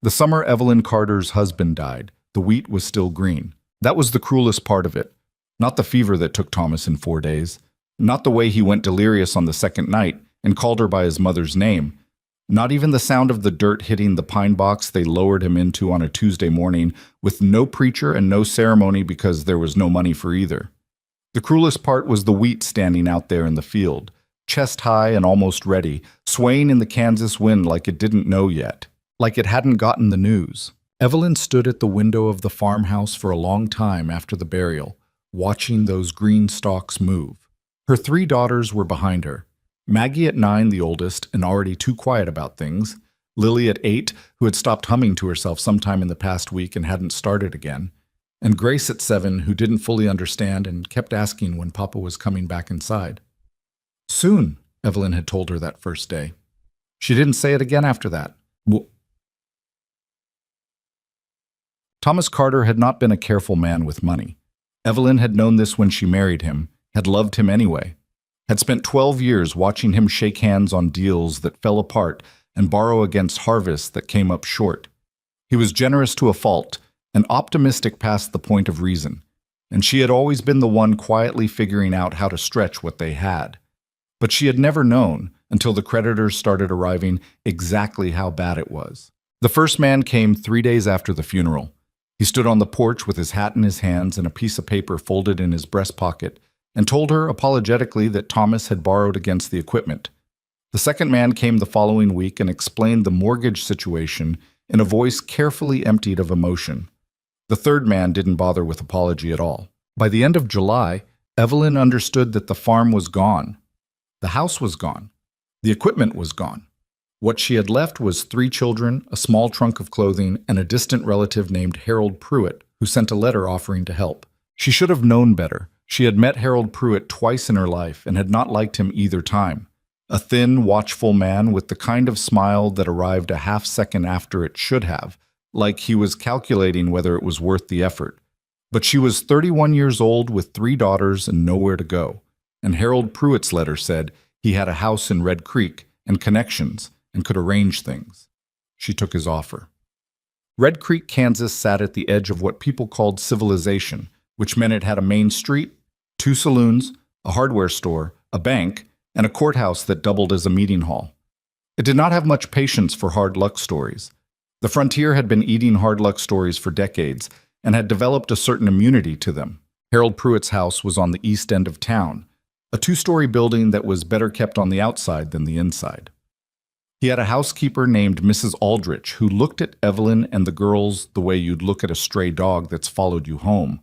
The summer Evelyn Carter's husband died, the wheat was still green. That was the cruelest part of it. Not the fever that took Thomas in 4 days. Not the way he went delirious on the second night and called her by his mother's name. Not even the sound of the dirt hitting the pine box they lowered him into on a Tuesday morning with no preacher and no ceremony because there was no money for either. The cruelest part was the wheat standing out there in the field, chest high and almost ready, swaying in the Kansas wind like it didn't know yet, like it hadn't gotten the news. Evelyn stood at the window of the farmhouse for a long time after the burial, watching those green stalks move. Her 3 daughters were behind her. Maggie at 9, the oldest, and already too quiet about things. Lily at 8, who had stopped humming to herself sometime in the past week and hadn't started again. And Grace at 7, who didn't fully understand and kept asking when Papa was coming back inside. Soon, Evelyn had told her that first day. She didn't say it again after that. Thomas Carter had not been a careful man with money. Evelyn had known this when she married him, had loved him anyway, had spent 12 years watching him shake hands on deals that fell apart and borrow against harvests that came up short. He was generous to a fault, and optimistic past the point of reason, and she had always been the one quietly figuring out how to stretch what they had. But she had never known, until the creditors started arriving, exactly how bad it was. The first man came 3 days after the funeral. He stood on the porch with his hat in his hands and a piece of paper folded in his breast pocket, and told her apologetically that Thomas had borrowed against the equipment. The second man came the following week and explained the mortgage situation in a voice carefully emptied of emotion. The third man didn't bother with apology at all. By the end of July, Evelyn understood that the farm was gone. The house was gone. The equipment was gone. What she had left was 3 children, a small trunk of clothing, and a distant relative named Harold Pruitt, who sent a letter offering to help. She should have known better. She had met Harold Pruitt twice in her life and had not liked him either time. A thin, watchful man with the kind of smile that arrived a half second after it should have, like he was calculating whether it was worth the effort. But she was 31 years old with 3 daughters and nowhere to go. And Harold Pruitt's letter said he had a house in Red Creek and connections and could arrange things. She took his offer. Red Creek, Kansas sat at the edge of what people called civilization, which meant it had a main street, 2 saloons, a hardware store, a bank, and a courthouse that doubled as a meeting hall. It did not have much patience for hard luck stories. The frontier had been eating hard luck stories for decades and had developed a certain immunity to them. Harold Pruitt's house was on the east end of town, a 2-story building that was better kept on the outside than the inside. He had a housekeeper named Mrs. Aldrich who looked at Evelyn and the girls the way you'd look at a stray dog that's followed you home.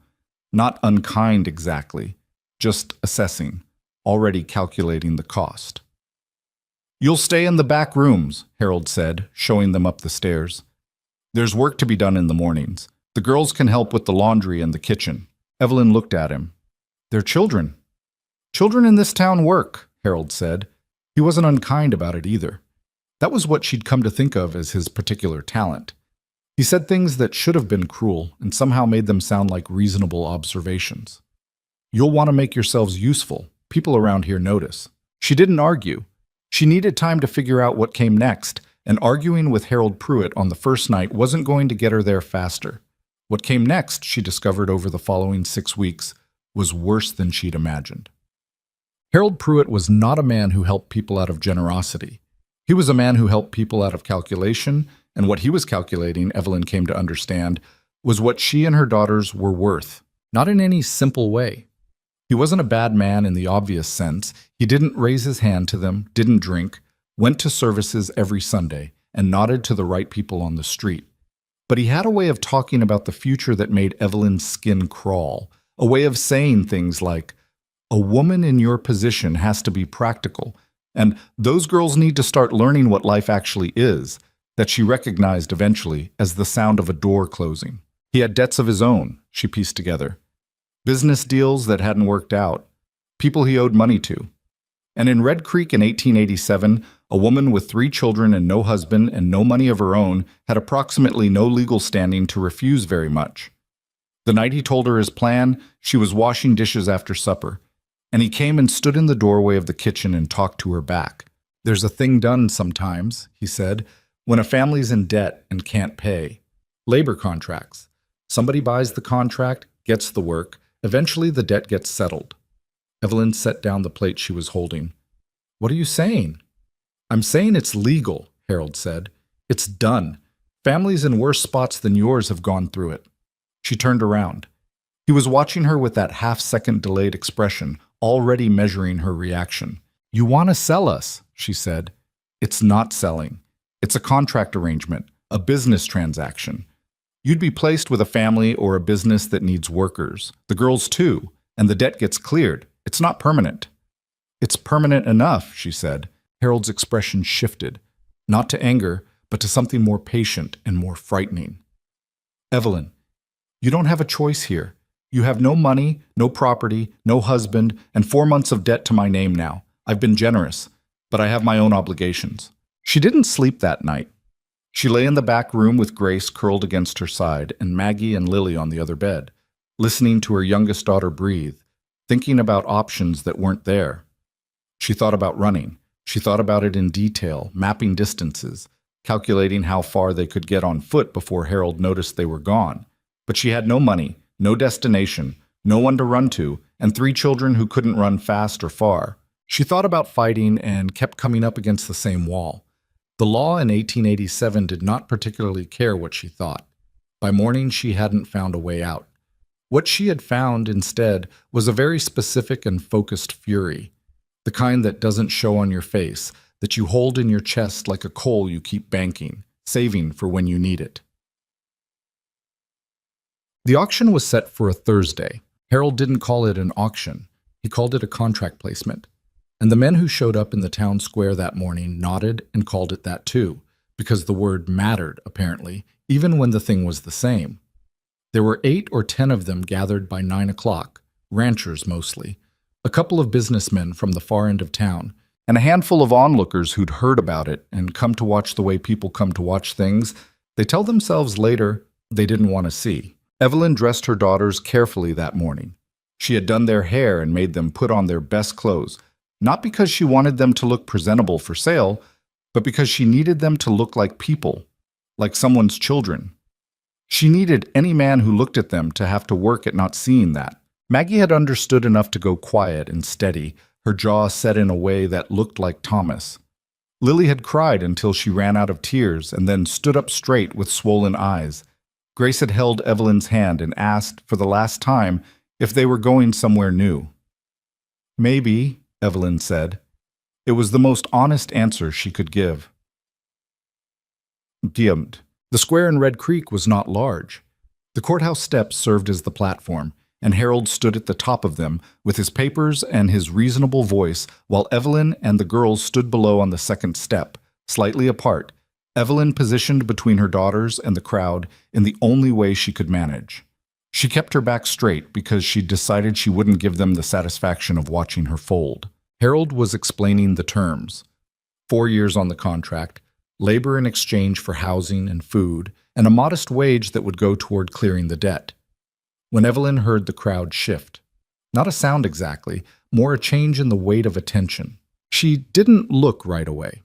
Not unkind exactly, just assessing, already calculating the cost. "You'll stay in the back rooms," Harold said, showing them up the stairs. "There's work to be done in the mornings. The girls can help with the laundry and the kitchen." Evelyn looked at him. "They're children." "Children in this town work," Harold said. He wasn't unkind about it either. That was what she'd come to think of as his particular talent. He said things that should have been cruel and somehow made them sound like reasonable observations. "You'll want to make yourselves useful. People around here notice." She didn't argue. She needed time to figure out what came next, and arguing with Harold Pruitt on the first night wasn't going to get her there faster. What came next, she discovered over the following 6 weeks, was worse than she'd imagined. Harold Pruitt was not a man who helped people out of generosity. He was a man who helped people out of calculation, and what he was calculating, Evelyn came to understand, was what she and her daughters were worth, not in any simple way. He wasn't a bad man in the obvious sense. He didn't raise his hand to them, didn't drink, went to services every Sunday, and nodded to the right people on the street. But he had a way of talking about the future that made Evelyn's skin crawl, a way of saying things like, "A woman in your position has to be practical, and those girls need to start learning what life actually is," that she recognized eventually as the sound of a door closing. He had debts of his own, she pieced together. Business deals that hadn't worked out, people he owed money to. And in Red Creek in 1887, a woman with 3 children and no husband and no money of her own had approximately no legal standing to refuse very much. The night he told her his plan, she was washing dishes after supper, and he came and stood in the doorway of the kitchen and talked to her back. "There's a thing done sometimes," he said, When a family's in debt and can't pay. Labor contracts. Somebody buys the contract, gets the work, eventually the debt gets settled. Evelyn set down the plate she was holding. What are you saying? I'm saying it's legal, Harold said. It's done. Families in worse spots than yours have gone through it. She turned around. He was watching her with that half-second delayed expression, already measuring her reaction. You want to sell us, she said. It's not selling. It's a contract arrangement, a business transaction. You'd be placed with a family or a business that needs workers, the girls too, and the debt gets cleared. It's not permanent. It's permanent enough, she said. Harold's expression shifted, not to anger, but to something more patient and more frightening. Evelyn, you don't have a choice here. You have no money, no property, no husband, and 4 months of debt to my name now. I've been generous, but I have my own obligations. She didn't sleep that night. She lay in the back room with Grace curled against her side and Maggie and Lily on the other bed, listening to her youngest daughter breathe, thinking about options that weren't there. She thought about running. She thought about it in detail, mapping distances, calculating how far they could get on foot before Harold noticed they were gone. But she had no money, no destination, no one to run to, and 3 children who couldn't run fast or far. She thought about fighting and kept coming up against the same wall. The law in 1887 did not particularly care what she thought. By morning, she hadn't found a way out. What she had found, instead, was a very specific and focused fury, the kind that doesn't show on your face, that you hold in your chest like a coal you keep banking, saving for when you need it. The auction was set for a Thursday. Harold didn't call it an auction. He called it a contract placement. And the men who showed up in the town square that morning nodded and called it that too, because the word mattered, apparently, even when the thing was the same. There were 8 or 10 of them gathered by 9 o'clock, ranchers mostly, a couple of businessmen from the far end of town, and a handful of onlookers who'd heard about it and come to watch the way people come to watch things they tell themselves later they didn't want to see. Evelyn dressed her daughters carefully that morning. She had done their hair and made them put on their best clothes, not because she wanted them to look presentable for sale, but because she needed them to look like people, like someone's children. She needed any man who looked at them to have to work at not seeing that. Maggie had understood enough to go quiet and steady, her jaw set in a way that looked like Thomas. Lily had cried until she ran out of tears and then stood up straight with swollen eyes. Grace had held Evelyn's hand and asked, for the last time, if they were going somewhere new. Maybe, Evelyn said. It was the most honest answer she could give. The square in Red Creek was not large. The courthouse steps served as the platform, and Harold stood at the top of them with his papers and his reasonable voice, while Evelyn and the girls stood below on the second step, slightly apart, Evelyn positioned between her daughters and the crowd in the only way she could manage. She kept her back straight because she'd decided she wouldn't give them the satisfaction of watching her fold. Harold was explaining the terms. 4 years on the contract, labor in exchange for housing and food, and a modest wage that would go toward clearing the debt. When Evelyn heard the crowd shift, not a sound exactly, more a change in the weight of attention. She didn't look right away.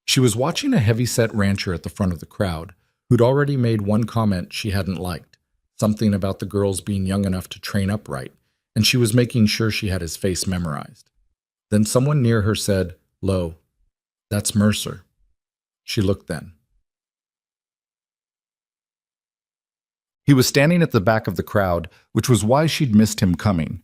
She was watching a heavy-set rancher at the front of the crowd, who'd already made one comment she hadn't liked, something about the girls being young enough to train up right, and she was making sure she had his face memorized. Then someone near her said, "Lo, that's Mercer." She looked then. He was standing at the back of the crowd, which was why she'd missed him coming.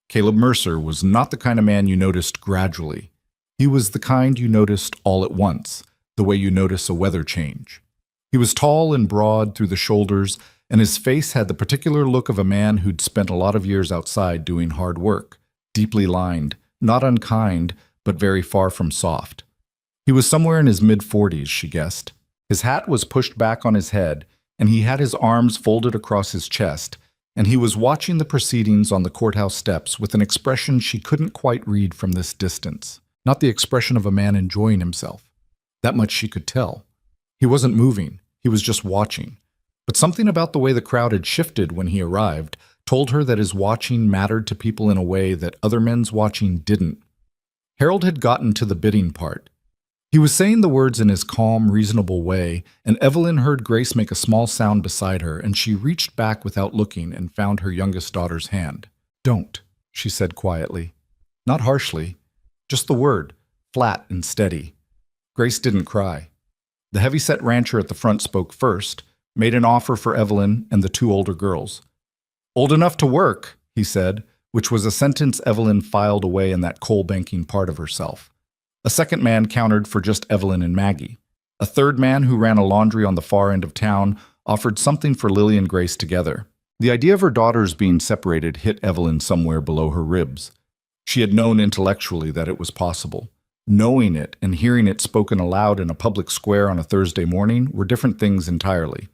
Caleb Mercer was not the kind of man you noticed gradually. He was the kind you noticed all at once, the way you notice a weather change. He was tall and broad through the shoulders, and his face had the particular look of a man who'd spent a lot of years outside doing hard work, deeply lined, not unkind, but very far from soft. He was somewhere in his mid-40s, she guessed. His hat was pushed back on his head, and he had his arms folded across his chest, and he was watching the proceedings on the courthouse steps with an expression she couldn't quite read from this distance. Not the expression of a man enjoying himself. That much she could tell. He wasn't moving, he was just watching. But something about the way the crowd had shifted when he arrived told her that his watching mattered to people in a way that other men's watching didn't. Harold had gotten to the bidding part. He was saying the words in his calm, reasonable way, and Evelyn heard Grace make a small sound beside her, and she reached back without looking and found her youngest daughter's hand. "Don't," she said quietly. Not harshly, just the word, flat and steady. Grace didn't cry. The heavy-set rancher at the front spoke first, made an offer for Evelyn and the two older girls. "Old enough to work," he said, which was a sentence Evelyn filed away in that coal-banking part of herself. A second man countered for just Evelyn and Maggie. A third man who ran a laundry on the far end of town offered something for Lily and Grace together. The idea of her daughters being separated hit Evelyn somewhere below her ribs. She had known intellectually that it was possible. Knowing it and hearing it spoken aloud in a public square on a Thursday morning were different things entirely.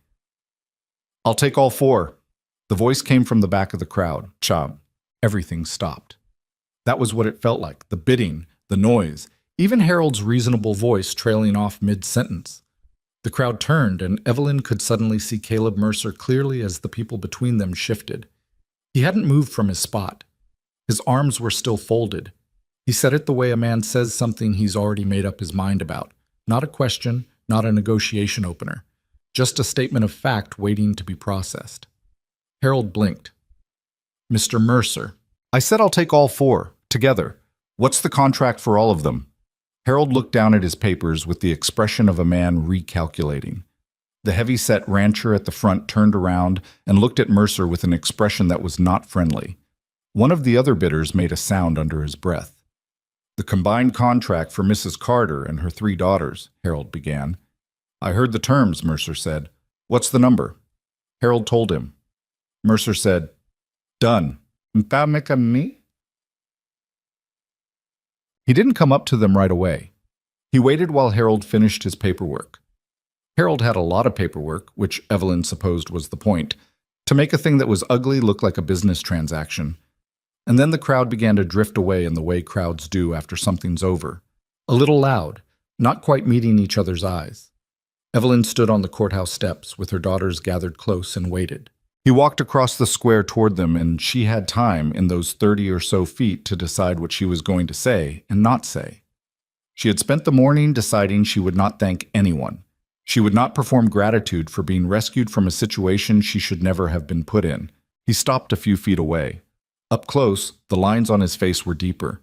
"I'll take all four." The voice came from the back of the crowd. Chab. Everything stopped. That was what it felt like, the bidding, the noise, even Harold's reasonable voice trailing off mid-sentence. The crowd turned, and Evelyn could suddenly see Caleb Mercer clearly as the people between them shifted. He hadn't moved from his spot. His arms were still folded. He said it the way a man says something he's already made up his mind about. Not a question, not a negotiation opener. Just a statement of fact waiting to be processed. Harold blinked. "Mr. Mercer, I said I'll take all four, together. What's the contract for all of them?" Harold looked down at his papers with the expression of a man recalculating. The heavy-set rancher at the front turned around and looked at Mercer with an expression that was not friendly. One of the other bidders made a sound under his breath. "The combined contract for Mrs. Carter and her 3 daughters," Harold began. "I heard the terms," Mercer said. "What's the number?" Harold told him. Mercer said, "Done." Me? He didn't come up to them right away. He waited while Harold finished his paperwork. Harold had a lot of paperwork, which Evelyn supposed was the point, to make a thing that was ugly look like a business transaction. And then the crowd began to drift away in the way crowds do after something's over. A little loud, not quite meeting each other's eyes. Evelyn stood on the courthouse steps with her daughters gathered close and waited. He walked across the square toward them, and she had time in those 30 or so feet to decide what she was going to say and not say. She had spent the morning deciding she would not thank anyone. She would not perform gratitude for being rescued from a situation she should never have been put in. He stopped a few feet away. Up close, the lines on his face were deeper.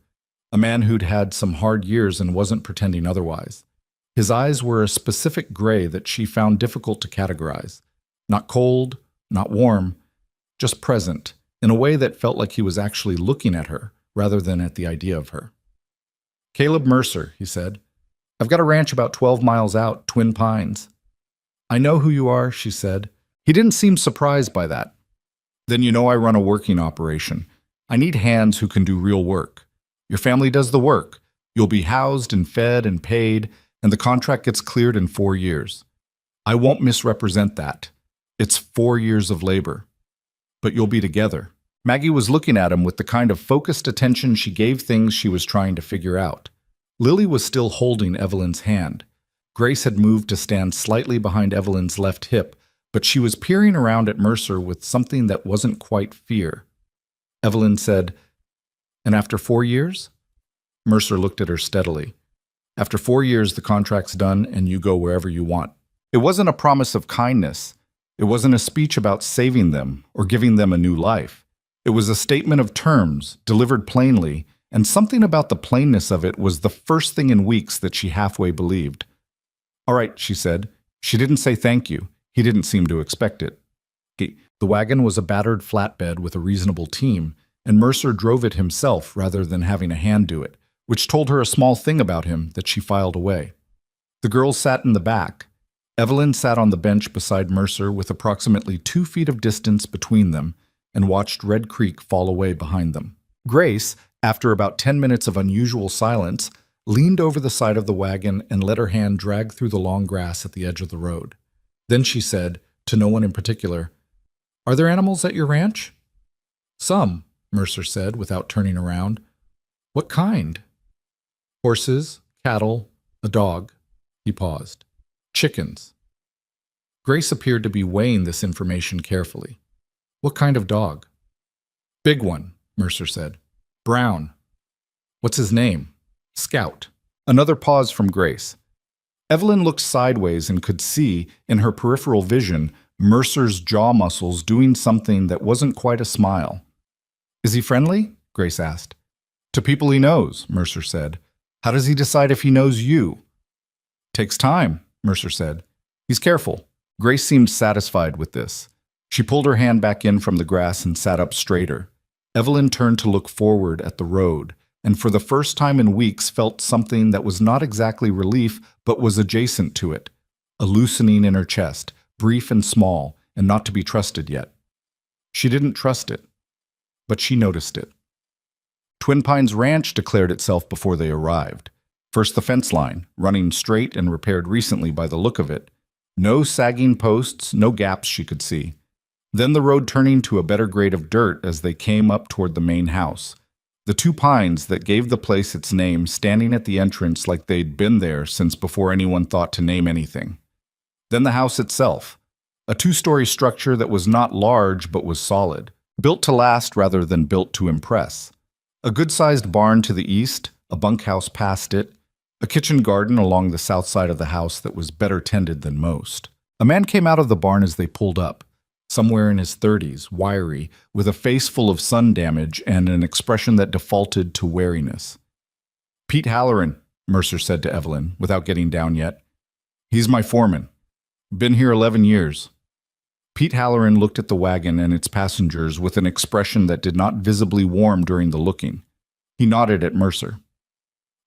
A man who'd had some hard years and wasn't pretending otherwise. His eyes were a specific gray that she found difficult to categorize. Not cold, not warm, just present, in a way that felt like he was actually looking at her, rather than at the idea of her. "Caleb Mercer," he said. "I've got a ranch about 12 miles out, Twin Pines." "I know who you are," she said. He didn't seem surprised by that. "Then you know I run a working operation. I need hands who can do real work. Your family does the work. You'll be housed and fed and paid, and the contract gets cleared in 4 years. I won't misrepresent that. It's 4 years of labor. But you'll be together." Maggie was looking at him with the kind of focused attention she gave things she was trying to figure out. Lily was still holding Evelyn's hand. Grace had moved to stand slightly behind Evelyn's left hip, but she was peering around at Mercer with something that wasn't quite fear. Evelyn said, "And after 4 years?" Mercer looked at her steadily. "After 4 years, the contract's done and you go wherever you want." It wasn't a promise of kindness. It wasn't a speech about saving them or giving them a new life. It was a statement of terms, delivered plainly, and something about the plainness of it was the first thing in weeks that she halfway believed. "All right," she said. She didn't say thank you. He didn't seem to expect it. The wagon was a battered flatbed with a reasonable team, and Mercer drove it himself rather than having a hand do it, which told her a small thing about him that she filed away. The girls sat in the back. Evelyn sat on the bench beside Mercer with approximately 2 feet of distance between them and watched Red Creek fall away behind them. Grace, after about 10 minutes of unusual silence, leaned over the side of the wagon and let her hand drag through the long grass at the edge of the road. Then she said, to no one in particular, "Are there animals at your ranch?" "Some," Mercer said without turning around. "What kind?" "Horses, cattle, a dog." He paused. "Chickens." Grace appeared to be weighing this information carefully. "What kind of dog?" "Big one," Mercer said. "Brown." "What's his name?" "Scout." Another pause from Grace. Evelyn looked sideways and could see, in her peripheral vision, Mercer's jaw muscles doing something that wasn't quite a smile. "Is he friendly?" Grace asked. "To people he knows," Mercer said. "How does he decide if he knows you?" "Takes time," Mercer said. "He's careful." Grace seemed satisfied with this. She pulled her hand back in from the grass and sat up straighter. Evelyn turned to look forward at the road, and for the first time in weeks felt something that was not exactly relief but was adjacent to it, a loosening in her chest, brief and small, and not to be trusted yet. She didn't trust it, but she noticed it. Twin Pines Ranch declared itself before they arrived. First the fence line, running straight and repaired recently by the look of it. No sagging posts, no gaps she could see. Then the road turning to a better grade of dirt as they came up toward the main house. The two pines that gave the place its name standing at the entrance like they'd been there since before anyone thought to name anything. Then the house itself, a two-story structure that was not large but was solid, built to last rather than built to impress. A good-sized barn to the east, a bunkhouse past it, a kitchen garden along the south side of the house that was better tended than most. A man came out of the barn as they pulled up, somewhere in his 30s, wiry, with a face full of sun damage and an expression that defaulted to wariness. "Pete Halloran," Mercer said to Evelyn, without getting down yet. "He's my foreman. Been here 11 years. Pete Halloran looked at the wagon and its passengers with an expression that did not visibly warm during the looking. He nodded at Mercer.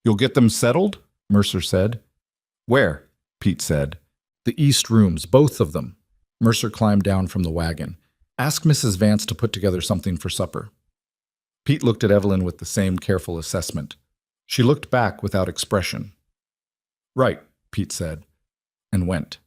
"You'll get them settled?" Mercer said. "Where?" Pete said. "The east rooms, both of them." Mercer climbed down from the wagon. "Ask Mrs. Vance to put together something for supper." Pete looked at Evelyn with the same careful assessment. She looked back without expression. "Right," Pete said, and went.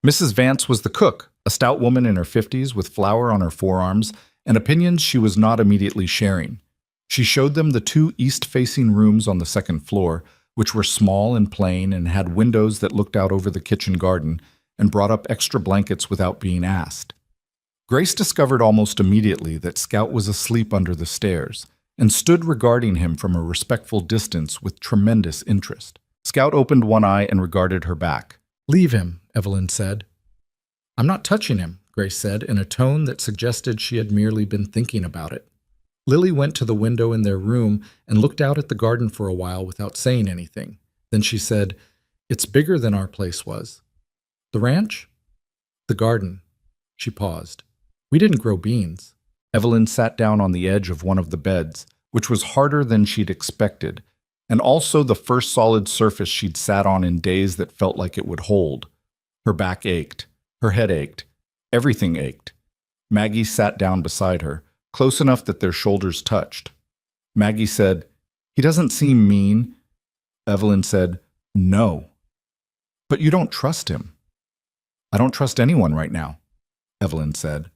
Mrs. Vance was the cook, a stout woman in her 50s with flour on her forearms and opinions she was not immediately sharing. She showed them the two east-facing rooms on the second floor, which were small and plain and had windows that looked out over the kitchen garden, and brought up extra blankets without being asked. Grace discovered almost immediately that Scout was asleep under the stairs, and stood regarding him from a respectful distance with tremendous interest. Scout opened one eye and regarded her back. "Leave him," Evelyn said. "I'm not touching him," Grace said in a tone that suggested she had merely been thinking about it. Lily went to the window in their room and looked out at the garden for a while without saying anything. Then she said, "It's bigger than our place was." "The ranch?" "The garden." She paused. "We didn't grow beans." Evelyn sat down on the edge of one of the beds, which was harder than she'd expected, and also the first solid surface she'd sat on in days that felt like it would hold. Her back ached. Her head ached. Everything ached. Maggie sat down beside her, close enough that their shoulders touched. Maggie said, "He doesn't seem mean." Evelyn said, "No." "But you don't trust him." "I don't trust anyone right now," Evelyn said.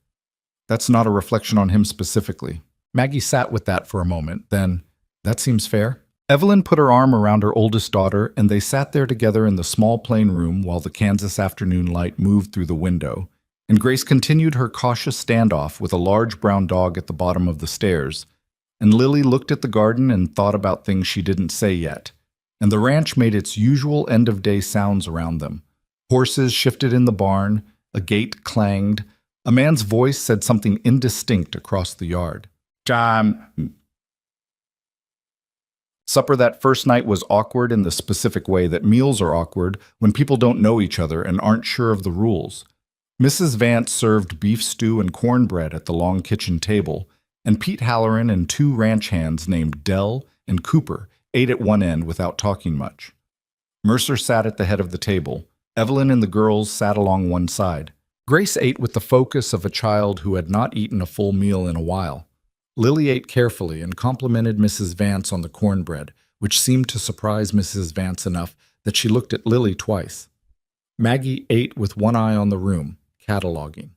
"That's not a reflection on him specifically." Maggie sat with that for a moment, then, "That seems fair." Evelyn put her arm around her oldest daughter, and they sat there together in the small plain room while the Kansas afternoon light moved through the window, and Grace continued her cautious standoff with a large brown dog at the bottom of the stairs, and Lily looked at the garden and thought about things she didn't say yet, and the ranch made its usual end-of-day sounds around them. Horses shifted in the barn, a gate clanged, a man's voice said something indistinct across the yard. Supper that first night was awkward in the specific way that meals are awkward when people don't know each other and aren't sure of the rules. Mrs. Vance served beef stew and cornbread at the long kitchen table, and Pete Halloran and two ranch hands named Dell and Cooper ate at one end without talking much. Mercer sat at the head of the table. Evelyn and the girls sat along one side. Grace ate with the focus of a child who had not eaten a full meal in a while. Lily ate carefully and complimented Mrs. Vance on the cornbread, which seemed to surprise Mrs. Vance enough that she looked at Lily twice. Maggie ate with one eye on the room, cataloging.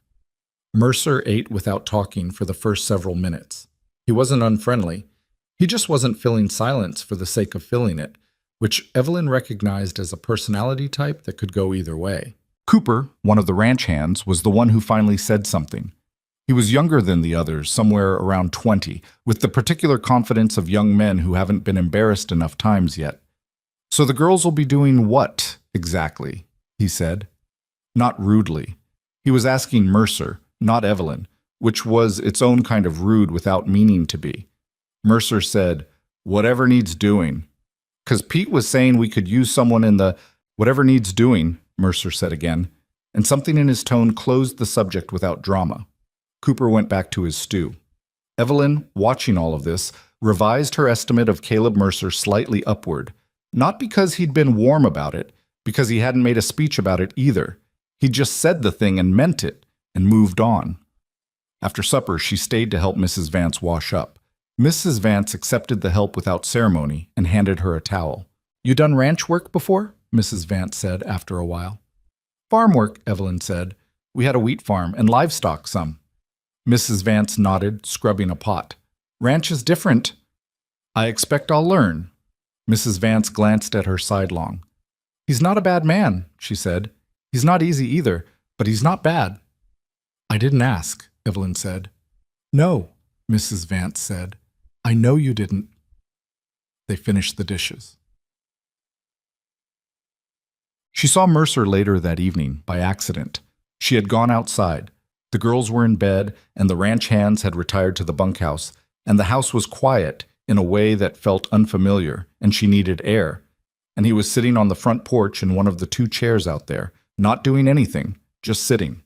Mercer ate without talking for the first several minutes. He wasn't unfriendly. He just wasn't filling silence for the sake of filling it, which Evelyn recognized as a personality type that could go either way. Cooper, one of the ranch hands, was the one who finally said something. He was younger than the others, somewhere around 20, with the particular confidence of young men who haven't been embarrassed enough times yet. "So the girls will be doing what, Exactly, he said. Not rudely. He was asking Mercer, not Evelyn, which was its own kind of rude without meaning to be. Mercer said, "Whatever needs doing." "'Cause Pete was saying we could use someone in the whatever needs doing," Mercer said again, and something in his tone closed the subject without drama. Cooper went back to his stew. Evelyn, watching all of this, revised her estimate of Caleb Mercer slightly upward, not because he'd been warm about it, because he hadn't made a speech about it either. He'd just said the thing and meant it, and moved on. After supper, she stayed to help Mrs. Vance wash up. Mrs. Vance accepted the help without ceremony and handed her a towel. "You done ranch work before?" Mrs. Vance said after a while. "Farm work," Evelyn said. "We had a wheat farm and livestock some." Mrs. Vance nodded, scrubbing a pot. "Ranch is different." "I expect I'll learn." Mrs. Vance glanced at her sidelong. "He's not a bad man," she said. "He's not easy either, but he's not bad." "I didn't ask," Evelyn said. "No," Mrs. Vance said. "I know you didn't." They finished the dishes. She saw Mercer later that evening, by accident. She had gone outside. The girls were in bed, and the ranch hands had retired to the bunkhouse, and the house was quiet in a way that felt unfamiliar, and she needed air. And he was sitting on the front porch in one of the two chairs out there, not doing anything, just sitting.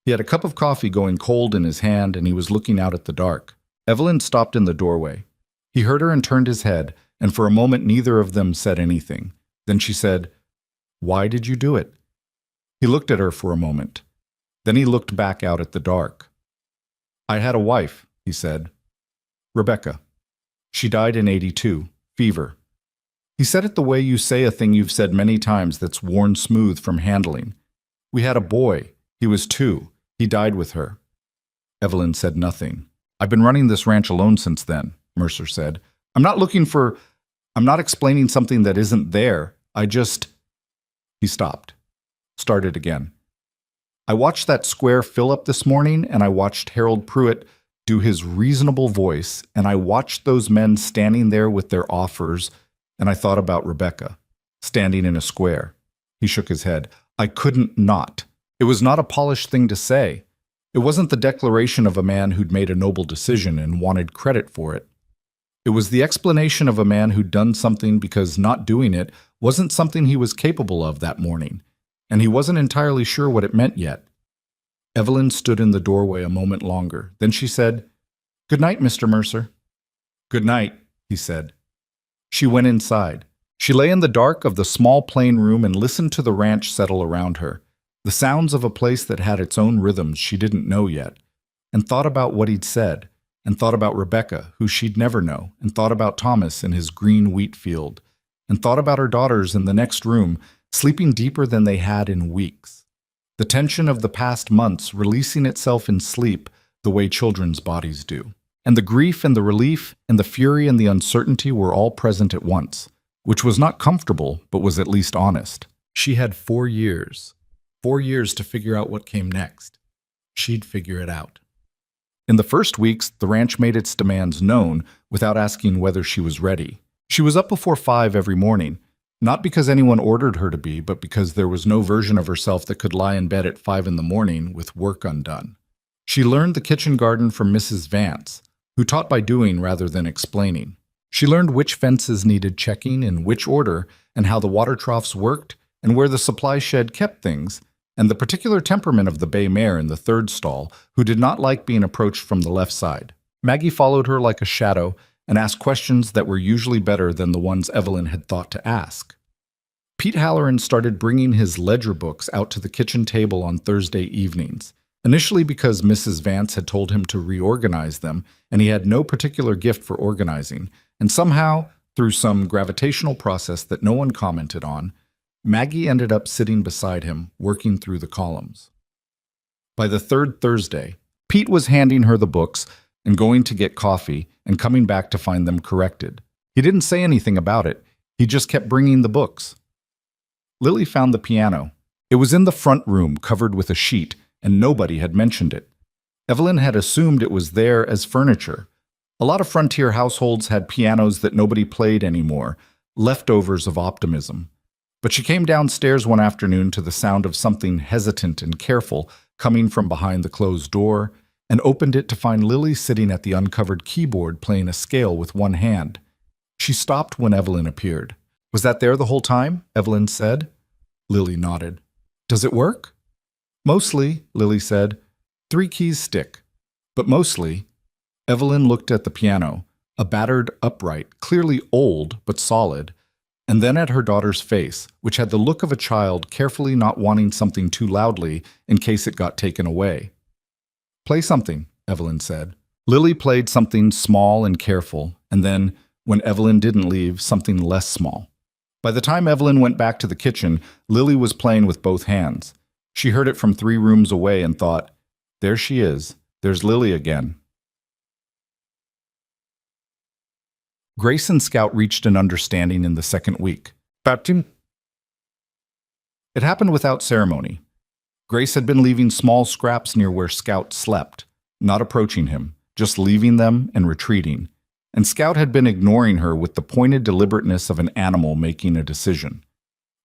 He had a cup of coffee going cold in his hand, and he was looking out at the dark. Evelyn stopped in the doorway. He heard her and turned his head, and for a moment neither of them said anything. Then she said, "Why did you do it?" He looked at her for a moment. Then he looked back out at the dark. "I had a wife," he said. "Rebecca. She died in '82, fever." He said it the way you say a thing you've said many times that's worn smooth from handling. "We had a boy. He was 2. He died with her." Evelyn said nothing. "I've been running this ranch alone since then," Mercer said. I'm not explaining something that isn't there. I just..." He stopped. Started again. "I watched that square fill up this morning, and I watched Harold Pruitt do his reasonable voice, and I watched those men standing there with their offers, and I thought about Rebecca, standing in a square." He shook his head. "I couldn't not. It was not a polished thing to say. It wasn't the declaration of a man who'd made a noble decision and wanted credit for it. It was the explanation of a man who'd done something because not doing it wasn't something he was capable of that morning, and he wasn't entirely sure what it meant yet." Evelyn stood in the doorway a moment longer. Then she said, "Good night, Mr. Mercer." "Good night," he said. She went inside. She lay in the dark of the small plain room and listened to the ranch settle around her, the sounds of a place that had its own rhythms she didn't know yet, and thought about what he'd said, and thought about Rebecca, who she'd never know, and thought about Thomas in his green wheat field, and thought about her daughters in the next room, sleeping deeper than they had in weeks. The tension of the past months releasing itself in sleep the way children's bodies do. And the grief and the relief and the fury and the uncertainty were all present at once, which was not comfortable, but was at least honest. She had 4 years. 4 years to figure out what came next. She'd figure it out. In the first weeks, the ranch made its demands known without asking whether she was ready. She was up before 5 every morning, not because anyone ordered her to be, but because there was no version of herself that could lie in bed at 5 in the morning with work undone. She learned the kitchen garden from Mrs. Vance, who taught by doing rather than explaining. She learned which fences needed checking in which order, and how the water troughs worked, and where the supply shed kept things, and the particular temperament of the bay mare in the third stall, who did not like being approached from the left side. Maggie followed her like a shadow and asked questions that were usually better than the ones Evelyn had thought to ask. Pete Halloran started bringing his ledger books out to the kitchen table on Thursday evenings, initially because Mrs. Vance had told him to reorganize them, and he had no particular gift for organizing, and somehow, through some gravitational process that no one commented on, Maggie ended up sitting beside him, working through the columns. By the third Thursday, Pete was handing her the books and going to get coffee and coming back to find them corrected. He didn't say anything about it. He just kept bringing the books. Lily found the piano. It was in the front room, covered with a sheet, and nobody had mentioned it. Evelyn had assumed it was there as furniture. A lot of frontier households had pianos that nobody played anymore, leftovers of optimism. But she came downstairs one afternoon to the sound of something hesitant and careful coming from behind the closed door, and opened it to find Lily sitting at the uncovered keyboard playing a scale with one hand. She stopped when Evelyn appeared. "Was that there the whole time?" Evelyn said. Lily nodded. "Does it work?" "Mostly," Lily said. "3 keys stick. But mostly." Evelyn looked at the piano, a battered upright, clearly old but solid, and then at her daughter's face, which had the look of a child carefully not wanting something too loudly in case it got taken away. "Play something," Evelyn said. Lily played something small and careful, and then, when Evelyn didn't leave, something less small. By the time Evelyn went back to the kitchen, Lily was playing with both hands. She heard it from 3 rooms away and thought, "There she is. There's Lily again." Grace and Scout reached an understanding in the second week. It happened without ceremony. Grace had been leaving small scraps near where Scout slept, not approaching him, just leaving them and retreating. And Scout had been ignoring her with the pointed deliberateness of an animal making a decision.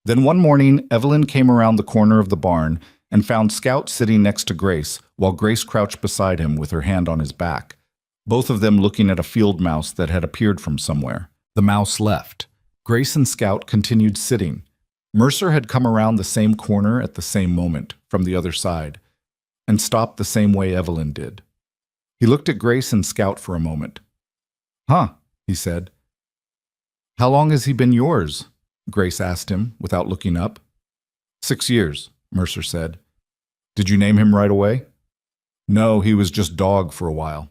Then one morning, Evelyn came around the corner of the barn and found Scout sitting next to Grace, while Grace crouched beside him with her hand on his back, both of them looking at a field mouse that had appeared from somewhere. The mouse left. Grace and Scout continued sitting. Mercer had come around the same corner at the same moment, from the other side, and stopped the same way Evelyn did. He looked at Grace and Scout for a moment. "Huh," he said. "How long has he been yours?" Grace asked him, without looking up. 6 years, Mercer said. "Did you name him right away?" "No, he was just dog for a while."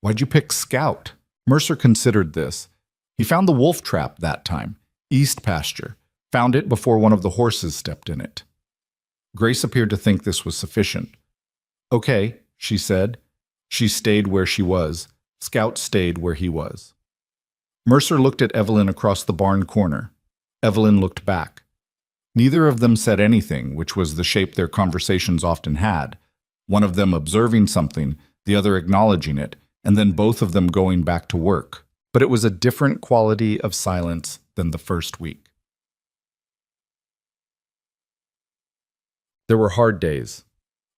"Why'd you pick Scout?" Mercer considered this. He found the wolf trap that time, east pasture, found it before one of the horses stepped in it. Grace appeared to think this was sufficient. "Okay," she said. She stayed where she was. Scout stayed where he was. Mercer looked at Evelyn across the barn corner. Evelyn looked back. Neither of them said anything, which was the shape their conversations often had, one of them observing something, the other acknowledging it, and then both of them going back to work. But it was a different quality of silence than the first week. There were hard days.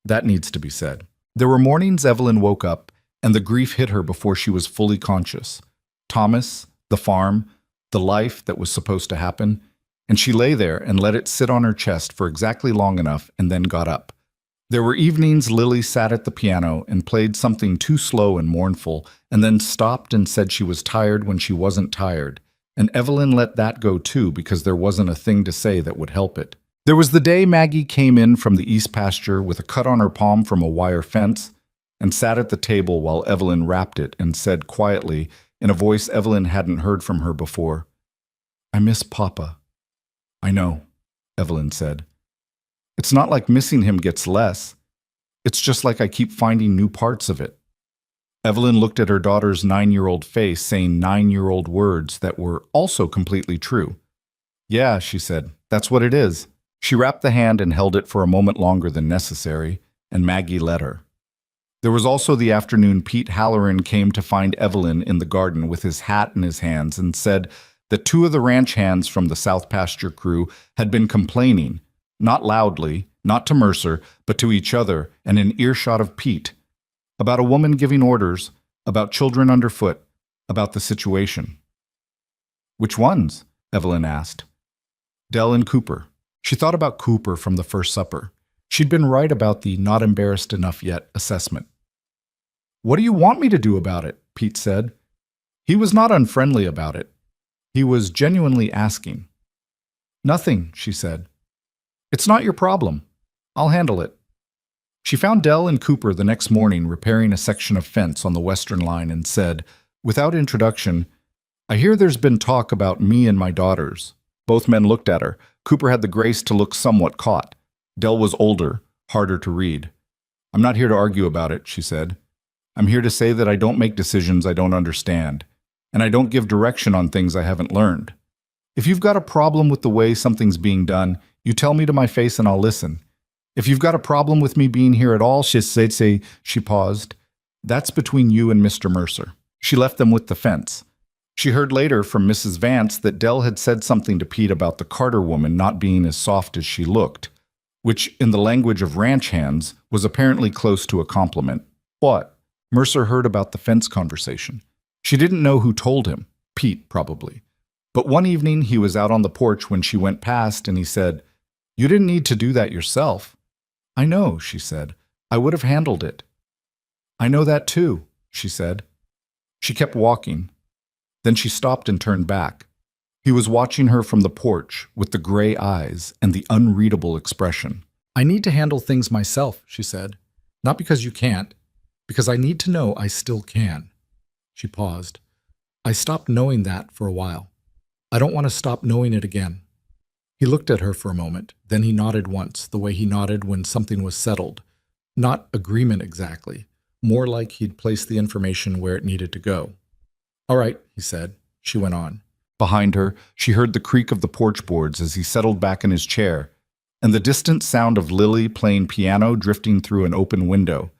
That needs to be said. There were mornings Evelyn woke up, and the grief hit her before she was fully conscious. Thomas, the farm, the life that was supposed to happen, and she lay there and let it sit on her chest for exactly long enough and then got up. There were evenings Lily sat at the piano and played something too slow and mournful, and then stopped and said she was tired when she wasn't tired, and Evelyn let that go too because there wasn't a thing to say that would help it. There was the day Maggie came in from the east pasture with a cut on her palm from a wire fence and sat at the table while Evelyn wrapped it and said quietly, in a voice Evelyn hadn't heard from her before, "I miss Papa." "I know," Evelyn said. "It's not like missing him gets less. It's just like I keep finding new parts of it." Evelyn looked at her daughter's 9-year-old face, saying 9-year-old words that were also completely true. "Yeah," she said, "that's what it is." She wrapped the hand and held it for a moment longer than necessary, and Maggie let her. There was also the afternoon Pete Halloran came to find Evelyn in the garden with his hat in his hands and said that 2 of the ranch hands from the South Pasture crew had been complaining, not loudly, not to Mercer, but to each other and in earshot of Pete, about a woman giving orders, about children underfoot, about the situation. "Which ones?" Evelyn asked. "Dell and Cooper." She thought about Cooper from the first supper. She'd been right about the not embarrassed enough yet assessment. "What do you want me to do about it?" Pete said. He was not unfriendly about it. He was genuinely asking. "Nothing," she said. "It's not your problem. I'll handle it." She found Dell and Cooper the next morning repairing a section of fence on the western line and said, without introduction, "I hear there's been talk about me and my daughters." Both men looked at her. Cooper had the grace to look somewhat caught. Dell was older, harder to read. "I'm not here to argue about it," she said. "I'm here to say that I don't make decisions I don't understand, and I don't give direction on things I haven't learned. If you've got a problem with the way something's being done, you tell me to my face and I'll listen. If you've got a problem with me being here at all," she paused, "that's between you and Mr. Mercer." She left them with the fence. She heard later from Mrs. Vance that Dell had said something to Pete about the Carter woman not being as soft as she looked, which, in the language of ranch hands, was apparently close to a compliment. What? Mercer heard about the fence conversation. She didn't know who told him. Pete, probably. But one evening he was out on the porch when she went past and he said, "You didn't need to do that yourself." "I know," she said. "I would have handled it." "I know that too," she said. She kept walking. Then she stopped and turned back. He was watching her from the porch with the gray eyes and the unreadable expression. "I need to handle things myself," she said. "Not because you can't, because I need to know I still can." She paused. "I stopped knowing that for a while. I don't want to stop knowing it again." He looked at her for a moment, then he nodded once, the way he nodded when something was settled. Not agreement exactly, more like he'd placed the information where it needed to go. "All right," he said. She went on. Behind her, she heard the creak of the porch boards as he settled back in his chair, and the distant sound of Lily playing piano drifting through an open window,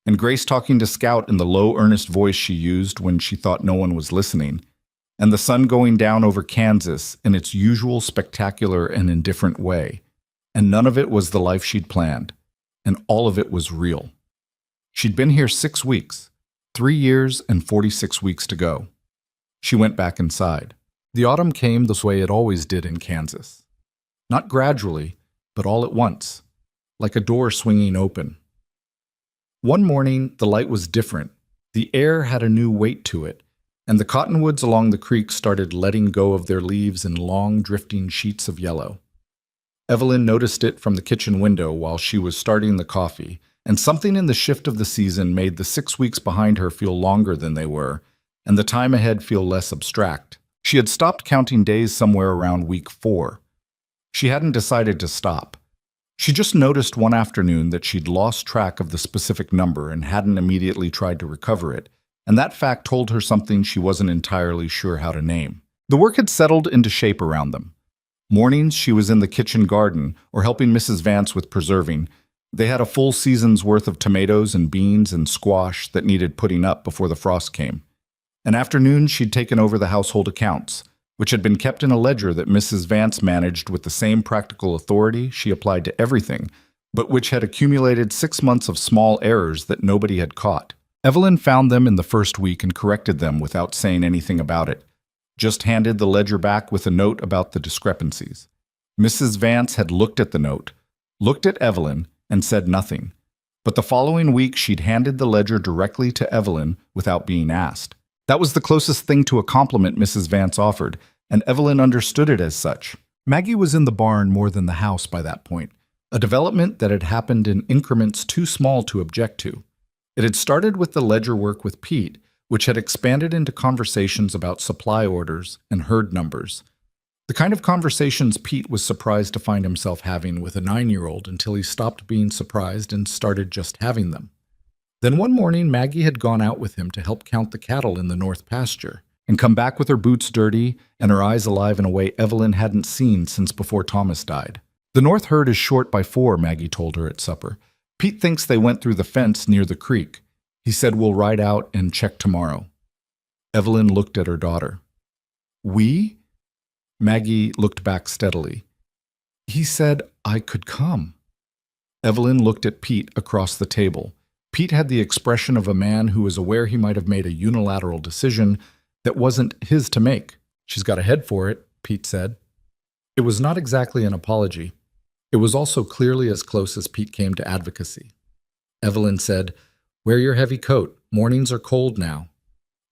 and Grace talking to Scout in the low, earnest voice she used when she thought no one was listening, and the sun going down over Kansas in its usual spectacular and indifferent way. And none of it was the life she'd planned, and all of it was real. She'd been here 6 weeks, 3 years and 46 weeks to go. She went back inside. The autumn came the way it always did in Kansas. Not gradually, but all at once, like a door swinging open. One morning, the light was different. The air had a new weight to it, and the cottonwoods along the creek started letting go of their leaves in long, drifting sheets of yellow. Evelyn noticed it from the kitchen window while she was starting the coffee, and something in the shift of the season made the 6 weeks behind her feel longer than they were, and the time ahead feel less abstract. She had stopped counting days somewhere around week 4. She hadn't decided to stop. She just noticed one afternoon that she'd lost track of the specific number and hadn't immediately tried to recover it, and that fact told her something she wasn't entirely sure how to name. The work had settled into shape around them. Mornings she was in the kitchen garden or helping Mrs. Vance with preserving. They had a full season's worth of tomatoes and beans and squash that needed putting up before the frost came. An afternoon she'd taken over the household accounts, which had been kept in a ledger that Mrs. Vance managed with the same practical authority she applied to everything, but which had accumulated 6 months of small errors that nobody had caught. Evelyn found them in the first week and corrected them without saying anything about it, just handed the ledger back with a note about the discrepancies. Mrs. Vance had looked at the note, looked at Evelyn, and said nothing. But the following week she'd handed the ledger directly to Evelyn without being asked. That was the closest thing to a compliment Mrs. Vance offered, and Evelyn understood it as such. Maggie was in the barn more than the house by that point, a development that had happened in increments too small to object to. It had started with the ledger work with Pete, which had expanded into conversations about supply orders and herd numbers. The kind of conversations Pete was surprised to find himself having with a 9-year-old until he stopped being surprised and started just having them. Then one morning, Maggie had gone out with him to help count the cattle in the north pasture, and come back with her boots dirty and her eyes alive in a way Evelyn hadn't seen since before Thomas died. "The north herd is short by 4, Maggie told her at supper. "Pete thinks they went through the fence near the creek. He said we'll ride out and check tomorrow." Evelyn looked at her daughter. "We?" Maggie looked back steadily. "He said I could come." Evelyn looked at Pete across the table. Pete had the expression of a man who was aware he might have made a unilateral decision that wasn't his to make. "She's got a head for it," Pete said. It was not exactly an apology. It was also clearly as close as Pete came to advocacy. Evelyn said, "Wear your heavy coat. Mornings are cold now."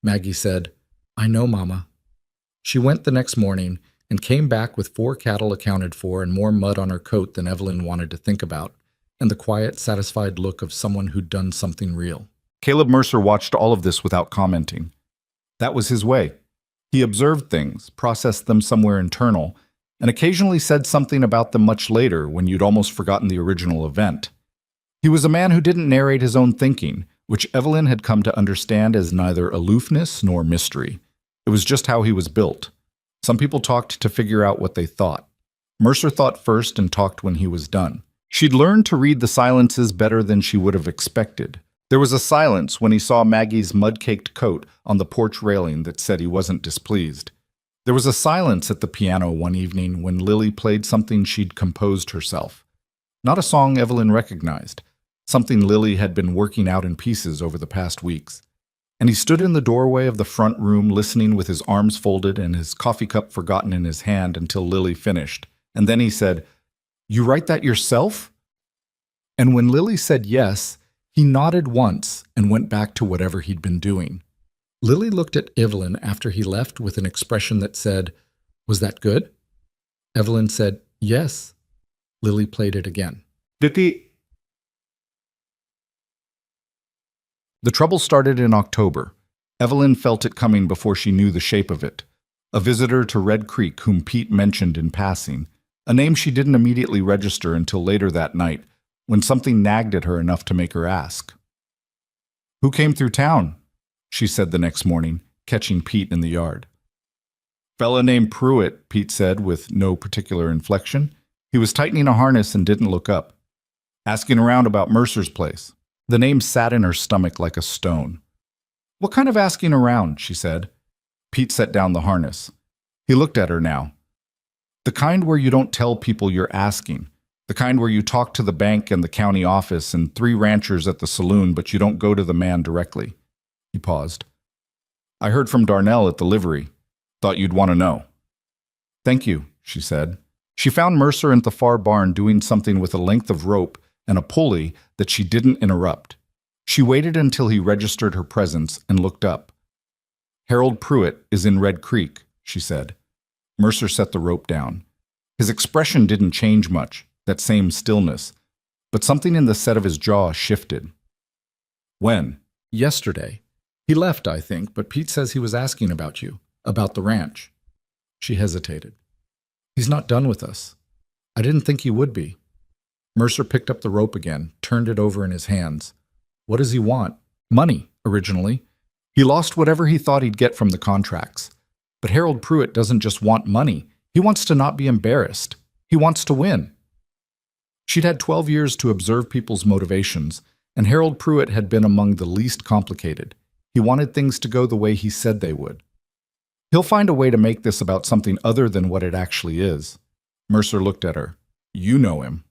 Maggie said, "I know, Mama." She went the next morning and came back with 4 cattle accounted for and more mud on her coat than Evelyn wanted to think about, and the quiet, satisfied look of someone who'd done something real. Caleb Mercer watched all of this without commenting. That was his way. He observed things, processed them somewhere internal, and occasionally said something about them much later when you'd almost forgotten the original event. He was a man who didn't narrate his own thinking, which Evelyn had come to understand as neither aloofness nor mystery. It was just how he was built. Some people talked to figure out what they thought. Mercer thought first and talked when he was done. She'd learned to read the silences better than she would have expected, There was a silence when he saw Maggie's mud-caked coat on the porch railing that said he wasn't displeased. There was a silence at the piano one evening when Lily played something she'd composed herself. Not a song Evelyn recognized, something Lily had been working out in pieces over the past weeks. And he stood in the doorway of the front room listening with his arms folded and his coffee cup forgotten in his hand until Lily finished. And then he said, "You write that yourself?" And when Lily said yes, he nodded once and went back to whatever he'd been doing. Lily looked at Evelyn after he left with an expression that said, "Was that good?" Evelyn said, "Yes." Lily played it again. The trouble started in October. Evelyn felt it coming before she knew the shape of it. A visitor to Red Creek whom Pete mentioned in passing, a name she didn't immediately register until later that night, when something nagged at her enough to make her ask. "Who came through town?" she said the next morning, catching Pete in the yard. "Fella named Pruitt," Pete said with no particular inflection. He was tightening a harness and didn't look up. "Asking around about Mercer's place." The name sat in her stomach like a stone. "What kind of asking around?" she said. Pete set down the harness. He looked at her now. "The kind where you don't tell people you're asking. The kind where you talk to the bank and the county office and 3 ranchers at the saloon, but you don't go to the man directly." He paused. "I heard from Darnell at the livery. Thought you'd want to know." "Thank you," she said. She found Mercer in the far barn doing something with a length of rope and a pulley that she didn't interrupt. She waited until he registered her presence and looked up. "Harold Pruitt is in Red Creek," she said. Mercer set the rope down. His expression didn't change much, that same stillness, but something in the set of his jaw shifted. "When?" "Yesterday. He left, I think, but Pete says he was asking about you, about the ranch." She hesitated. "He's not done with us. I didn't think he would be." Mercer picked up the rope again, turned it over in his hands. "What does he want?" "Money, originally. He lost whatever he thought he'd get from the contracts. But Harold Pruitt doesn't just want money. He wants to not be embarrassed. He wants to win." She'd had 12 years to observe people's motivations, and Harold Pruitt had been among the least complicated. He wanted things to go the way he said they would. "He'll find a way to make this about something other than what it actually is." Mercer looked at her. "You know him."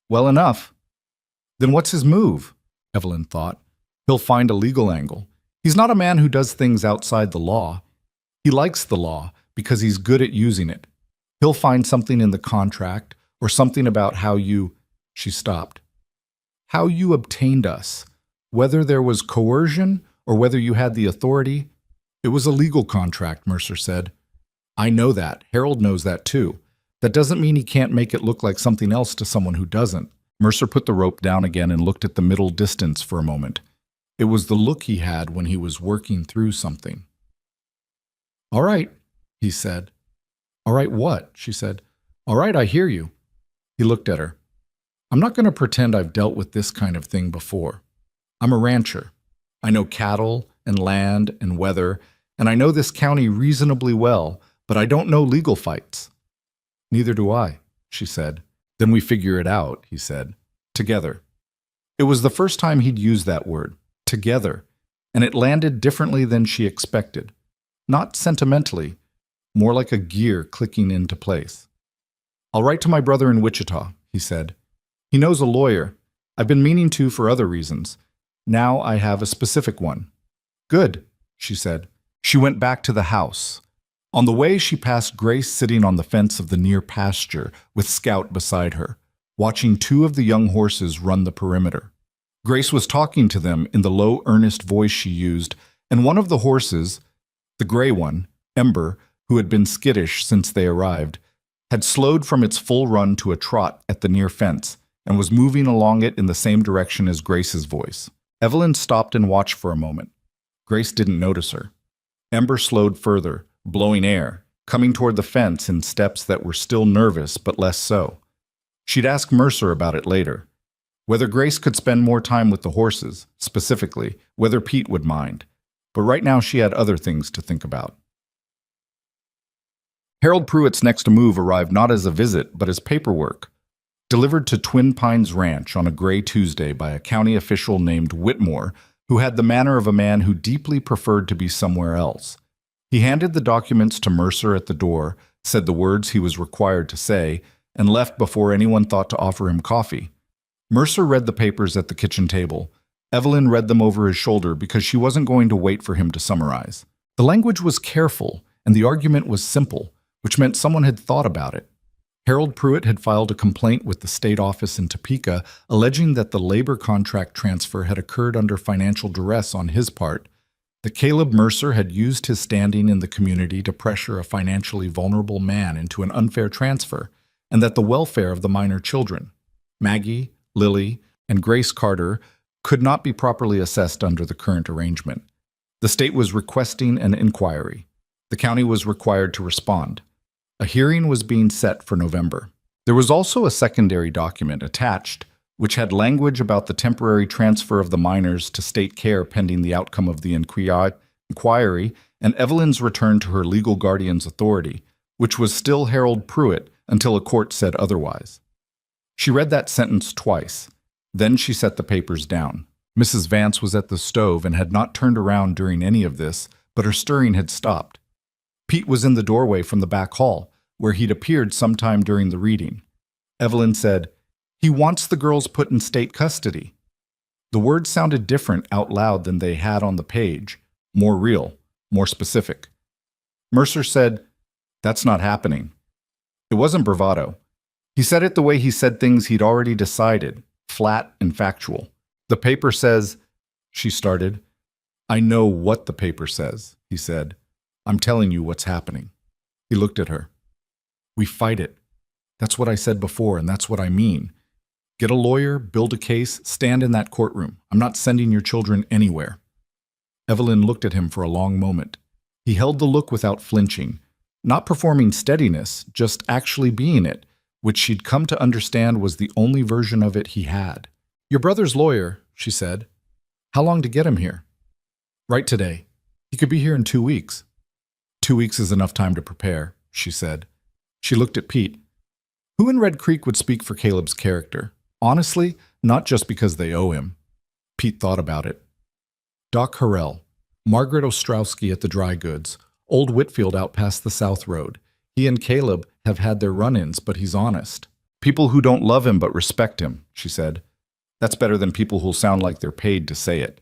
"Well enough." "Then what's his move?" Evelyn thought. "He'll find a legal angle. He's not a man who does things outside the law. He likes the law because he's good at using it. He'll find something in the contract or something about how you—" She stopped. "How you obtained us. Whether there was coercion or whether you had the authority." "It was a legal contract," Mercer said. "I know that. Harold knows that too. That doesn't mean he can't make it look like something else to someone who doesn't." Mercer put the rope down again and looked at the middle distance for a moment. It was the look he had when he was working through something. "All right," he said. "All right what?" she said. "All right, I hear you." He looked at her. "I'm not going to pretend I've dealt with this kind of thing before. I'm a rancher. I know cattle and land and weather, and I know this county reasonably well, but I don't know legal fights." "Neither do I," she said. "Then we figure it out," he said. "Together." It was the first time he'd used that word, together, and it landed differently than she expected. Not sentimentally, more like a gear clicking into place. "I'll write to my brother in Wichita," he said. "He knows a lawyer. I've been meaning to for other reasons. Now I have a specific one." "Good," she said. She went back to the house. On the way, she passed Grace sitting on the fence of the near pasture with Scout beside her, watching 2 of the young horses run the perimeter. Grace was talking to them in the low, earnest voice she used, and one of the horses, the gray one, Ember, who had been skittish since they arrived, had slowed from its full run to a trot at the near fence and was moving along it in the same direction as Grace's voice. Evelyn stopped and watched for a moment. Grace didn't notice her. Ember slowed further, blowing air, coming toward the fence in steps that were still nervous but less so. She'd ask Mercer about it later. Whether Grace could spend more time with the horses, specifically, whether Pete would mind. But right now she had other things to think about. Harold Pruitt's next move arrived not as a visit, but as paperwork. delivered to Twin Pines Ranch on a gray Tuesday by a county official named Whitmore, who had the manner of a man who deeply preferred to be somewhere else. He handed the documents to Mercer at the door, said the words he was required to say, and left before anyone thought to offer him coffee. Mercer read the papers at the kitchen table. Evelyn read them over his shoulder because she wasn't going to wait for him to summarize. The language was careful, and the argument was simple, which meant someone had thought about it. Harold Pruitt had filed a complaint with the state office in Topeka, alleging that the labor contract transfer had occurred under financial duress on his part, that Caleb Mercer had used his standing in the community to pressure a financially vulnerable man into an unfair transfer, and that the welfare of the minor children, Maggie, Lily, and Grace Carter, could not be properly assessed under the current arrangement. The state was requesting an inquiry. The county was required to respond. A hearing was being set for November. There was also a secondary document attached, which had language about the temporary transfer of the minors to state care pending the outcome of the inquiry and Evelyn's return to her legal guardian's authority, which was still Harold Pruitt until a court said otherwise. She read that sentence twice. Then she set the papers down. Mrs. Vance was at the stove and had not turned around during any of this, but her stirring had stopped. Pete was in the doorway from the back hall, where he'd appeared sometime during the reading. Evelyn said, "He wants the girls put in state custody." The words sounded different out loud than they had on the page, more real, more specific. Mercer said, "That's not happening." It wasn't bravado. He said it the way he said things he'd already decided, flat and factual. "The paper says," she started. "I know what the paper says," he said. "I'm telling you what's happening." He looked at her. "We fight it. That's what I said before, and that's what I mean. Get a lawyer, build a case, stand in that courtroom. I'm not sending your children anywhere." Evelyn looked at him for a long moment. He held the look without flinching, not performing steadiness, just actually being it, which she'd come to understand was the only version of it he had. "Your brother's lawyer," she said. "How long to get him here?" "Right today. He could be here in 2 weeks." 2 weeks is enough time to prepare," she said. She looked at Pete. Who in Red Creek would speak for Caleb's character? Honestly, not just because they owe him. Pete thought about it. Doc Harrell, Margaret Ostrowski at the dry goods, old Whitfield out past the South Road. He and Caleb have had their run-ins, but he's honest. People who don't love him but respect him, she said. That's better than people who'll sound like they're paid to say it.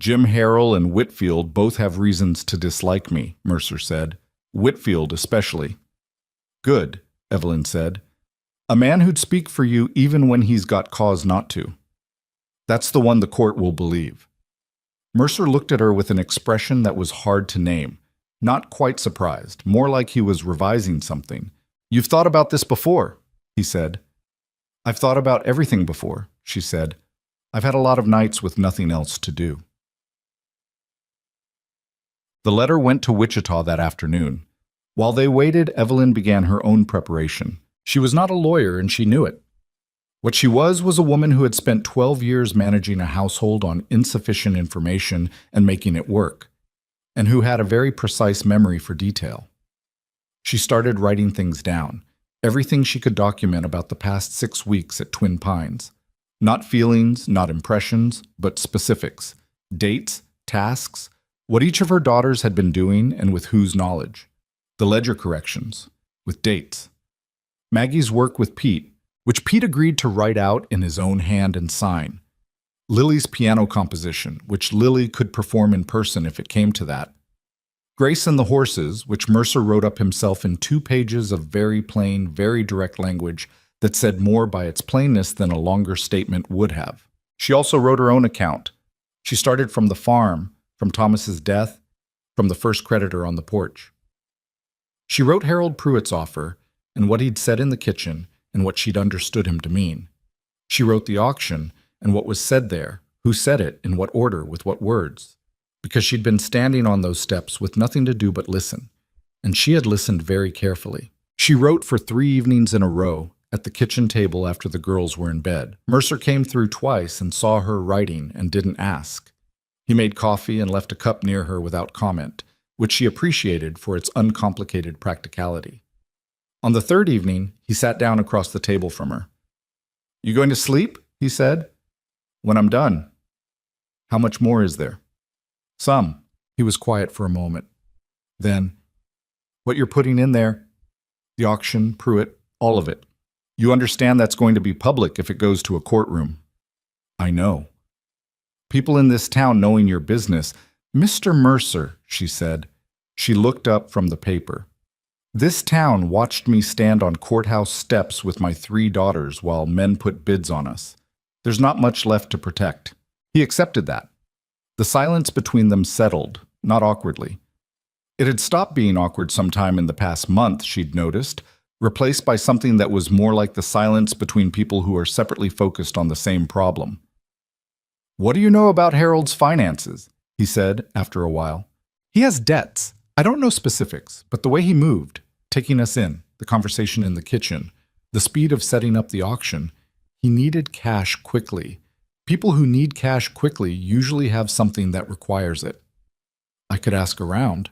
Jim Harrell and Whitfield both have reasons to dislike me, Mercer said. Whitfield especially. Good, Evelyn said. A man who'd speak for you even when he's got cause not to. That's the one the court will believe. Mercer looked at her with an expression that was hard to name. Not quite surprised, more like he was revising something. You've thought about this before, he said. I've thought about everything before, she said. I've had a lot of nights with nothing else to do. The letter went to Wichita that afternoon. While they waited, Evelyn began her own preparation. She was not a lawyer, and she knew it. What she was a woman who had spent 12 years managing a household on insufficient information and making it work, and who had a very precise memory for detail. She started writing things down, everything she could document about the past 6 weeks at Twin Pines. Not feelings, not impressions, but specifics, dates, tasks, what each of her daughters had been doing and with whose knowledge. The ledger corrections, with dates. Maggie's work with Pete, which Pete agreed to write out in his own hand and sign. Lily's piano composition, which Lily could perform in person if it came to that. Grace and the Horses, which Mercer wrote up himself in 2 pages of very plain, very direct language that said more by its plainness than a longer statement would have. She also wrote her own account. She started from the farm, from Thomas's death, from the first creditor on the porch. She wrote Harold Pruitt's offer, and what he'd said in the kitchen, and what she'd understood him to mean. She wrote the auction, and what was said there, who said it, in what order, with what words. Because she'd been standing on those steps with nothing to do but listen, and she had listened very carefully. She wrote for 3 evenings in a row, at the kitchen table after the girls were in bed. Mercer came through twice and saw her writing and didn't ask. He made coffee and left a cup near her without comment, which she appreciated for its uncomplicated practicality. On the 3rd evening, he sat down across the table from her. You going to sleep? He said. When I'm done. How much more is there? Some. He was quiet for a moment. Then, what you're putting in there, the auction, Pruitt, all of it. You understand that's going to be public if it goes to a courtroom. I know. People in this town knowing your business. Mr. Mercer, she said. She looked up from the paper. This town watched me stand on courthouse steps with my 3 daughters while men put bids on us. There's not much left to protect. He accepted that. The silence between them settled, not awkwardly. It had stopped being awkward sometime in the past month, she'd noticed, replaced by something that was more like the silence between people who are separately focused on the same problem. What do you know about Harold's finances? He said after a while. He has debts. I don't know specifics, but the way he moved, taking us in, the conversation in the kitchen, the speed of setting up the auction, he needed cash quickly. People who need cash quickly usually have something that requires it. I could ask around.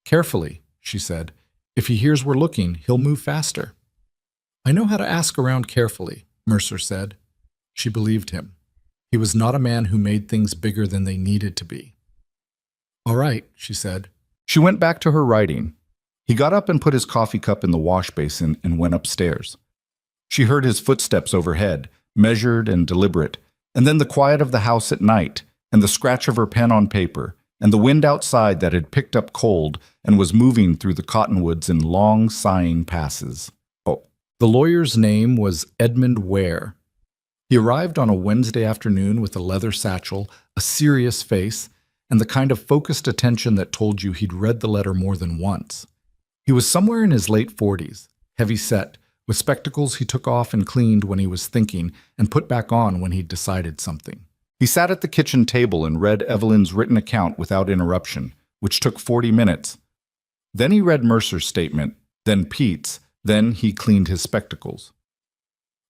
Carefully, she said. If he hears we're looking, he'll move faster. I know how to ask around carefully, Mercer said. She believed him. He was not a man who made things bigger than they needed to be. All right, she said. She went back to her writing. He got up and put his coffee cup in the wash basin and went upstairs. She heard his footsteps overhead, measured and deliberate, and then the quiet of the house at night, and the scratch of her pen on paper, and the wind outside that had picked up cold and was moving through the cottonwoods in long, sighing passes. Oh, the lawyer's name was Edmund Ware. He arrived on a Wednesday afternoon with a leather satchel, a serious face, and the kind of focused attention that told you he'd read the letter more than once. He was somewhere in his late 40s, heavy-set, with spectacles he took off and cleaned when he was thinking and put back on when he'd decided something. He sat at the kitchen table and read Evelyn's written account without interruption, which took 40 minutes. Then he read Mercer's statement, then Pete's, then he cleaned his spectacles.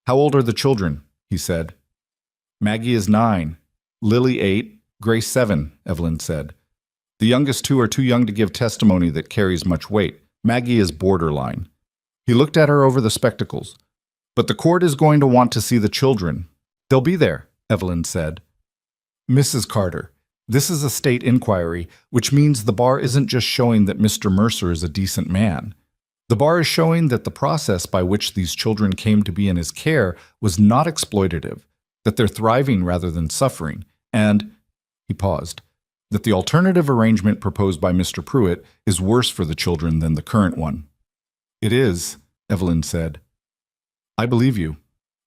How old are the children? He said. Maggie is 9, Lily 8, Grace 7, Evelyn said. The youngest 2 are too young to give testimony that carries much weight. Maggie is borderline. He looked at her over the spectacles. But the court is going to want to see the children. They'll be there, Evelyn said. Mrs. Carter, this is a state inquiry, which means the bar isn't just showing that Mr. Mercer is a decent man. The bar is showing that the process by which these children came to be in his care was not exploitative, that they're thriving rather than suffering, and, he paused, that the alternative arrangement proposed by Mr. Pruitt is worse for the children than the current one. It is, Evelyn said. I believe you.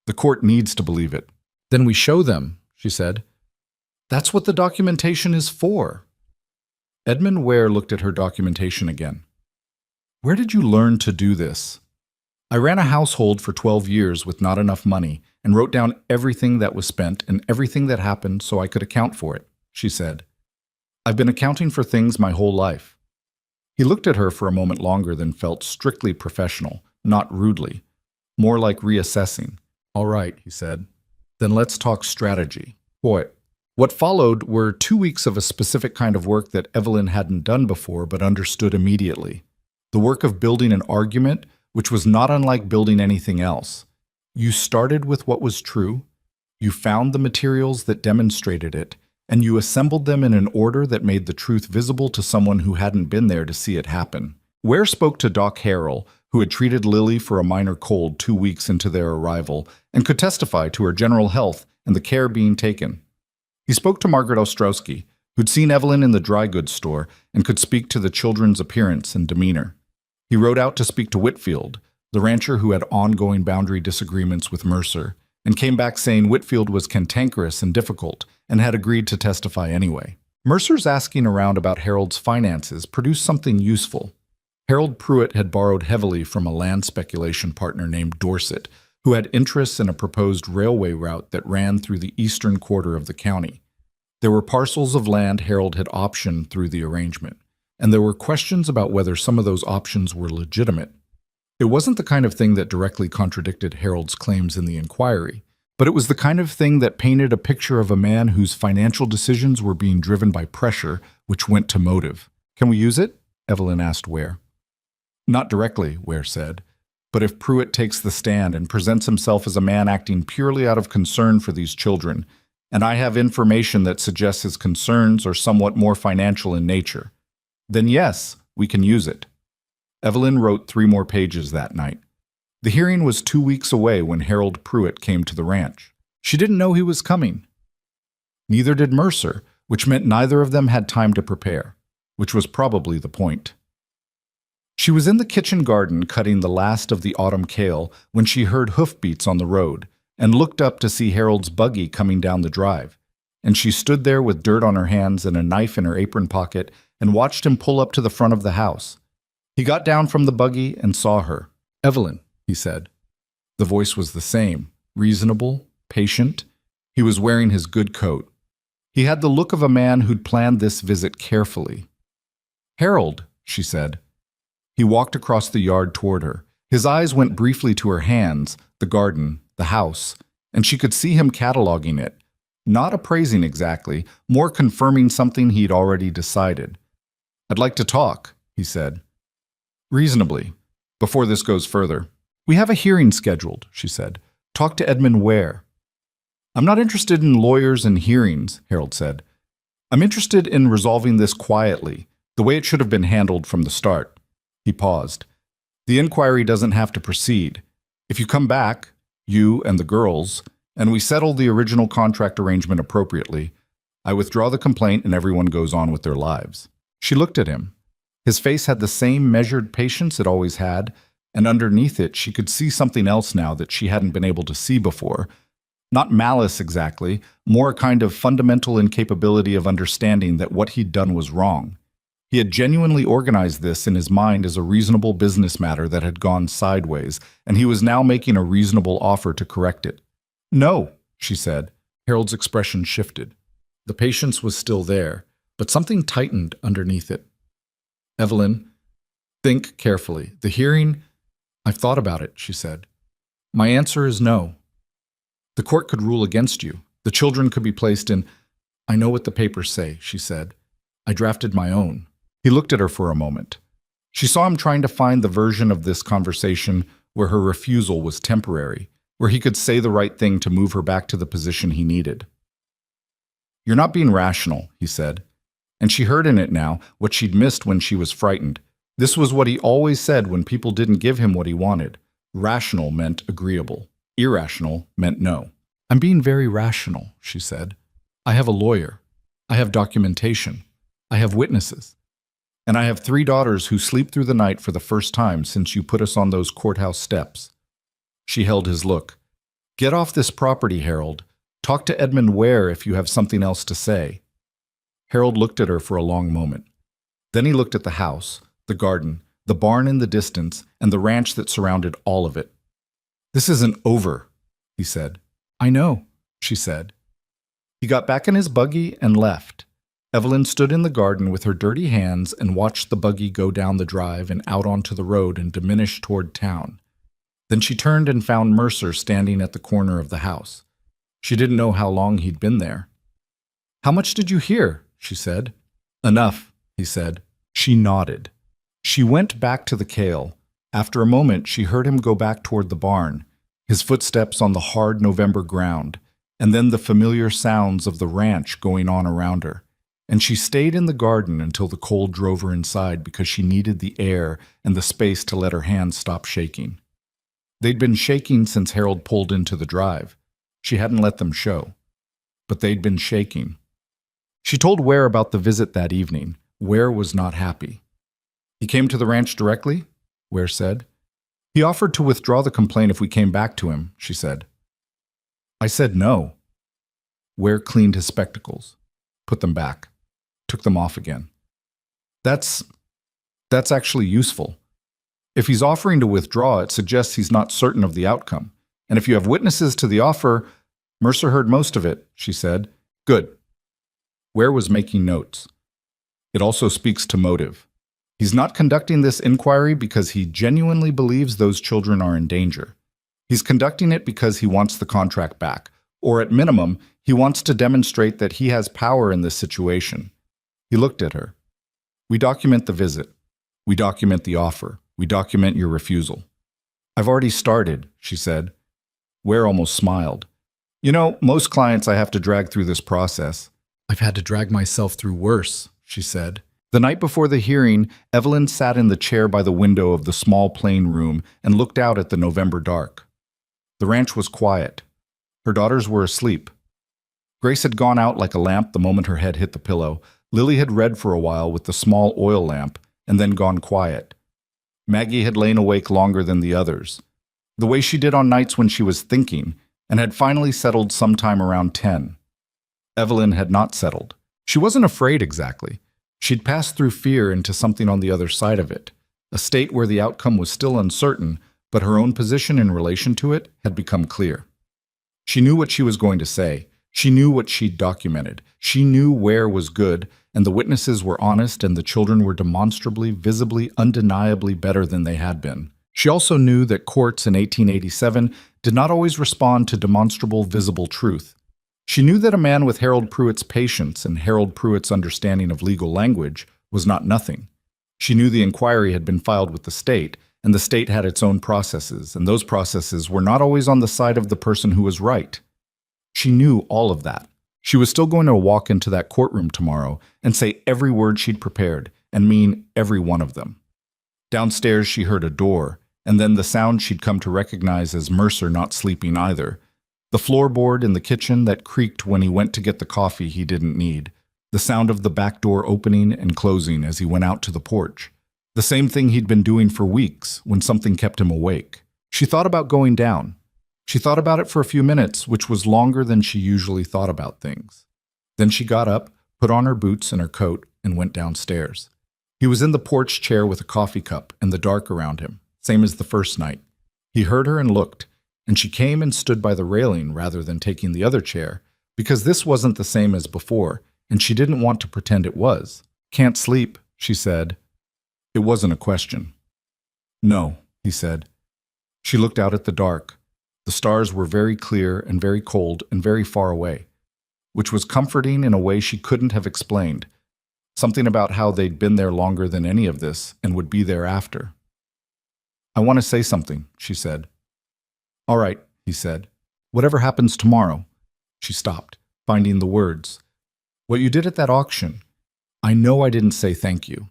The court needs to believe it. Then we show them, she said. That's what the documentation is for. Edmund Ware looked at her documentation again. Where did you learn to do this? I ran a household for 12 years with not enough money and wrote down everything that was spent and everything that happened so I could account for it, she said. I've been accounting for things my whole life. He looked at her for a moment longer than felt strictly professional, not rudely, more like reassessing. All right, he said. Then let's talk strategy. Boy, what followed were 2 weeks of a specific kind of work that Evelyn hadn't done before but understood immediately. The work of building an argument, which was not unlike building anything else. You started with what was true, you found the materials that demonstrated it, and you assembled them in an order that made the truth visible to someone who hadn't been there to see it happen. Ware spoke to Doc Harrell, who had treated Lily for a minor cold 2 weeks into their arrival, and could testify to her general health and the care being taken. He spoke to Margaret Ostrowski, who'd seen Evelyn in the dry goods store and could speak to the children's appearance and demeanor. He rode out to speak to Whitfield, the rancher who had ongoing boundary disagreements with Mercer, and came back saying Whitfield was cantankerous and difficult and had agreed to testify anyway. Mercer's asking around about Harold's finances produced something useful. Harold Pruitt had borrowed heavily from a land speculation partner named Dorset, who had interests in a proposed railway route that ran through the eastern quarter of the county. There were parcels of land Harold had optioned through the arrangement, and there were questions about whether some of those options were legitimate. It wasn't the kind of thing that directly contradicted Harold's claims in the inquiry, but it was the kind of thing that painted a picture of a man whose financial decisions were being driven by pressure, which went to motive. Can we use it? Evelyn asked Ware. Not directly, Ware said. But if Pruitt takes the stand and presents himself as a man acting purely out of concern for these children, and I have information that suggests his concerns are somewhat more financial in nature, then yes, we can use it. Evelyn wrote 3 more pages that night. The hearing was 2 weeks away when Harold Pruitt came to the ranch. She didn't know he was coming. Neither did Mercer, which meant neither of them had time to prepare, which was probably the point. She was in the kitchen garden cutting the last of the autumn kale when she heard hoofbeats on the road and looked up to see Harold's buggy coming down the drive, and she stood there with dirt on her hands and a knife in her apron pocket and watched him pull up to the front of the house. He got down from the buggy and saw her. "Evelyn," he said. The voice was the same, reasonable, patient. He was wearing his good coat. He had the look of a man who'd planned this visit carefully. "Harold," she said. He walked across the yard toward her. His eyes went briefly to her hands, the garden, the house, and she could see him cataloging it, not appraising exactly, more confirming something he'd already decided. "I'd like to talk," he said. "Reasonably, before this goes further. We have a hearing scheduled," she said. "Talk to Edmund Ware." "I'm not interested in lawyers and hearings," Harold said. "I'm interested in resolving this quietly, the way it should have been handled from the start." He paused. "The inquiry doesn't have to proceed. If you come back, you and the girls, and we settle the original contract arrangement appropriately, I withdraw the complaint and everyone goes on with their lives." She looked at him. His face had the same measured patience it always had, and underneath it she could see something else now that she hadn't been able to see before. Not malice exactly, more a kind of fundamental incapability of understanding that what he'd done was wrong. He had genuinely organized this in his mind as a reasonable business matter that had gone sideways, and he was now making a reasonable offer to correct it. "No," she said. Harold's expression shifted. The patience was still there, but something tightened underneath it. "Evelyn, think carefully. The hearing—" "I've thought about it," she said. "My answer is no. The court could rule against you. The children could be placed in—" "I know what the papers say," she said. "I drafted my own." He looked at her for a moment. She saw him trying to find the version of this conversation where her refusal was temporary, where he could say the right thing to move her back to the position he needed. "You're not being rational," he said. And she heard in it now what she'd missed when she was frightened. This was what he always said when people didn't give him what he wanted. Rational meant agreeable. Irrational meant no. "I'm being very rational," she said. "I have a lawyer. I have documentation. I have witnesses. And I have 3 daughters who sleep through the night for the first time since you put us on those courthouse steps." She held his look. "Get off this property, Harold. Talk to Edmund Ware if you have something else to say." Harold looked at her for a long moment. Then he looked at the house, the garden, the barn in the distance, and the ranch that surrounded all of it. "This isn't over," he said. "I know," she said. He got back in his buggy and left. Evelyn stood in the garden with her dirty hands and watched the buggy go down the drive and out onto the road and diminish toward town. Then she turned and found Mercer standing at the corner of the house. She didn't know how long he'd been there. "How much did you hear?" she said. "Enough," he said. She nodded. She went back to the kale. After a moment, she heard him go back toward the barn, his footsteps on the hard November ground, and then the familiar sounds of the ranch going on around her. And she stayed in the garden until the cold drove her inside because she needed the air and the space to let her hands stop shaking. They'd been shaking since Harold pulled into the drive. She hadn't let them show. But they'd been shaking. She told Ware about the visit that evening. Ware was not happy. "He came to the ranch directly?" Ware said. "He offered to withdraw the complaint if we came back to him," she said. "I said no." Ware cleaned his spectacles, put them back, took them off again. That's actually useful. If he's offering to withdraw, it suggests he's not certain of the outcome. And if you have witnesses to the offer—" "Mercer heard most of it," she said. "Good." Ware was making notes. "It also speaks to motive. He's not conducting this inquiry because he genuinely believes those children are in danger. He's conducting it because he wants the contract back, or at minimum, he wants to demonstrate that he has power in this situation." He looked at her. "We document the visit. We document the offer. We document your refusal. I've already started, she said. Ware almost smiled. You know, most clients I have to drag through this process. I've had to drag myself through worse, she said. The night before the hearing, Evelyn sat in the chair by the window of the small plain room and looked out at the November dark. The ranch was quiet. Her daughters were asleep. Grace had gone out like a lamp the moment her head hit the pillow. Lily had read for a while with the small oil lamp and then gone quiet. Maggie had lain awake longer than the others, the way she did on nights when she was thinking, and had finally settled sometime around 10. Evelyn had not settled. She wasn't afraid exactly. She'd passed through fear into something on the other side of it, a state where the outcome was still uncertain, but her own position in relation to it had become clear. She knew what she was going to say. She knew what she'd documented. She knew where was good, and the witnesses were honest, and the children were demonstrably, visibly, undeniably better than they had been. She also knew that courts in 1887 did not always respond to demonstrable, visible truth. She knew that a man with Harold Pruitt's patience and Harold Pruitt's understanding of legal language was not nothing. She knew the inquiry had been filed with the state, and the state had its own processes, and those processes were not always on the side of the person who was right. She knew all of that. She was still going to walk into that courtroom tomorrow and say every word she'd prepared, and mean every one of them. Downstairs she heard a door, and then the sound she'd come to recognize as Mercer not sleeping either. The floorboard in the kitchen that creaked when he went to get the coffee he didn't need. The sound of the back door opening and closing as he went out to the porch. The same thing he'd been doing for weeks when something kept him awake. She thought about going down. She thought about it for a few minutes, which was longer than she usually thought about things. Then she got up, put on her boots and her coat, and went downstairs. He was in the porch chair with a coffee cup and the dark around him, same as the first night. He heard her and looked, and she came and stood by the railing rather than taking the other chair, because this wasn't the same as before, and she didn't want to pretend it was. "Can't sleep," she said. It wasn't a question. "No," he said. She looked out at the dark. The stars were very clear and very cold and very far away, which was comforting in a way she couldn't have explained. Something about how they'd been there longer than any of this and would be there after. "I want to say something," she said. "All right," he said. "Whatever happens tomorrow." She stopped, finding the words. "What you did at that auction, I know I didn't say thank you.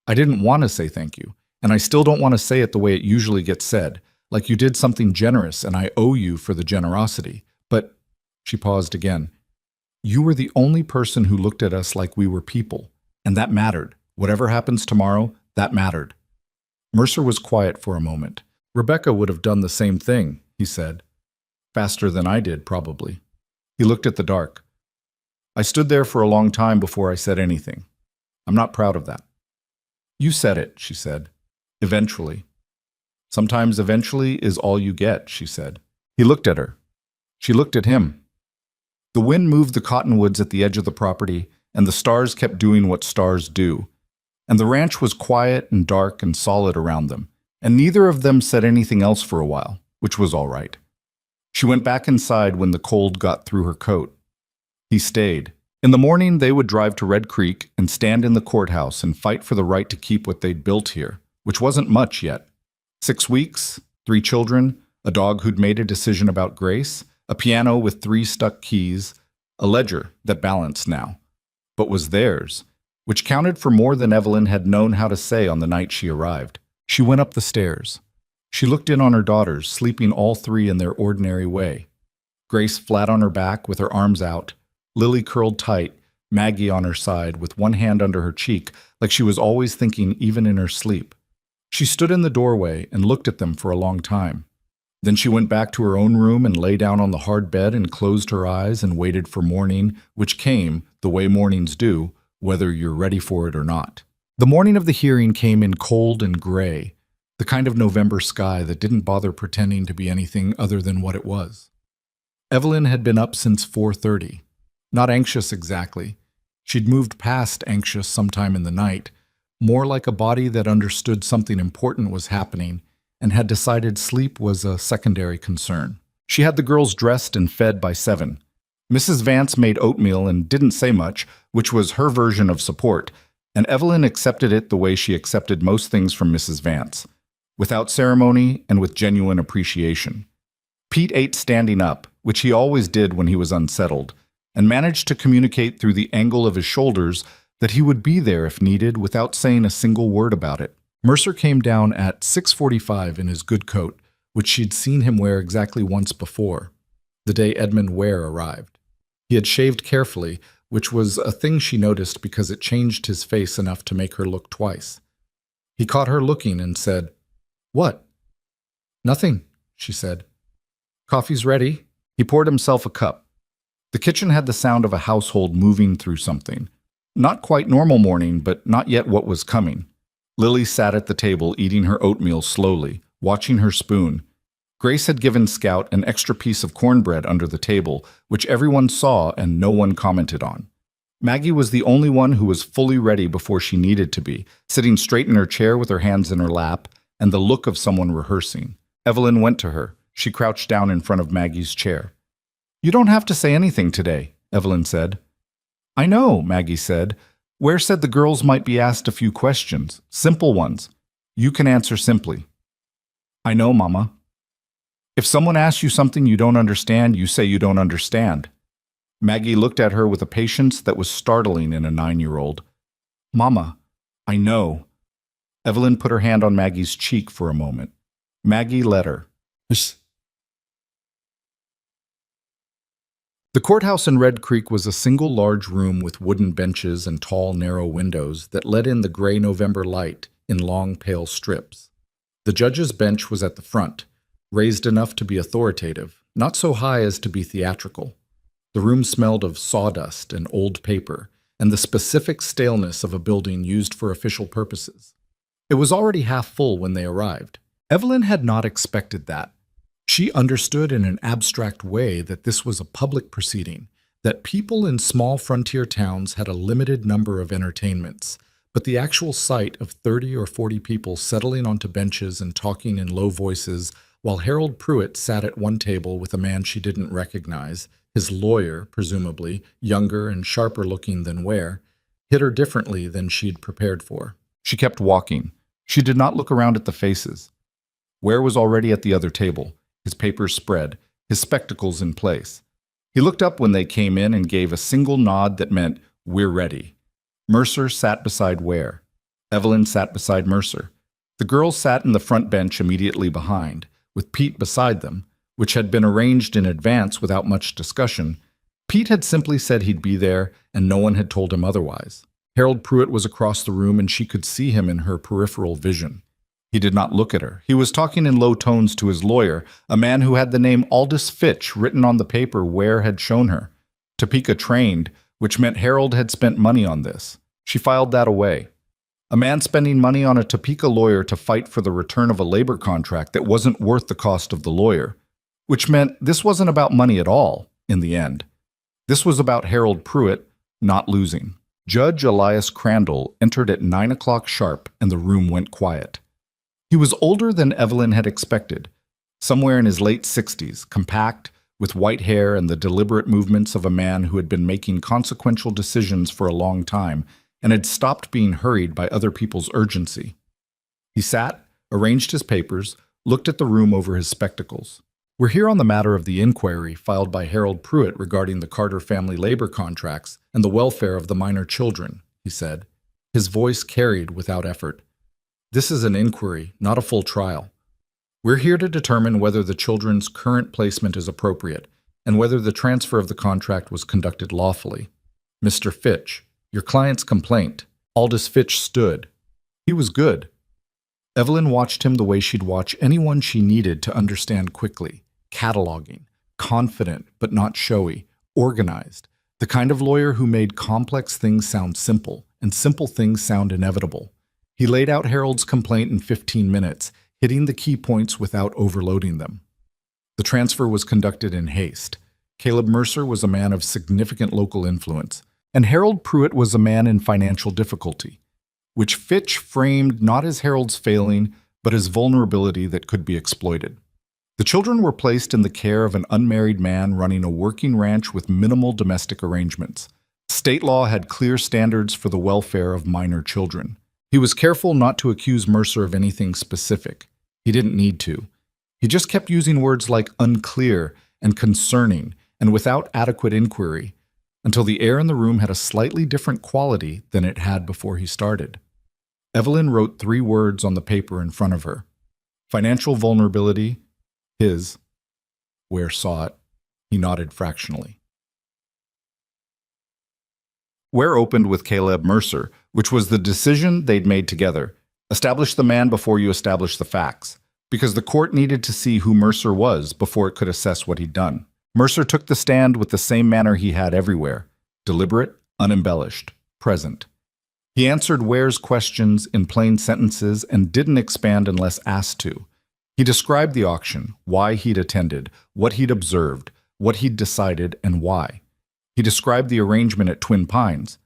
I didn't want to say thank you, and I still don't want to say it the way it usually gets said, like you did something generous and I owe you for the generosity. But," she paused again, "you were the only person who looked at us like we were people, and that mattered. Whatever happens tomorrow, that mattered." Mercer was quiet for a moment. "Rebecca would have done the same thing," he said. "Faster than I did, probably." He looked at the dark. "I stood there for a long time before I said anything. I'm not proud of that." "You said it," she said. "Eventually." "Sometimes eventually is all you get," she said. He looked at her. She looked at him. The wind moved the cottonwoods at the edge of the property, and the stars kept doing what stars do. And the ranch was quiet and dark and solid around them, and neither of them said anything else for a while, which was all right. She went back inside when the cold got through her coat. He stayed. In the morning, they would drive to Red Creek and stand in the courthouse and fight for the right to keep what they'd built here, which wasn't much yet. 6 weeks, 3 children, a dog who'd made a decision about Grace, a piano with 3 stuck keys, a ledger that balanced now, but was theirs, which counted for more than Evelyn had known how to say on the night she arrived. She went up the stairs. She looked in on her daughters, sleeping all 3 in their ordinary way. Grace flat on her back with her arms out, Lily curled tight, Maggie on her side with one hand under her cheek, like she was always thinking even in her sleep. She stood in the doorway and looked at them for a long time. Then she went back to her own room and lay down on the hard bed and closed her eyes and waited for morning, which came, the way mornings do, whether you're ready for it or not. The morning of the hearing came in cold and gray, the kind of November sky that didn't bother pretending to be anything other than what it was. Evelyn had been up since 4:30. Not anxious exactly. She'd moved past anxious sometime in the night, more like a body that understood something important was happening and had decided sleep was a secondary concern. She had the girls dressed and fed by 7. Mrs. Vance made oatmeal and didn't say much, which was her version of support, and Evelyn accepted it the way she accepted most things from Mrs. Vance. without ceremony and with genuine appreciation. Pete ate standing up, which he always did when he was unsettled, and managed to communicate through the angle of his shoulders that he would be there if needed without saying a single word about it. Mercer came down at 6:45 in his good coat, which she'd seen him wear exactly once before, the day Edmund Ware arrived. He had shaved carefully, which was a thing she noticed because it changed his face enough to make her look twice. He caught her looking and said, "What?" "Nothing," she said. "Coffee's ready." He poured himself a cup. The kitchen had the sound of a household moving through something. Not quite normal morning, but not yet what was coming. Lily sat at the table eating her oatmeal slowly, watching her spoon. Grace had given Scout an extra piece of cornbread under the table, which everyone saw and no one commented on. Maggie was the only one who was fully ready before she needed to be, sitting straight in her chair with her hands in her lap and the look of someone rehearsing. Evelyn went to her. She crouched down in front of Maggie's chair. "You don't have to say anything today," Evelyn said. "I know," Maggie said. "Ware said the girls might be asked a few questions, simple ones. You can answer simply." "I know, Mama." "If someone asks you something you don't understand, you say you don't understand." Maggie looked at her with a patience that was startling in a 9-year-old. "Mama, I know." Evelyn put her hand on Maggie's cheek for a moment. Maggie let her. The courthouse in Red Creek was a single large room with wooden benches and tall, narrow windows that let in the gray November light in long, pale strips. The judge's bench was at the front, raised enough to be authoritative, not so high as to be theatrical. The room smelled of sawdust and old paper, and the specific staleness of a building used for official purposes. It was already half full when they arrived. Evelyn had not expected that. She understood in an abstract way that this was a public proceeding, that people in small frontier towns had a limited number of entertainments, but the actual sight of 30 or 40 people settling onto benches and talking in low voices while Harold Pruitt sat at one table with a man she didn't recognize, his lawyer, presumably, younger and sharper looking than Ware, hit her differently than she'd prepared for. She kept walking. She did not look around at the faces. Ware was already at the other table, his papers spread, his spectacles in place. He looked up when they came in and gave a single nod that meant, "We're ready." Mercer sat beside Ware. Evelyn sat beside Mercer. The girls sat in the front bench immediately behind, with Pete beside them, which had been arranged in advance without much discussion. Pete had simply said he'd be there, and no one had told him otherwise. Harold Pruitt was across the room, and she could see him in her peripheral vision. He did not look at her. He was talking in low tones to his lawyer, a man who had the name Aldous Fitch written on the paper Ware had shown her. Topeka trained, which meant Harold had spent money on this. She filed that away. A man spending money on a Topeka lawyer to fight for the return of a labor contract that wasn't worth the cost of the lawyer, which meant this wasn't about money at all, in the end. This was about Harold Pruitt not losing. Judge Elias Crandall entered at 9 o'clock sharp, and the room went quiet. He was older than Evelyn had expected, somewhere in his late 60s, compact, with white hair and the deliberate movements of a man who had been making consequential decisions for a long time and had stopped being hurried by other people's urgency. He sat, arranged his papers, looked at the room over his spectacles. "We're here on the matter of the inquiry filed by Harold Pruitt regarding the Carter family labor contracts and the welfare of the minor children," he said. His voice carried without effort. "This is an inquiry, not a full trial. We're here to determine whether the children's current placement is appropriate and whether the transfer of the contract was conducted lawfully. Mr. Fitch, your client's complaint." Aldous Fitch stood. He was good. Evelyn watched him the way she'd watch anyone she needed to understand quickly, cataloging, confident but not showy, organized, the kind of lawyer who made complex things sound simple and simple things sound inevitable. He laid out Harold's complaint in 15 minutes, hitting the key points without overloading them. The transfer was conducted in haste. Caleb Mercer was a man of significant local influence, and Harold Pruitt was a man in financial difficulty, which Fitch framed not as Harold's failing, but as vulnerability that could be exploited. The children were placed in the care of an unmarried man running a working ranch with minimal domestic arrangements. State law had clear standards for the welfare of minor children. He was careful not to accuse Mercer of anything specific. He didn't need to. He just kept using words like unclear and concerning and without adequate inquiry until the air in the room had a slightly different quality than it had before he started. Evelyn wrote 3 words on the paper in front of her. Financial vulnerability, his. Ware saw it. He nodded fractionally. Ware opened with Caleb Mercer, which was the decision they'd made together. Establish the man before you establish the facts, because the court needed to see who Mercer was before it could assess what he'd done. Mercer took the stand with the same manner he had everywhere, deliberate, unembellished, present. He answered Ware's questions in plain sentences and didn't expand unless asked to. He described the auction, why he'd attended, what he'd observed, what he'd decided, and why. He described the arrangement at Twin Pines,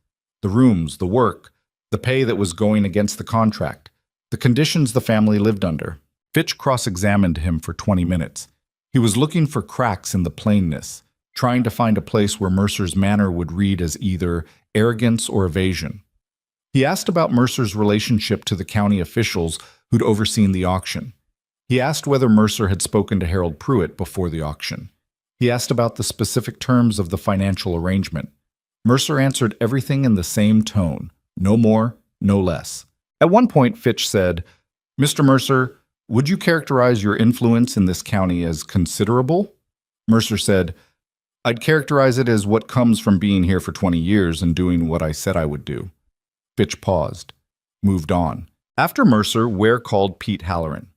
the rooms, the work, the pay that was going against the contract, the conditions the family lived under. Fitch cross-examined him for 20 minutes. He was looking for cracks in the plainness, trying to find a place where Mercer's manner would read as either arrogance or evasion. He asked about Mercer's relationship to the county officials who'd overseen the auction. He asked whether Mercer had spoken to Harold Pruitt before the auction. He asked about the specific terms of the financial arrangement. Mercer answered everything in the same tone, no more, no less. At one point, Fitch said, "Mr. Mercer, would you characterize your influence in this county as considerable?" Mercer said, "I'd characterize it as what comes from being here for 20 years and doing what I said I would do." Fitch paused, moved on. After Mercer, Ware called Pete Halloran.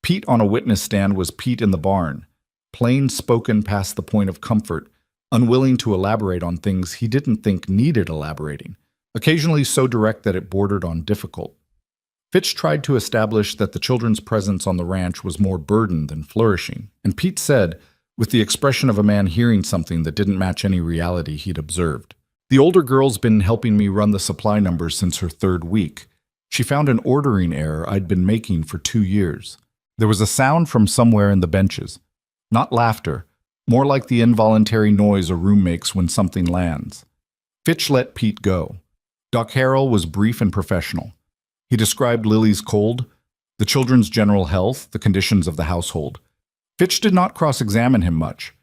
Pete on a witness stand was Pete in the barn, plain-spoken past the point of comfort, unwilling to elaborate on things he didn't think needed elaborating, occasionally so direct that it bordered on difficult. Fitch tried to establish that the children's presence on the ranch was more burden than flourishing, and Pete said, with the expression of a man hearing something that didn't match any reality he'd observed, "The older girl's been helping me run the supply numbers since her 3rd week. She found an ordering error I'd been making for 2 years. There was a sound from somewhere in the benches. Not laughter, more like the involuntary noise a room makes when something lands." Fitch let Pete go. Doc Harrell was brief and professional. He described Lily's cold, the children's general health, the conditions of the household. Fitch did not cross-examine him much.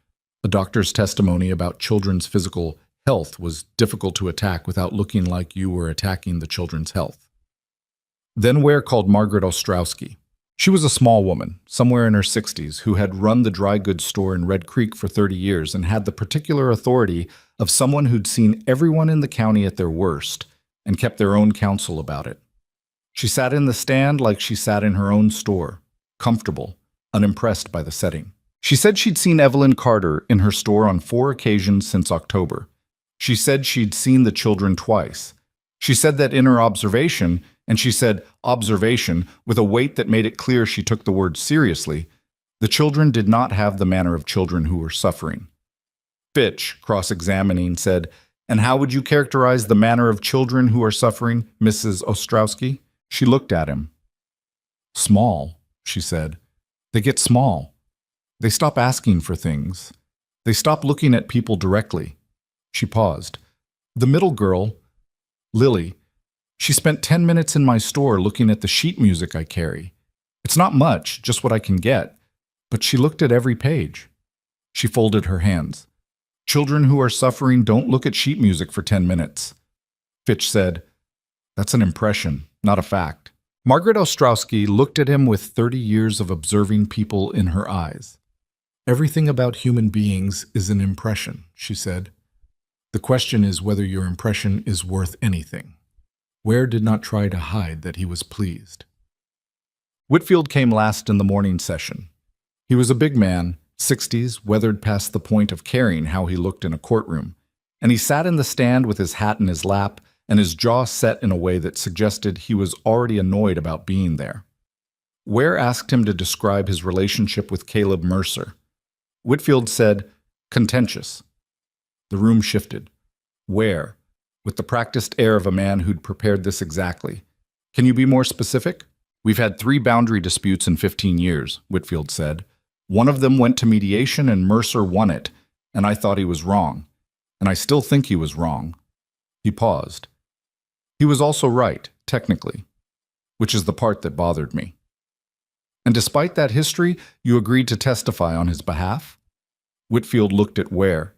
A doctor's testimony about children's physical health was difficult to attack without looking like you were attacking the children's health. Then Ware called Margaret Ostrowski. She was a small woman, somewhere in her 60s, who had run the dry goods store in Red Creek for 30 years and had the particular authority of someone who'd seen everyone in the county at their worst and kept their own counsel about it. She sat in the stand like she sat in her own store, comfortable, unimpressed by the setting. She said she'd seen Evelyn Carter in her store on 4 occasions since October. She said she'd seen the children twice. She said that in her observation, and she said observation with a weight that made it clear she took the word seriously, the children did not have the manner of children who were suffering. Fitch, cross-examining, said, "And how would you characterize the manner of children who are suffering, Mrs. Ostrowski?" She looked at him. "Small," she said. "They get small. They stop asking for things. They stop looking at people directly." She paused. "The middle girl, Lily, she spent 10 minutes in my store looking at the sheet music I carry. It's not much, just what I can get, but she looked at every page." She folded her hands. "Children who are suffering don't look at sheet music for 10 minutes. Fitch said, "That's an impression, not a fact." Margaret Ostrowski looked at him with 30 years of observing people in her eyes. "Everything about human beings is an impression," she said. "The question is whether your impression is worth anything." Ware did not try to hide that he was pleased. Whitfield came last in the morning session. He was a big man, 60s, weathered past the point of caring how he looked in a courtroom, and he sat in the stand with his hat in his lap and his jaw set in a way that suggested he was already annoyed about being there. Ware asked him to describe his relationship with Caleb Mercer. Whitfield said, "Contentious." The room shifted. Ware, with the practiced air of a man who'd prepared this exactly. "Can you be more specific?" "We've had 3 boundary disputes in 15 years, Whitfield said. "One of them went to mediation and Mercer won it, and I thought he was wrong. And I still think he was wrong." He paused. "He was also right, technically, which is the part that bothered me." And despite that history, you agreed to testify on his behalf? Whitfield looked at Ware.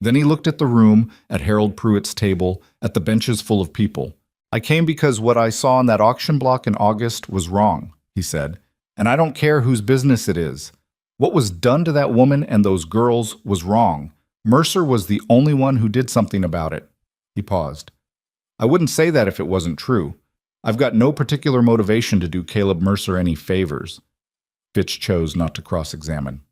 Then he looked at the room, at Harold Pruitt's table, at the benches full of people. I came because what I saw on that auction block in August was wrong, he said. And I don't care whose business it is. What was done to that woman and those girls was wrong. Mercer was the only one who did something about it. He paused. I wouldn't say that if it wasn't true. I've got no particular motivation to do Caleb Mercer any favors. Fitch chose not to cross-examine.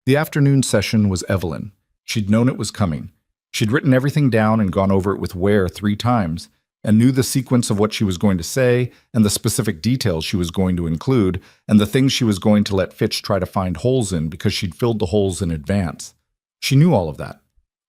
The afternoon session was Evelyn. She'd known it was coming. She'd written everything down and gone over it with Ware 3 times, and knew the sequence of what she was going to say, and the specific details she was going to include, and the things she was going to let Fitch try to find holes in because she'd filled the holes in advance. She knew all of that.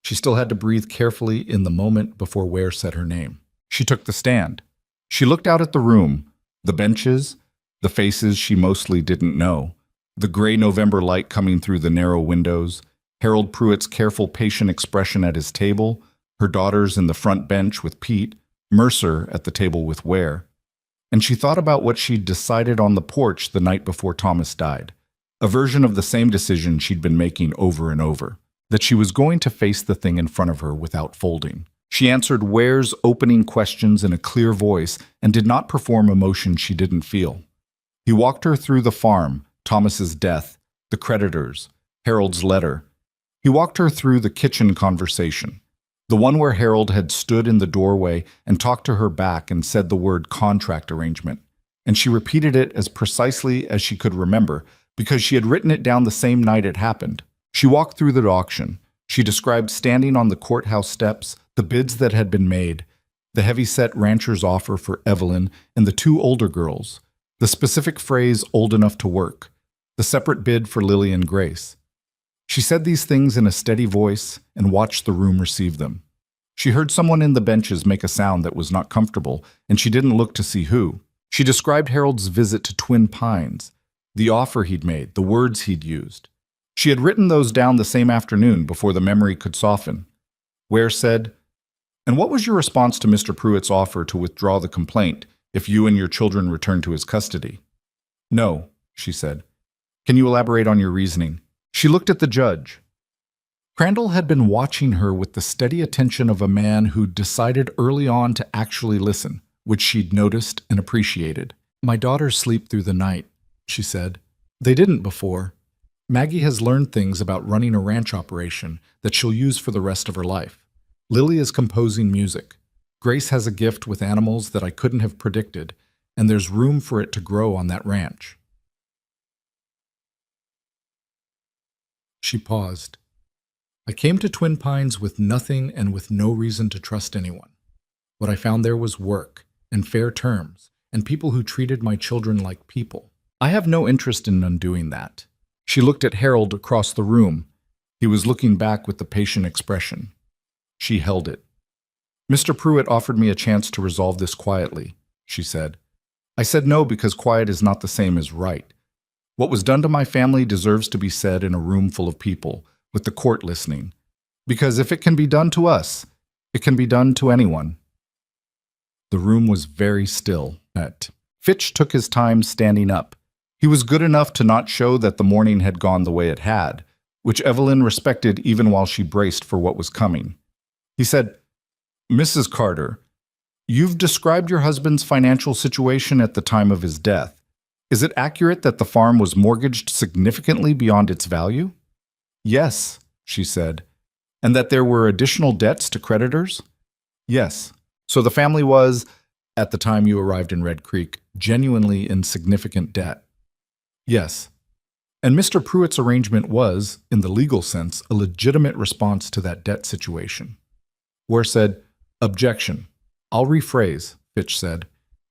She still had to breathe carefully in the moment before Ware said her name. She took the stand. She looked out at the room, the benches, the faces she mostly didn't know, the gray November light coming through the narrow windows, Harold Pruitt's careful, patient expression at his table, her daughters in the front bench with Pete, Mercer at the table with Ware. And she thought about what she'd decided on the porch the night before Thomas died, a version of the same decision she'd been making over and over, that she was going to face the thing in front of her without folding. She answered Ware's opening questions in a clear voice and did not perform emotion she didn't feel. He walked her through the farm, Thomas's death, the creditors, Harold's letter. He walked her through the kitchen conversation, the one where Harold had stood in the doorway and talked to her back and said the word contract arrangement, and she repeated it as precisely as she could remember because she had written it down the same night it happened. She walked through the auction. She described standing on the courthouse steps, the bids that had been made, the heavy-set rancher's offer for Evelyn and the 2 older girls, the specific phrase old enough to work, the separate bid for Lily and Grace. She said these things in a steady voice and watched the room receive them. She heard someone in the benches make a sound that was not comfortable, and she didn't look to see who. She described Harold's visit to Twin Pines, the offer he'd made, the words he'd used. She had written those down the same afternoon before the memory could soften. Ware said, "And what was your response to Mr. Pruitt's offer to withdraw the complaint if you and your children returned to his custody?" "No," she said. "Can you elaborate on your reasoning?" She looked at the judge. Crandall had been watching her with the steady attention of a man who'd decided early on to actually listen, which she'd noticed and appreciated. "My daughters sleep through the night," she said. "They didn't before. Maggie has learned things about running a ranch operation that she'll use for the rest of her life. Lily is composing music. Grace has a gift with animals that I couldn't have predicted, and there's room for it to grow on that ranch." She paused. "I came to Twin Pines with nothing and with no reason to trust anyone. What I found there was work, and fair terms, and people who treated my children like people. I have no interest in undoing that." She looked at Harold across the room. He was looking back with the patient expression. She held it. "Mr. Pruitt offered me a chance to resolve this quietly," she said. "I said no because quiet is not the same as right. What was done to my family deserves to be said in a room full of people, with the court listening. Because if it can be done to us, it can be done to anyone." The room was very still. Fitch took his time standing up. He was good enough to not show that the morning had gone the way it had, which Evelyn respected even while she braced for what was coming. He said, "Mrs. Carter, you've described your husband's financial situation at the time of his death. Is it accurate that the farm was mortgaged significantly beyond its value?" "Yes," she said. "And that there were additional debts to creditors?" "Yes. So the family was, at the time you arrived in Red Creek, genuinely in significant debt?" "Yes. And Mr. Pruitt's arrangement was, in the legal sense, a legitimate response to that debt situation." Ware said, "Objection. I'll rephrase," Fitch said.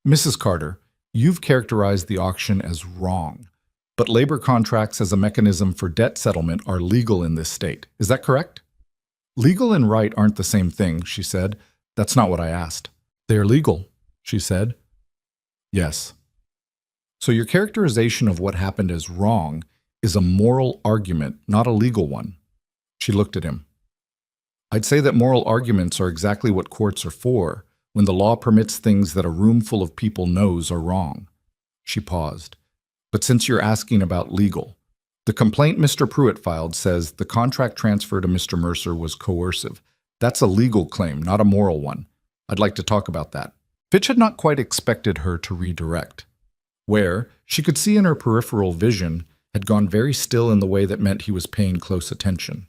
"Mrs. Carter, you've characterized the auction as wrong, but labor contracts as a mechanism for debt settlement are legal in this state. Is that correct?" "Legal and right aren't the same thing," she said. "That's not what I asked." "They're legal," she said. "Yes. So your characterization of what happened as wrong is a moral argument, not a legal one." She looked at him. "I'd say that moral arguments are exactly what courts are for, when the law permits things that a room full of people knows are wrong." She paused. But since you're asking about legal, the complaint Mr. Pruitt filed says the contract transfer to Mr. Mercer was coercive. That's a legal claim, not a moral one. I'd like to talk about that. Fitch had not quite expected her to redirect. Where, she could see in her peripheral vision, had gone very still in the way that meant he was paying close attention.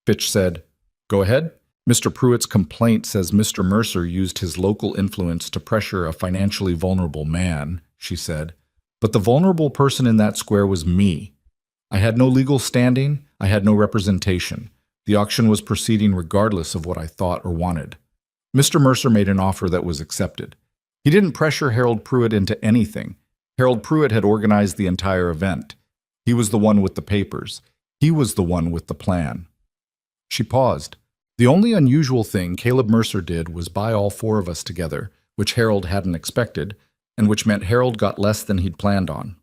Fitch said, "Go ahead." Mr. Pruitt's complaint says Mr. Mercer used his local influence to pressure a financially vulnerable man, she said. But the vulnerable person in that square was me. I had no legal standing, I had no representation. The auction was proceeding regardless of what I thought or wanted. Mr. Mercer made an offer that was accepted. He didn't pressure Harold Pruitt into anything. Harold Pruitt had organized the entire event. He was the one with the papers. He was the one with the plan. She paused. The only unusual thing Caleb Mercer did was buy all four of us together, which Harold hadn't expected, and which meant Harold got less than he'd planned on.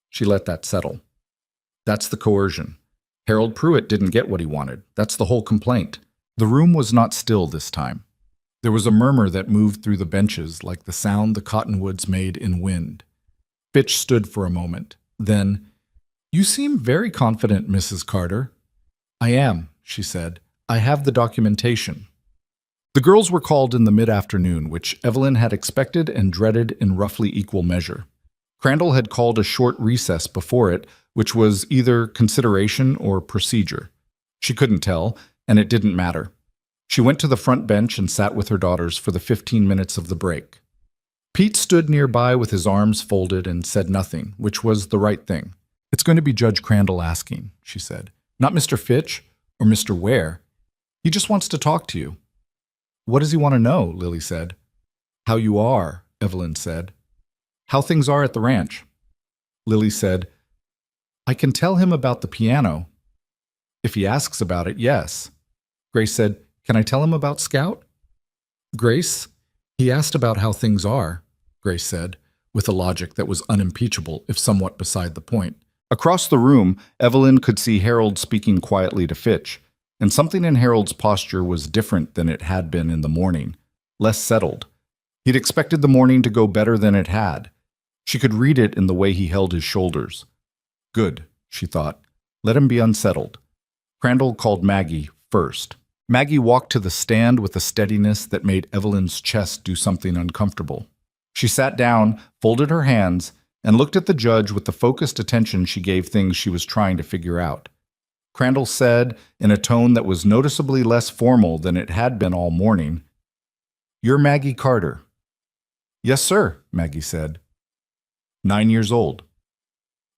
She let that settle. That's the coercion. Harold Pruitt didn't get what he wanted. That's the whole complaint. The room was not still this time. There was a murmur that moved through the benches like the sound the cottonwoods made in wind. Fitch stood for a moment. Then, "You seem very confident, Mrs. Carter." "I am," she said. "I have the documentation." The girls were called in the mid-afternoon, which Evelyn had expected and dreaded in roughly equal measure. Crandall had called a short recess before it, which was either consideration or procedure. She couldn't tell, and it didn't matter. She went to the front bench and sat with her daughters for the 15 minutes of the break. Pete stood nearby with his arms folded and said nothing, which was the right thing. "It's going to be Judge Crandall asking," she said. "Not Mr. Fitch or Mr. Ware. He just wants to talk to you." "What does he want to know?" Lily said. "How you are," Evelyn said. "How things are at the ranch." Lily said, "I can tell him about the piano." "If he asks about it, yes." Grace said, "Can I tell him about Scout?" "Grace, he asked about how things are," Grace said, with a logic that was unimpeachable if somewhat beside the point. Across the room, Evelyn could see Harold speaking quietly to Fitch, and something in Harold's posture was different than it had been in the morning, less settled. He'd expected the morning to go better than it had. She could read it in the way he held his shoulders. Good, she thought. Let him be unsettled. Crandall called Maggie first. Maggie walked to the stand with a steadiness that made Evelyn's chest do something uncomfortable. She sat down, folded her hands, and looked at the judge with the focused attention she gave things she was trying to figure out. Crandall said, in a tone that was noticeably less formal than it had been all morning, "You're Maggie Carter." "Yes, sir," Maggie said. 9 years old.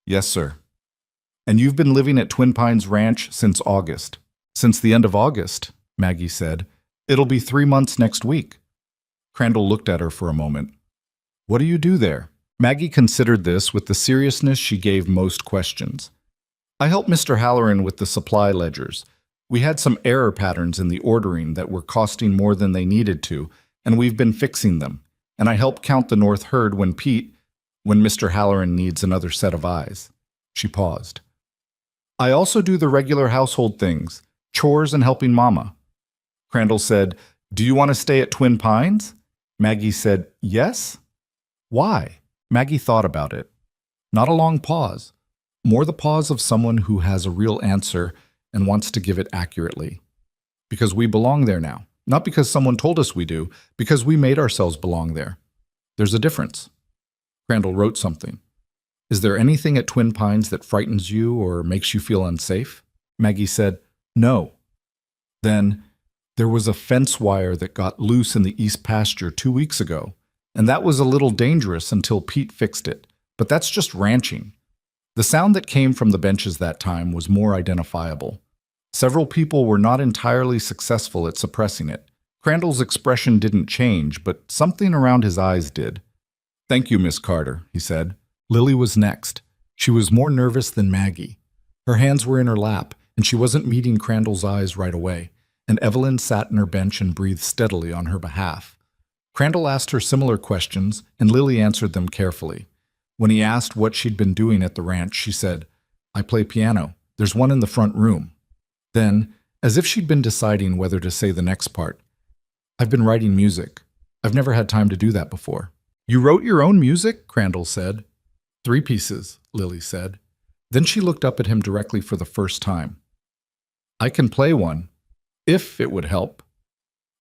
"Yes, sir." "And you've been living at Twin Pines Ranch since August." "Since the end of August," Maggie said. "It'll be 3 months next week." Crandall looked at her for a moment. "What do you do there?" Maggie considered this with the seriousness she gave most questions. "I helped Mr. Halloran with the supply ledgers. We had some error patterns in the ordering that were costing more than they needed to, and we've been fixing them. And I help count the North herd when Mr. Halloran needs another set of eyes." She paused. "I also do the regular household things, chores and helping Mama." Crandall said, "Do you want to stay at Twin Pines?" Maggie said, "Yes." "Why?" Maggie thought about it. Not a long pause. More the pause of someone who has a real answer and wants to give it accurately. "Because we belong there now. Not because someone told us we do, because we made ourselves belong there. There's a difference." Crandall wrote something. "Is there anything at Twin Pines that frightens you or makes you feel unsafe?" Maggie said, "No." Then, "There was a fence wire that got loose in the east pasture 2 weeks ago, and that was a little dangerous until Pete fixed it. But that's just ranching." The sound that came from the benches that time was more identifiable. Several people were not entirely successful at suppressing it. Crandall's expression didn't change, but something around his eyes did. "Thank you, Miss Carter," he said. Lily was next. She was more nervous than Maggie. Her hands were in her lap, and she wasn't meeting Crandall's eyes right away, and Evelyn sat in her bench and breathed steadily on her behalf. Crandall asked her similar questions, and Lily answered them carefully. When he asked what she'd been doing at the ranch, she said, "I play piano. There's one in the front room." Then, as if she'd been deciding whether to say the next part, "I've been writing music. I've never had time to do that before." "You wrote your own music?" Crandall said. 3 pieces, Lily said. Then she looked up at him directly for the first time. I can play one, if it would help.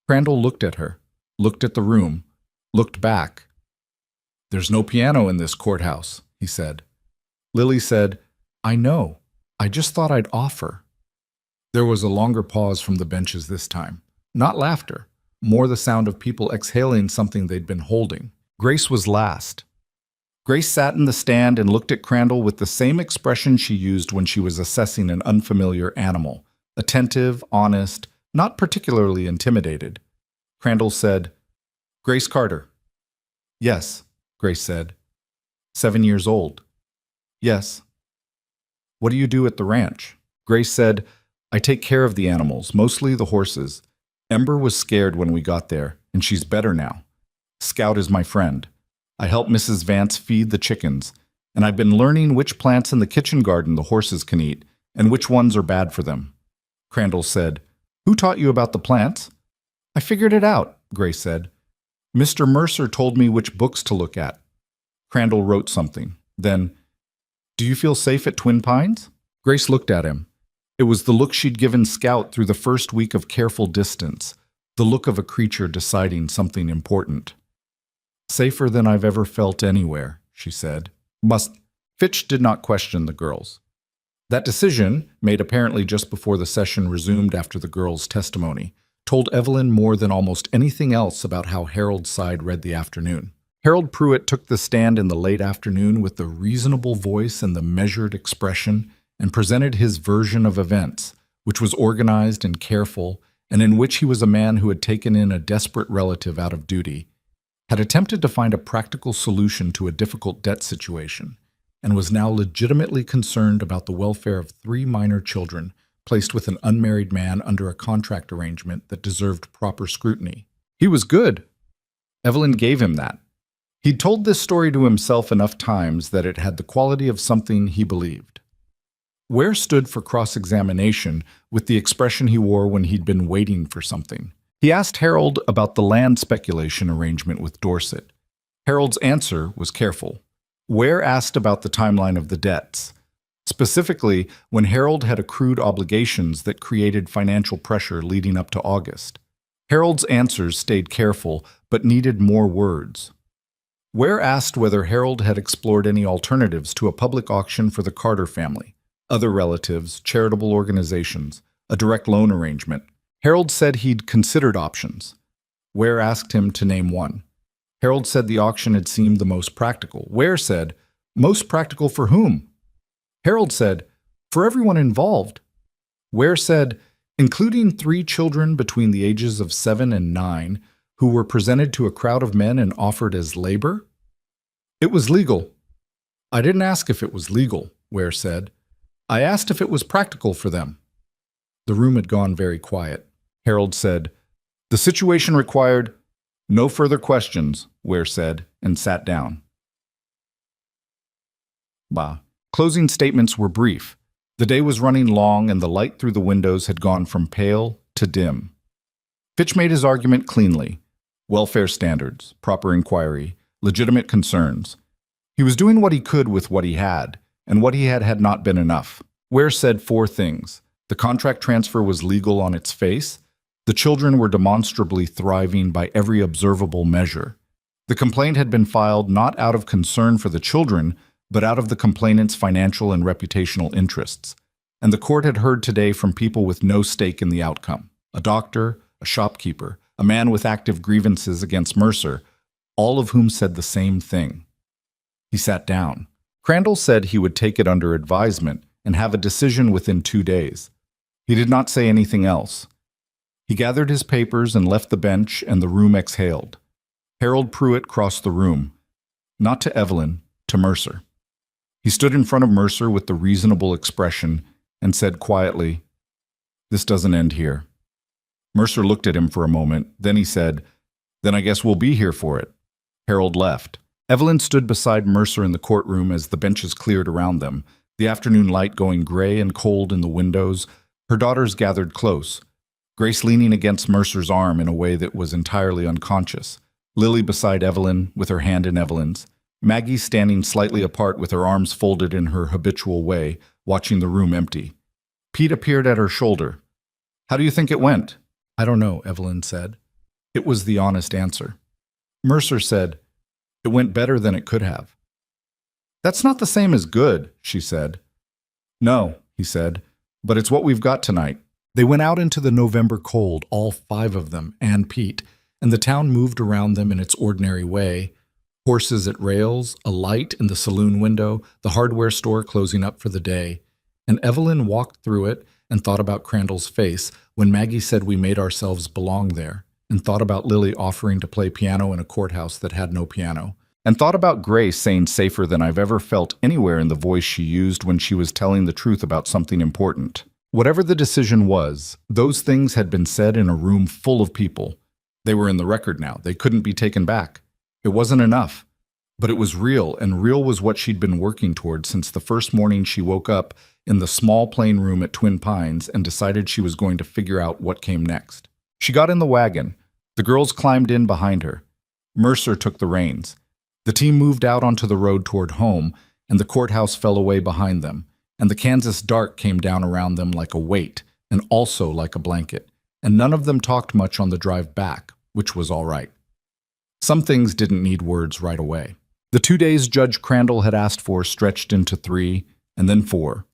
Crandall looked at her, looked at the room, looked back. There's no piano in this courthouse, he said. Lily said, I know. I just thought I'd offer. There was a longer pause from the benches this time. Not laughter, more the sound of people exhaling something they'd been holding. Grace was last. Grace sat in the stand and looked at Crandall with the same expression she used when she was assessing an unfamiliar animal. Attentive, honest, not particularly intimidated. Crandall said, Grace Carter. Yes, Grace said. 7 years old. Yes. What do you do at the ranch? Grace said, I take care of the animals, mostly the horses. Ember was scared when we got there, and she's better now. Scout is my friend. I help Mrs. Vance feed the chickens, and I've been learning which plants in the kitchen garden the horses can eat, and which ones are bad for them. Crandall said, Who taught you about the plants? I figured it out, Grace said. Mr. Mercer told me which books to look at. Crandall wrote something. Then, Do you feel safe at Twin Pines? Grace looked at him. It was the look she'd given Scout through the first week of careful distance, the look of a creature deciding something important. Safer than I've ever felt anywhere, she said. Fitch did not question the girls. That decision, made apparently just before the session resumed after the girls' testimony, told Evelyn more than almost anything else about how Harold's side read the afternoon. Harold Pruitt took the stand in the late afternoon with the reasonable voice and the measured expression and presented his version of events, which was organized and careful, and in which he was a man who had taken in a desperate relative out of duty, had attempted to find a practical solution to a difficult debt situation, and was now legitimately concerned about the welfare of 3 minor children placed with an unmarried man under a contract arrangement that deserved proper scrutiny. He was good. Evelyn gave him that. He'd told this story to himself enough times that it had the quality of something he believed. Ware stood for cross-examination with the expression he wore when he'd been waiting for something. He asked Harold about the land speculation arrangement with Dorset. Harold's answer was careful. Ware asked about the timeline of the debts. Specifically, when Harold had accrued obligations that created financial pressure leading up to August. Harold's answers stayed careful, but needed more words. Ware asked whether Harold had explored any alternatives to a public auction for the Carter family, other relatives, charitable organizations, a direct loan arrangement. Harold said he'd considered options. Ware asked him to name one. Harold said the auction had seemed the most practical. Ware said, Most practical for whom? Harold said, For everyone involved. Ware said, Including 3 children between the ages of 7 and 9 who were presented to a crowd of men and offered as labor? It was legal. I didn't ask if it was legal, Ware said. I asked if it was practical for them. The room had gone very quiet. Harold said, The situation required no further questions, Ware said, and sat down. Closing statements were brief. The day was running long and the light through the windows had gone from pale to dim. Fitch made his argument cleanly. Welfare standards, proper inquiry, legitimate concerns. He was doing what he could with what he had, and what he had not been enough. Ware said 4 things. The contract transfer was legal on its face. The children were demonstrably thriving by every observable measure. The complaint had been filed not out of concern for the children, but out of the complainant's financial and reputational interests. And the court had heard today from people with no stake in the outcome. A doctor, a shopkeeper, a man with active grievances against Mercer, all of whom said the same thing. He sat down. Crandall said he would take it under advisement and have a decision within 2 days. He did not say anything else. He gathered his papers and left the bench, and the room exhaled. Harold Pruitt crossed the room, not to Evelyn, to Mercer. He stood in front of Mercer with the reasonable expression and said quietly, This doesn't end here. Mercer looked at him for a moment. Then he said, Then I guess we'll be here for it. Harold left. Evelyn stood beside Mercer in the courtroom as the benches cleared around them, the afternoon light going gray and cold in the windows. Her daughters gathered close, Grace leaning against Mercer's arm in a way that was entirely unconscious, Lily beside Evelyn with her hand in Evelyn's. Maggie standing slightly apart with her arms folded in her habitual way, watching the room empty. Pete appeared at her shoulder. "How do you think it went?" "I don't know," Evelyn said. It was the honest answer. Mercer said, "It went better than it could have." "That's not the same as good," she said. "No," he said, "but it's what we've got tonight." They went out into the November cold, all five of them, and Pete, and the town moved around them in its ordinary way. Horses at rails, a light in the saloon window, the hardware store closing up for the day. And Evelyn walked through it and thought about Crandall's face when Maggie said we made ourselves belong there, and thought about Lily offering to play piano in a courthouse that had no piano, and thought about Grace saying safer than I've ever felt anywhere in the voice she used when she was telling the truth about something important. Whatever the decision was, those things had been said in a room full of people. They were in the record now. They couldn't be taken back. It wasn't enough. But it was real, and real was what she'd been working toward since the first morning she woke up in the small plain room at Twin Pines and decided she was going to figure out what came next. She got in the wagon. The girls climbed in behind her. Mercer took the reins. The team moved out onto the road toward home, and the courthouse fell away behind them, and the Kansas dark came down around them like a weight, and also like a blanket, and none of them talked much on the drive back, which was all right. Some things didn't need words right away. The 2 days Judge Crandall had asked for stretched into 3, and then 4.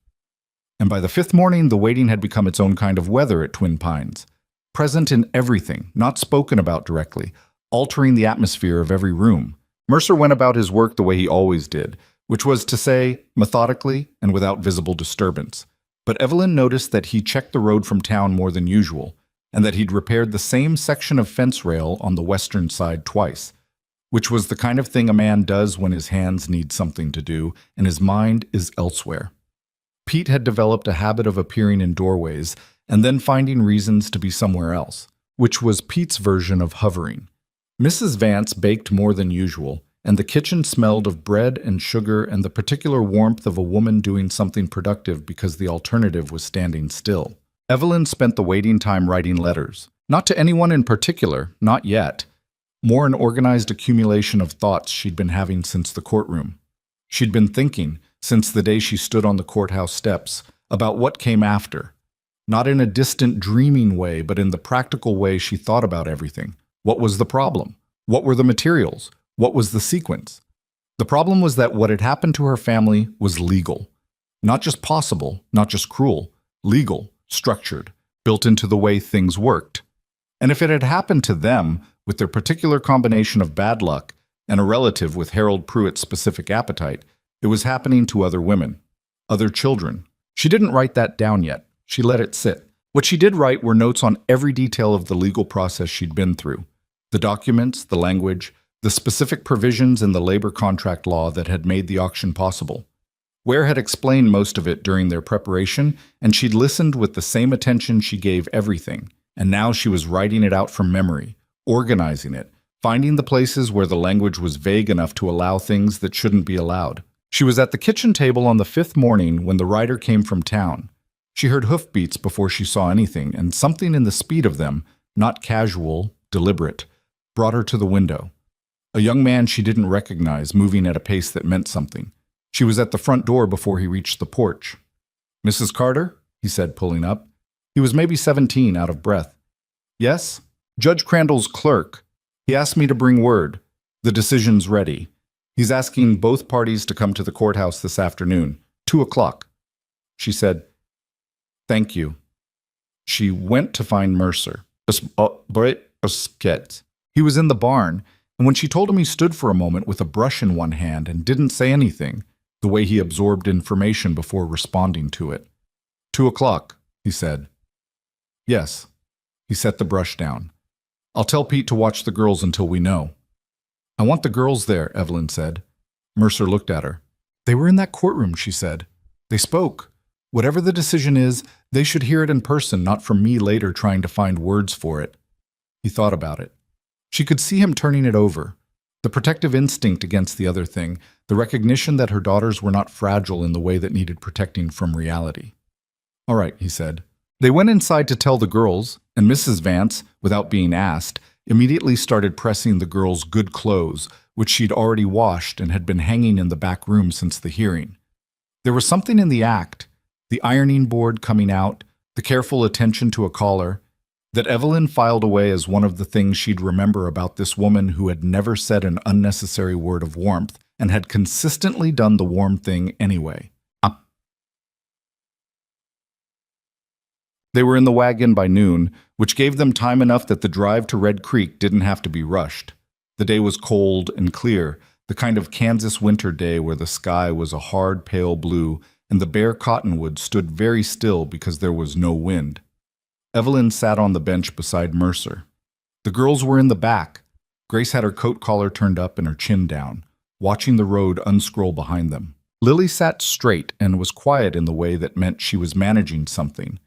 And by the 5th morning, the waiting had become its own kind of weather at Twin Pines. Present in everything, not spoken about directly, altering the atmosphere of every room. Mercer went about his work the way he always did, which was to say, methodically and without visible disturbance. But Evelyn noticed that he checked the road from town more than usual, and that he'd repaired the same section of fence rail on the western side twice, which was the kind of thing a man does when his hands need something to do and his mind is elsewhere. Pete had developed a habit of appearing in doorways and then finding reasons to be somewhere else, which was Pete's version of hovering. Mrs. Vance baked more than usual, and the kitchen smelled of bread and sugar and the particular warmth of a woman doing something productive because the alternative was standing still. Evelyn spent the waiting time writing letters. Not to anyone in particular, not yet. More an organized accumulation of thoughts she'd been having since the courtroom. She'd been thinking, since the day she stood on the courthouse steps, about what came after. Not in a distant, dreaming way, but in the practical way she thought about everything. What was the problem? What were the materials? What was the sequence? The problem was that what had happened to her family was legal. Not just possible, not just cruel. Legal, structured, built into the way things worked. And if it had happened to them, with their particular combination of bad luck and a relative with Harold Pruitt's specific appetite, it was happening to other women, other children. She didn't write that down yet. She let it sit. What she did write were notes on every detail of the legal process she'd been through. The documents, the language, the specific provisions in the labor contract law that had made the auction possible. Ware had explained most of it during their preparation, and she'd listened with the same attention she gave everything, and now she was writing it out from memory, organizing it, finding the places where the language was vague enough to allow things that shouldn't be allowed. She was at the kitchen table on the 5th morning when the rider came from town. She heard hoofbeats before she saw anything, and something in the speed of them, not casual, deliberate, brought her to the window. A young man she didn't recognize, moving at a pace that meant something. She was at the front door before he reached the porch. "Mrs. Carter?" he said, pulling up. He was maybe 17, out of breath. "Yes? Judge Crandall's clerk. He asked me to bring word. The decision's ready. He's asking both parties to come to the courthouse this afternoon, 2 o'clock. She said, "Thank you." She went to find Mercer. He was in the barn, and when she told him he stood for a moment with a brush in one hand and didn't say anything, the way he absorbed information before responding to it. 2 o'clock, he said. "Yes." He set the brush down. "I'll tell Pete to watch the girls until we know." "I want the girls there," Evelyn said. Mercer looked at her. "They were in that courtroom," she said. "They spoke. Whatever the decision is, they should hear it in person, not from me later trying to find words for it." He thought about it. She could see him turning it over. The protective instinct against the other thing, the recognition that her daughters were not fragile in the way that needed protecting from reality. "All right," he said. They went inside to tell the girls, and Mrs. Vance, without being asked, immediately started pressing the girls' good clothes, which she'd already washed and had been hanging in the back room since the hearing. There was something in the act, the ironing board coming out, the careful attention to a collar, that Evelyn filed away as one of the things she'd remember about this woman who had never said an unnecessary word of warmth and had consistently done the warm thing anyway. They were in the wagon by noon, which gave them time enough that the drive to Red Creek didn't have to be rushed. The day was cold and clear, the kind of Kansas winter day where the sky was a hard pale blue and the bare cottonwoods stood very still because there was no wind. Evelyn sat on the bench beside Mercer. The girls were in the back. Grace had her coat collar turned up and her chin down, watching the road unscroll behind them. Lily sat straight and was quiet in the way that meant she was managing something.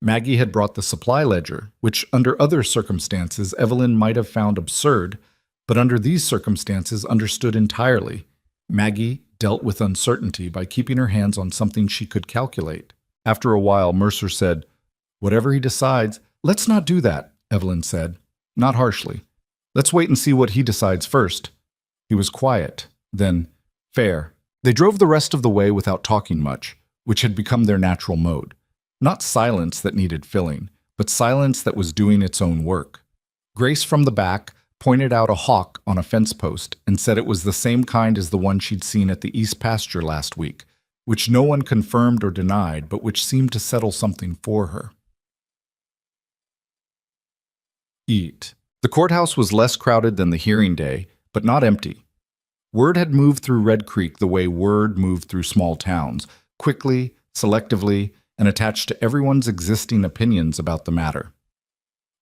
Maggie had brought the supply ledger, which under other circumstances Evelyn might have found absurd, but under these circumstances understood entirely. Maggie dealt with uncertainty by keeping her hands on something she could calculate. After a while, Mercer said, "Whatever he decides, let's not do that," Evelyn said, not harshly. "Let's wait and see what he decides first." He was quiet. Then, "Fair." They drove the rest of the way without talking much, which had become their natural mode. Not silence that needed filling, but silence that was doing its own work. Grace from the back pointed out a hawk on a fence post and said it was the same kind as the one she'd seen at the east pasture last week, which no one confirmed or denied, but which seemed to settle something for her. Eat. The courthouse was less crowded than the hearing day, but not empty. Word had moved through Red Creek the way word moved through small towns, quickly, selectively, and attached to everyone's existing opinions about the matter.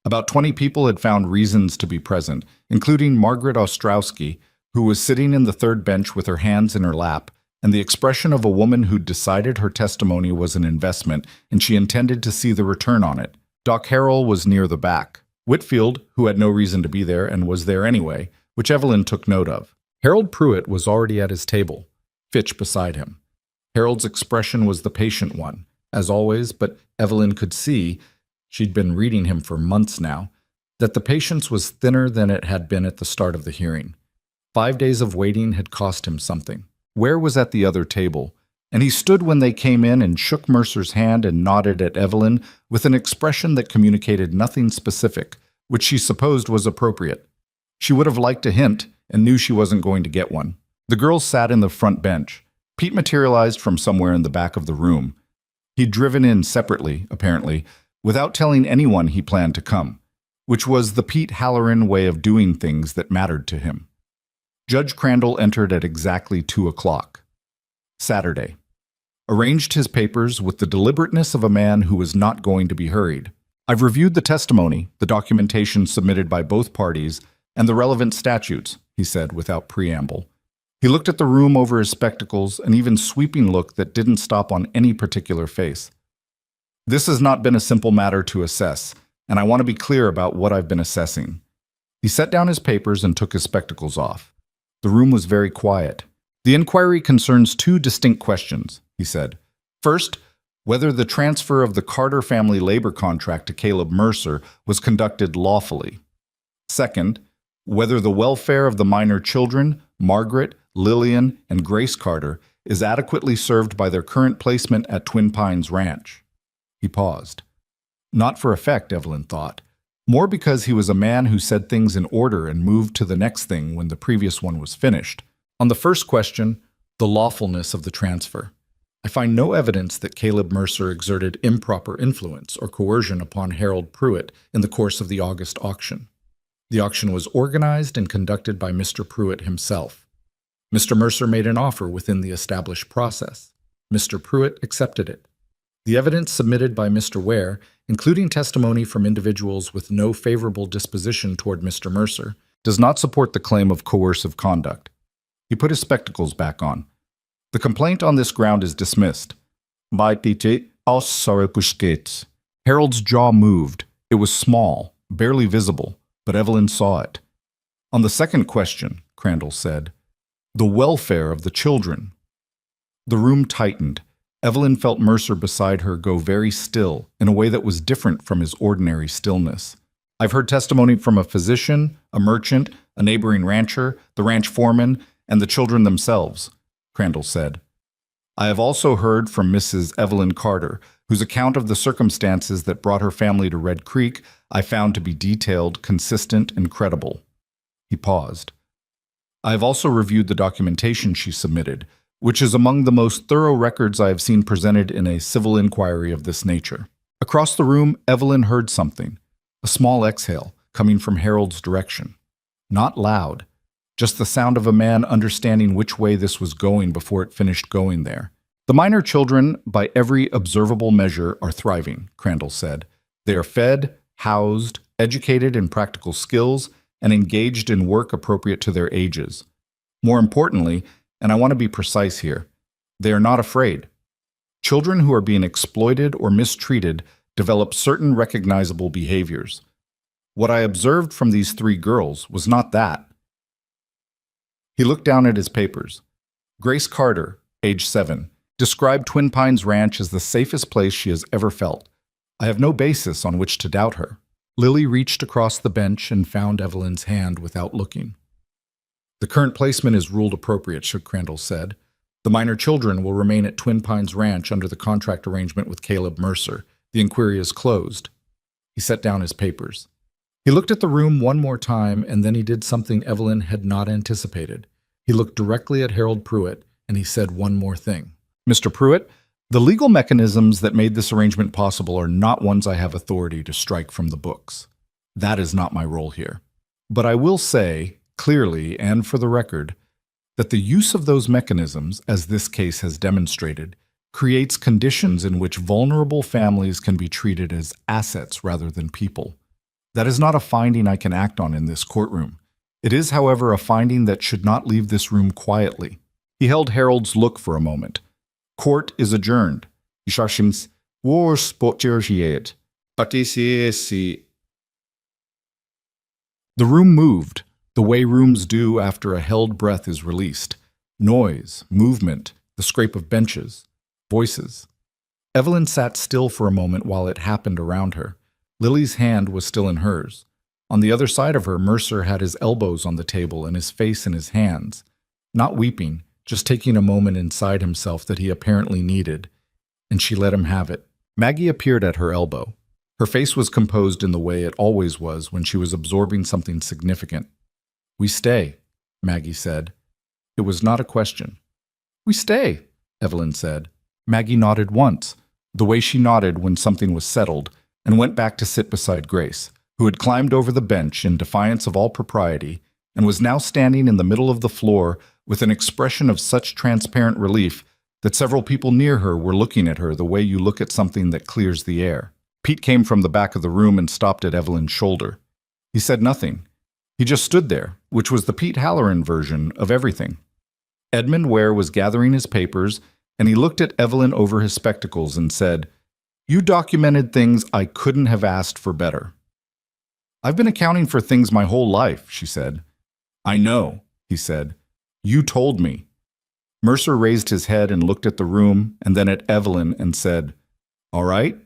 About 20 people had found reasons to be present, including Margaret Ostrowski, who was sitting in the third bench with her hands in her lap, and the expression of a woman who'd decided her testimony was an investment and she intended to see the return on it. Doc Harrell was near the back. Whitfield, who had no reason to be there and was there anyway, which Evelyn took note of. Harold Pruitt was already at his table, Fitch beside him. Harold's expression was the patient one, as always, but Evelyn could see, she'd been reading him for months now, that the patience was thinner than it had been at the start of the hearing. 5 days of waiting had cost him something. Ware was at the other table, and he stood when they came in and shook Mercer's hand and nodded at Evelyn with an expression that communicated nothing specific, which she supposed was appropriate. She would have liked a hint and knew she wasn't going to get one. The girls sat in the front bench. Pete materialized from somewhere in the back of the room. He'd driven in separately, apparently, without telling anyone he planned to come, which was the Pete Halloran way of doing things that mattered to him. Judge Crandall entered at exactly 2 o'clock. Saturday. Arranged his papers with the deliberateness of a man who was not going to be hurried. "I've reviewed the testimony, the documentation submitted by both parties, and the relevant statutes," he said without preamble. He looked at the room over his spectacles, an even sweeping look that didn't stop on any particular face. "This has not been a simple matter to assess, and I want to be clear about what I've been assessing." He set down his papers and took his spectacles off. The room was very quiet. "The inquiry concerns 2 distinct questions," he said. "First, whether the transfer of the Carter family labor contract to Caleb Mercer was conducted lawfully. Second, whether the welfare of the minor children, Margaret, Lillian, and Grace Carter, is adequately served by their current placement at Twin Pines Ranch." He paused. Not for effect, Evelyn thought. More because he was a man who said things in order and moved to the next thing when the previous one was finished. On the first question, the lawfulness of the transfer, "I find no evidence that Caleb Mercer exerted improper influence or coercion upon Harold Pruitt in the course of the August auction. The auction was organized and conducted by Mr. Pruitt himself. Mr. Mercer made an offer within the established process. Mr. Pruitt accepted it. The evidence submitted by Mr. Ware, including testimony from individuals with no favorable disposition toward Mr. Mercer, does not support the claim of coercive conduct." He put his spectacles back on. "The complaint on this ground is dismissed." Harold's jaw moved. It was small, barely visible, but Evelyn saw it. "On the second question," Crandall said, "the welfare of the children." The room tightened. Evelyn felt Mercer beside her go very still in a way that was different from his ordinary stillness. I've heard testimony from a physician, a merchant, a neighboring rancher, the ranch foreman, and the children themselves, Crandall said. I have also heard from Mrs. Evelyn Carter, whose account of the circumstances that brought her family to Red Creek I found to be detailed, consistent, and credible. He paused. I have also reviewed the documentation she submitted, which is among the most thorough records I have seen presented in a civil inquiry of this nature. Across the room, Evelyn heard something, a small exhale, coming from Harold's direction. Not loud, just the sound of a man understanding which way this was going before it finished going there. The minor children, by every observable measure, are thriving, Crandall said. They are fed, housed, educated in practical skills, and engaged in work appropriate to their ages. More importantly, and I want to be precise here, they are not afraid. Children who are being exploited or mistreated develop certain recognizable behaviors. What I observed from these 3 girls was not that. He looked down at his papers. Grace Carter, age 7, described Twin Pines Ranch as the safest place she has ever felt. I have no basis on which to doubt her. Lily reached across the bench and found Evelyn's hand without looking. The current placement is ruled appropriate, Crandall said. The minor children will remain at Twin Pines Ranch under the contract arrangement with Caleb Mercer. The inquiry is closed. He set down his papers. He looked at the room one more time, and then he did something Evelyn had not anticipated. He looked directly at Harold Pruitt, and he said one more thing. Mr. Pruitt, the legal mechanisms that made this arrangement possible are not ones I have authority to strike from the books. That is not my role here. But I will say, clearly and for the record, that the use of those mechanisms, as this case has demonstrated, creates conditions in which vulnerable families can be treated as assets rather than people. That is not a finding I can act on in this courtroom. It is, however, a finding that should not leave this room quietly. He held Harold's look for a moment. Court is adjourned. The room moved, the way rooms do after a held breath is released. Noise, movement, the scrape of benches, voices. Evelyn sat still for a moment while it happened around her. Lily's hand was still in hers. On the other side of her, Mercer had his elbows on the table and his face in his hands, not weeping, just taking a moment inside himself that he apparently needed, and she let him have it. Maggie appeared at her elbow. Her face was composed in the way it always was when she was absorbing something significant. "We stay," Maggie said. It was not a question. "We stay," Evelyn said. Maggie nodded once, the way she nodded when something was settled, and went back to sit beside Grace, who had climbed over the bench in defiance of all propriety and was now standing in the middle of the floor with an expression of such transparent relief that several people near her were looking at her the way you look at something that clears the air. Pete came from the back of the room and stopped at Evelyn's shoulder. He said nothing. He just stood there, which was the Pete Halloran version of everything. Edmund Ware was gathering his papers, and he looked at Evelyn over his spectacles and said, "You documented things I couldn't have asked for better." "I've been accounting for things my whole life," she said. "I know," he said. "You told me." Mercer raised his head and looked at the room and then at Evelyn and said, "All right?"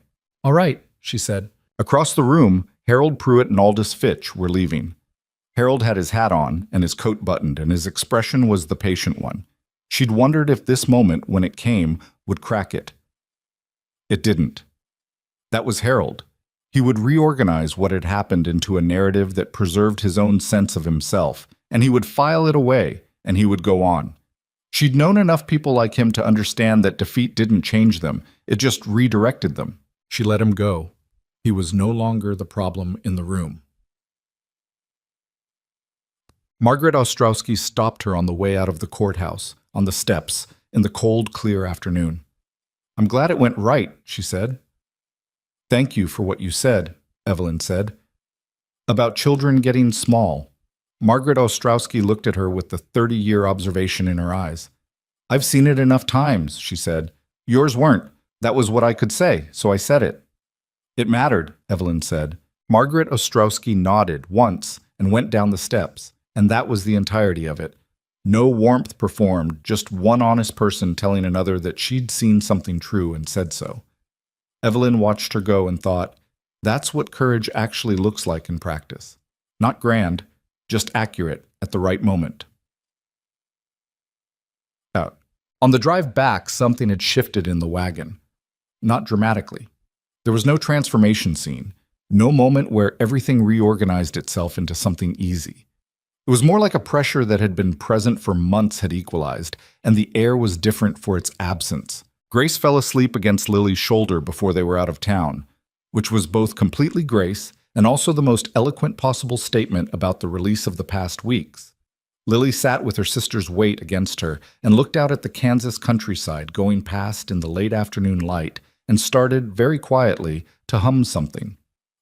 "All right," she said. Across the room, Harold Pruitt and Aldous Fitch were leaving. Harold had his hat on and his coat buttoned, and his expression was the patient one. She'd wondered if this moment, when it came, would crack it. It didn't. That was Harold. He would reorganize what had happened into a narrative that preserved his own sense of himself, and he would file it away, and he would go on. She'd known enough people like him to understand that defeat didn't change them, it just redirected them. She let him go. He was no longer the problem in the room. Margaret Ostrowski stopped her on the way out of the courthouse, on the steps, in the cold, clear afternoon. "I'm glad it went right," she said. "Thank you for what you said," Evelyn said. "About children getting small." Margaret Ostrowski looked at her with the 30-year observation in her eyes. "I've seen it enough times," she said. "Yours weren't. That was what I could say, so I said it." "It mattered," Evelyn said. Margaret Ostrowski nodded once and went down the steps, and that was the entirety of it. No warmth performed, just one honest person telling another that she'd seen something true and said so. Evelyn watched her go and thought, That's what courage actually looks like in practice. Not grand, just accurate at the right moment. Out. On the drive back, something had shifted in the wagon. Not dramatically. There was no transformation scene, no moment where everything reorganized itself into something easy. It was more like a pressure that had been present for months had equalized, and the air was different for its absence. Grace fell asleep against Lily's shoulder before they were out of town, which was both completely Grace and also the most eloquent possible statement about the release of the past weeks. Lily sat with her sister's weight against her and looked out at the Kansas countryside going past in the late afternoon light and started, very quietly, to hum something.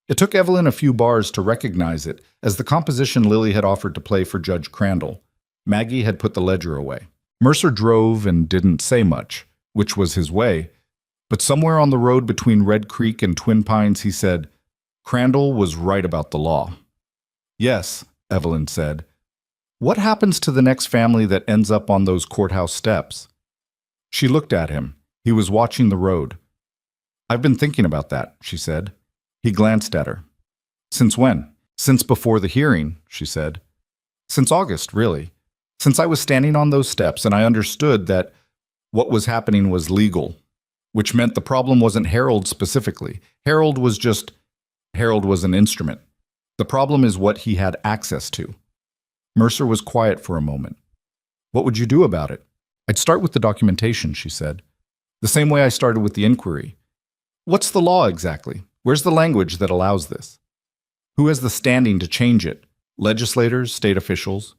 It took Evelyn a few bars to recognize it as the composition Lily had offered to play for Judge Crandall. Maggie had put the ledger away. Mercer drove and didn't say much, which was his way, but somewhere on the road between Red Creek and Twin Pines he said, "Crandall was right about the law." "Yes," Evelyn said. "What happens to the next family that ends up on those courthouse steps?" She looked at him. He was watching the road. "I've been thinking about that," she said. He glanced at her. "Since when?" "Since before the hearing," she said. "Since August, really. Since I was standing on those steps and I understood that what was happening was legal, which meant the problem wasn't Harold specifically. Harold was an instrument. The problem is what he had access to." Mercer was quiet for a moment. "What would you do about it?" "I'd start with the documentation," she said. "The same way I started with the inquiry. What's the law exactly? Where's the language that allows this? Who has the standing to change it? Legislators, state officials?"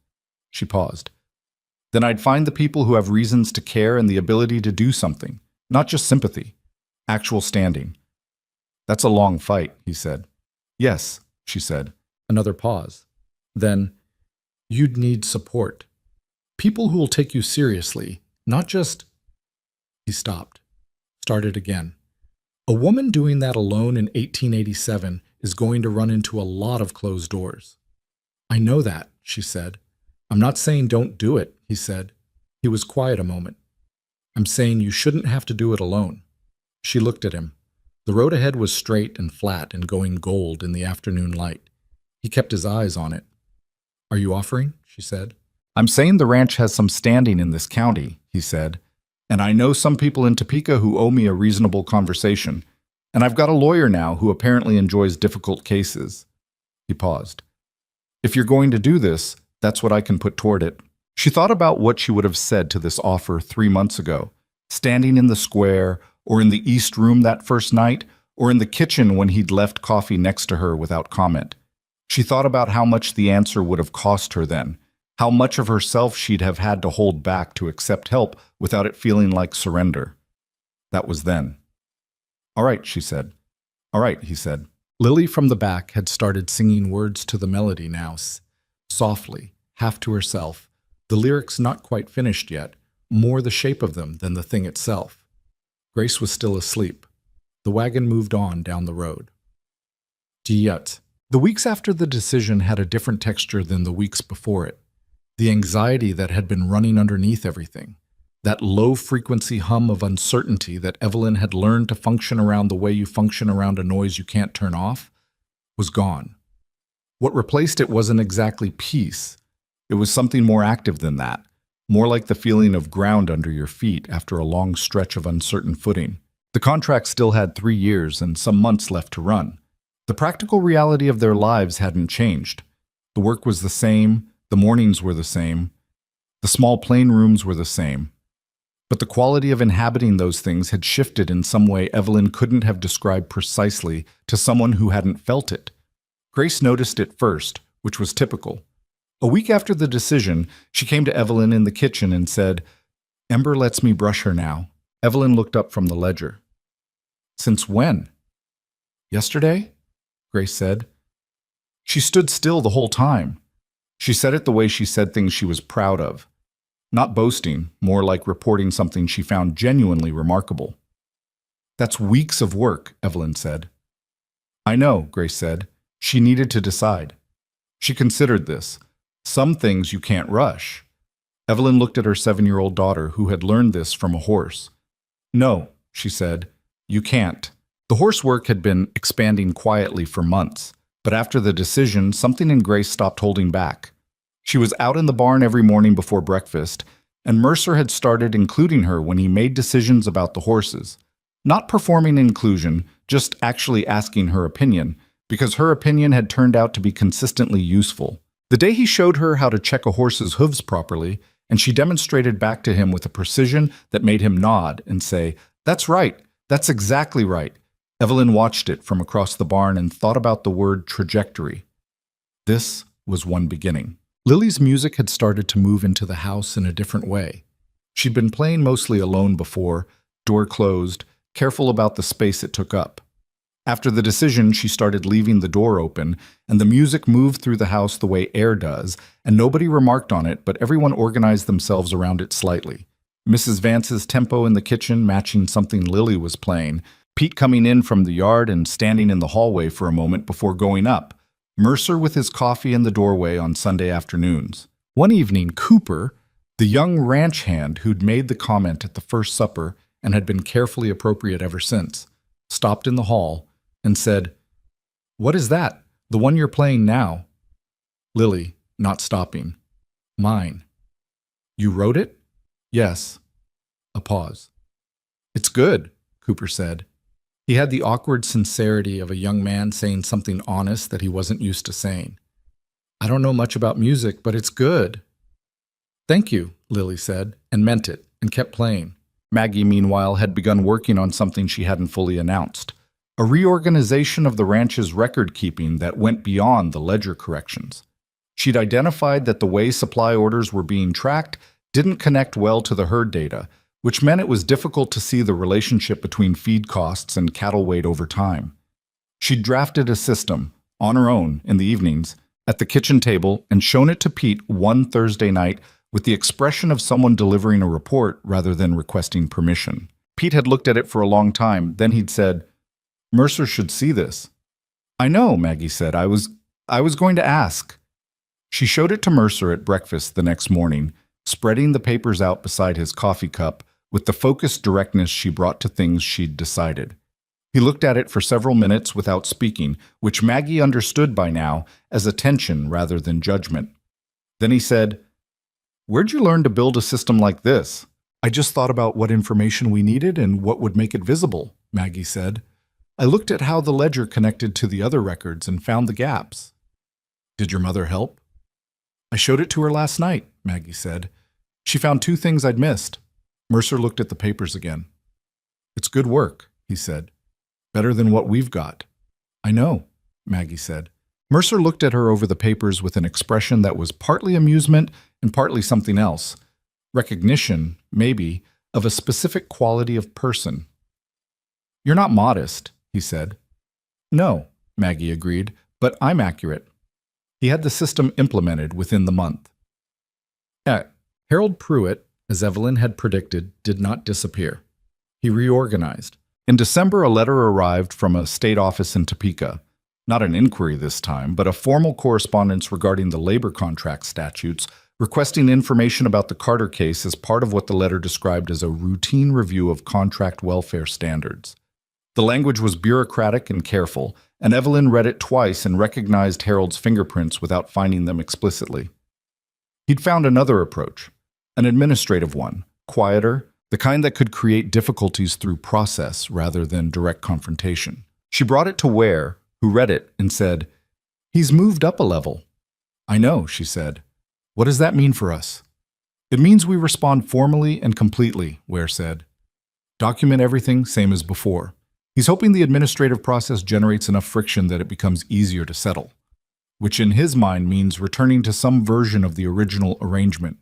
She paused. "Then I'd find the people who have reasons to care and the ability to do something, not just sympathy, actual standing." "That's a long fight," he said. "Yes," she said. Another pause. Then, "You'd need support. People who will take you seriously, not just—" He stopped. Started again. "A woman doing that alone in 1887 is going to run into a lot of closed doors." "I know that," she said. "I'm not saying don't do it," he said. He was quiet a moment. "I'm saying you shouldn't have to do it alone." She looked at him. The road ahead was straight and flat and going gold in the afternoon light. He kept his eyes on it. "Are you offering?" she said. "I'm saying the ranch has some standing in this county," he said. "And I know some people in Topeka who owe me a reasonable conversation. And I've got a lawyer now who apparently enjoys difficult cases." He paused. "If you're going to do this, that's what I can put toward it." She thought about what she would have said to this offer 3 months ago, standing in the square, or in the East Room that first night, or in the kitchen when he'd left coffee next to her without comment. She thought about how much the answer would have cost her then, how much of herself she'd have had to hold back to accept help without it feeling like surrender. That was then. "All right," she said. "All right," he said. Lily from the back had started singing words to the melody now, softly, half to herself, the lyrics not quite finished yet, more the shape of them than the thing itself. Grace was still asleep. The wagon moved on down the road. Diyut. The weeks after the decision had a different texture than the weeks before it. The anxiety that had been running underneath everything, that low-frequency hum of uncertainty that Evelyn had learned to function around the way you function around a noise you can't turn off, was gone. What replaced it wasn't exactly peace. It was something more active than that, more like the feeling of ground under your feet after a long stretch of uncertain footing. The contract still had 3 years and some months left to run. The practical reality of their lives hadn't changed. The work was the same, the mornings were the same, the small plain rooms were the same. But the quality of inhabiting those things had shifted in some way Evelyn couldn't have described precisely to someone who hadn't felt it. Grace noticed it first, which was typical. A week after the decision, she came to Evelyn in the kitchen and said, "Ember lets me brush her now." Evelyn looked up from the ledger. "Since when?" "Yesterday?" Grace said. She stood still the whole time. She said it the way she said things she was proud of. Not boasting, more like reporting something she found genuinely remarkable. "That's weeks of work," Evelyn said. "I know," Grace said. She needed to decide. She considered this. Some things you can't rush. Evelyn looked at her 7-year-old daughter, who had learned this from a horse. "No," she said, "you can't. The horse work had been expanding quietly for months, but after the decision, something in Grace stopped holding back. She was out in the barn every morning before breakfast, and Mercer had started including her when he made decisions about the horses. Not performing inclusion, just actually asking her opinion, because her opinion had turned out to be consistently useful. The day he showed her how to check a horse's hooves properly, and she demonstrated back to him with a precision that made him nod and say, "That's right, that's exactly right." Evelyn watched it from across the barn and thought about the word trajectory. This was one beginning. Lily's music had started to move into the house in a different way. She'd been playing mostly alone before, door closed, careful about the space it took up. After the decision, she started leaving the door open, and the music moved through the house the way air does, and nobody remarked on it, but everyone organized themselves around it slightly. Mrs. Vance's tempo in the kitchen matching something Lily was playing, Pete coming in from the yard and standing in the hallway for a moment before going up, Mercer with his coffee in the doorway on Sunday afternoons. One evening, Cooper, the young ranch hand who'd made the comment at the first supper and had been carefully appropriate ever since, stopped in the hall and said, "What is that? The one you're playing now?" Lily, not stopping. "Mine." "You wrote it?" "Yes." A pause. "It's good," Cooper said. He had the awkward sincerity of a young man saying something honest that he wasn't used to saying. "I don't know much about music, but it's good." "Thank you," Lily said, and meant it, and kept playing. Maggie, meanwhile, had begun working on something she hadn't fully announced. A reorganization of the ranch's record-keeping that went beyond the ledger corrections. She'd identified that the way supply orders were being tracked didn't connect well to the herd data, which meant it was difficult to see the relationship between feed costs and cattle weight over time. She'd drafted a system, on her own, in the evenings, at the kitchen table, and shown it to Pete one Thursday night with the expression of someone delivering a report rather than requesting permission. Pete had looked at it for a long time, then he'd said, "Mercer should see this." "I know," Maggie said. I was going to ask." She showed it to Mercer at breakfast the next morning, spreading the papers out beside his coffee cup with the focused directness she brought to things she'd decided. He looked at it for several minutes without speaking, which Maggie understood by now as attention rather than judgment. Then he said, "Where'd you learn to build a system like this?" "I just thought about what information we needed and what would make it visible," Maggie said. "I looked at how the ledger connected to the other records and found the gaps." "Did your mother help?" "I showed it to her last night," Maggie said. "She found two things I'd missed." Mercer looked at the papers again. "It's good work," he said. "Better than what we've got." "I know," Maggie said. Mercer looked at her over the papers with an expression that was partly amusement and partly something else. Recognition, maybe, of a specific quality of person. "You're not modest," he said. "No," Maggie agreed, "but I'm accurate." He had the system implemented within the month. Harold Pruitt, as Evelyn had predicted, did not disappear. He reorganized. In December, a letter arrived from a state office in Topeka. Not an inquiry this time, but a formal correspondence regarding the labor contract statutes, requesting information about the Carter case as part of what the letter described as a routine review of contract welfare standards. The language was bureaucratic and careful, and Evelyn read it twice and recognized Harold's fingerprints without finding them explicitly. He'd found another approach. An administrative one, quieter, the kind that could create difficulties through process rather than direct confrontation. She brought it to Ware, who read it and said, "He's moved up a level." "I know," she said. "What does that mean for us?" "It means we respond formally and completely," Ware said. "Document everything, same as before." He's hoping the administrative process generates enough friction that it becomes easier to settle, which in his mind means returning to some version of the original arrangement.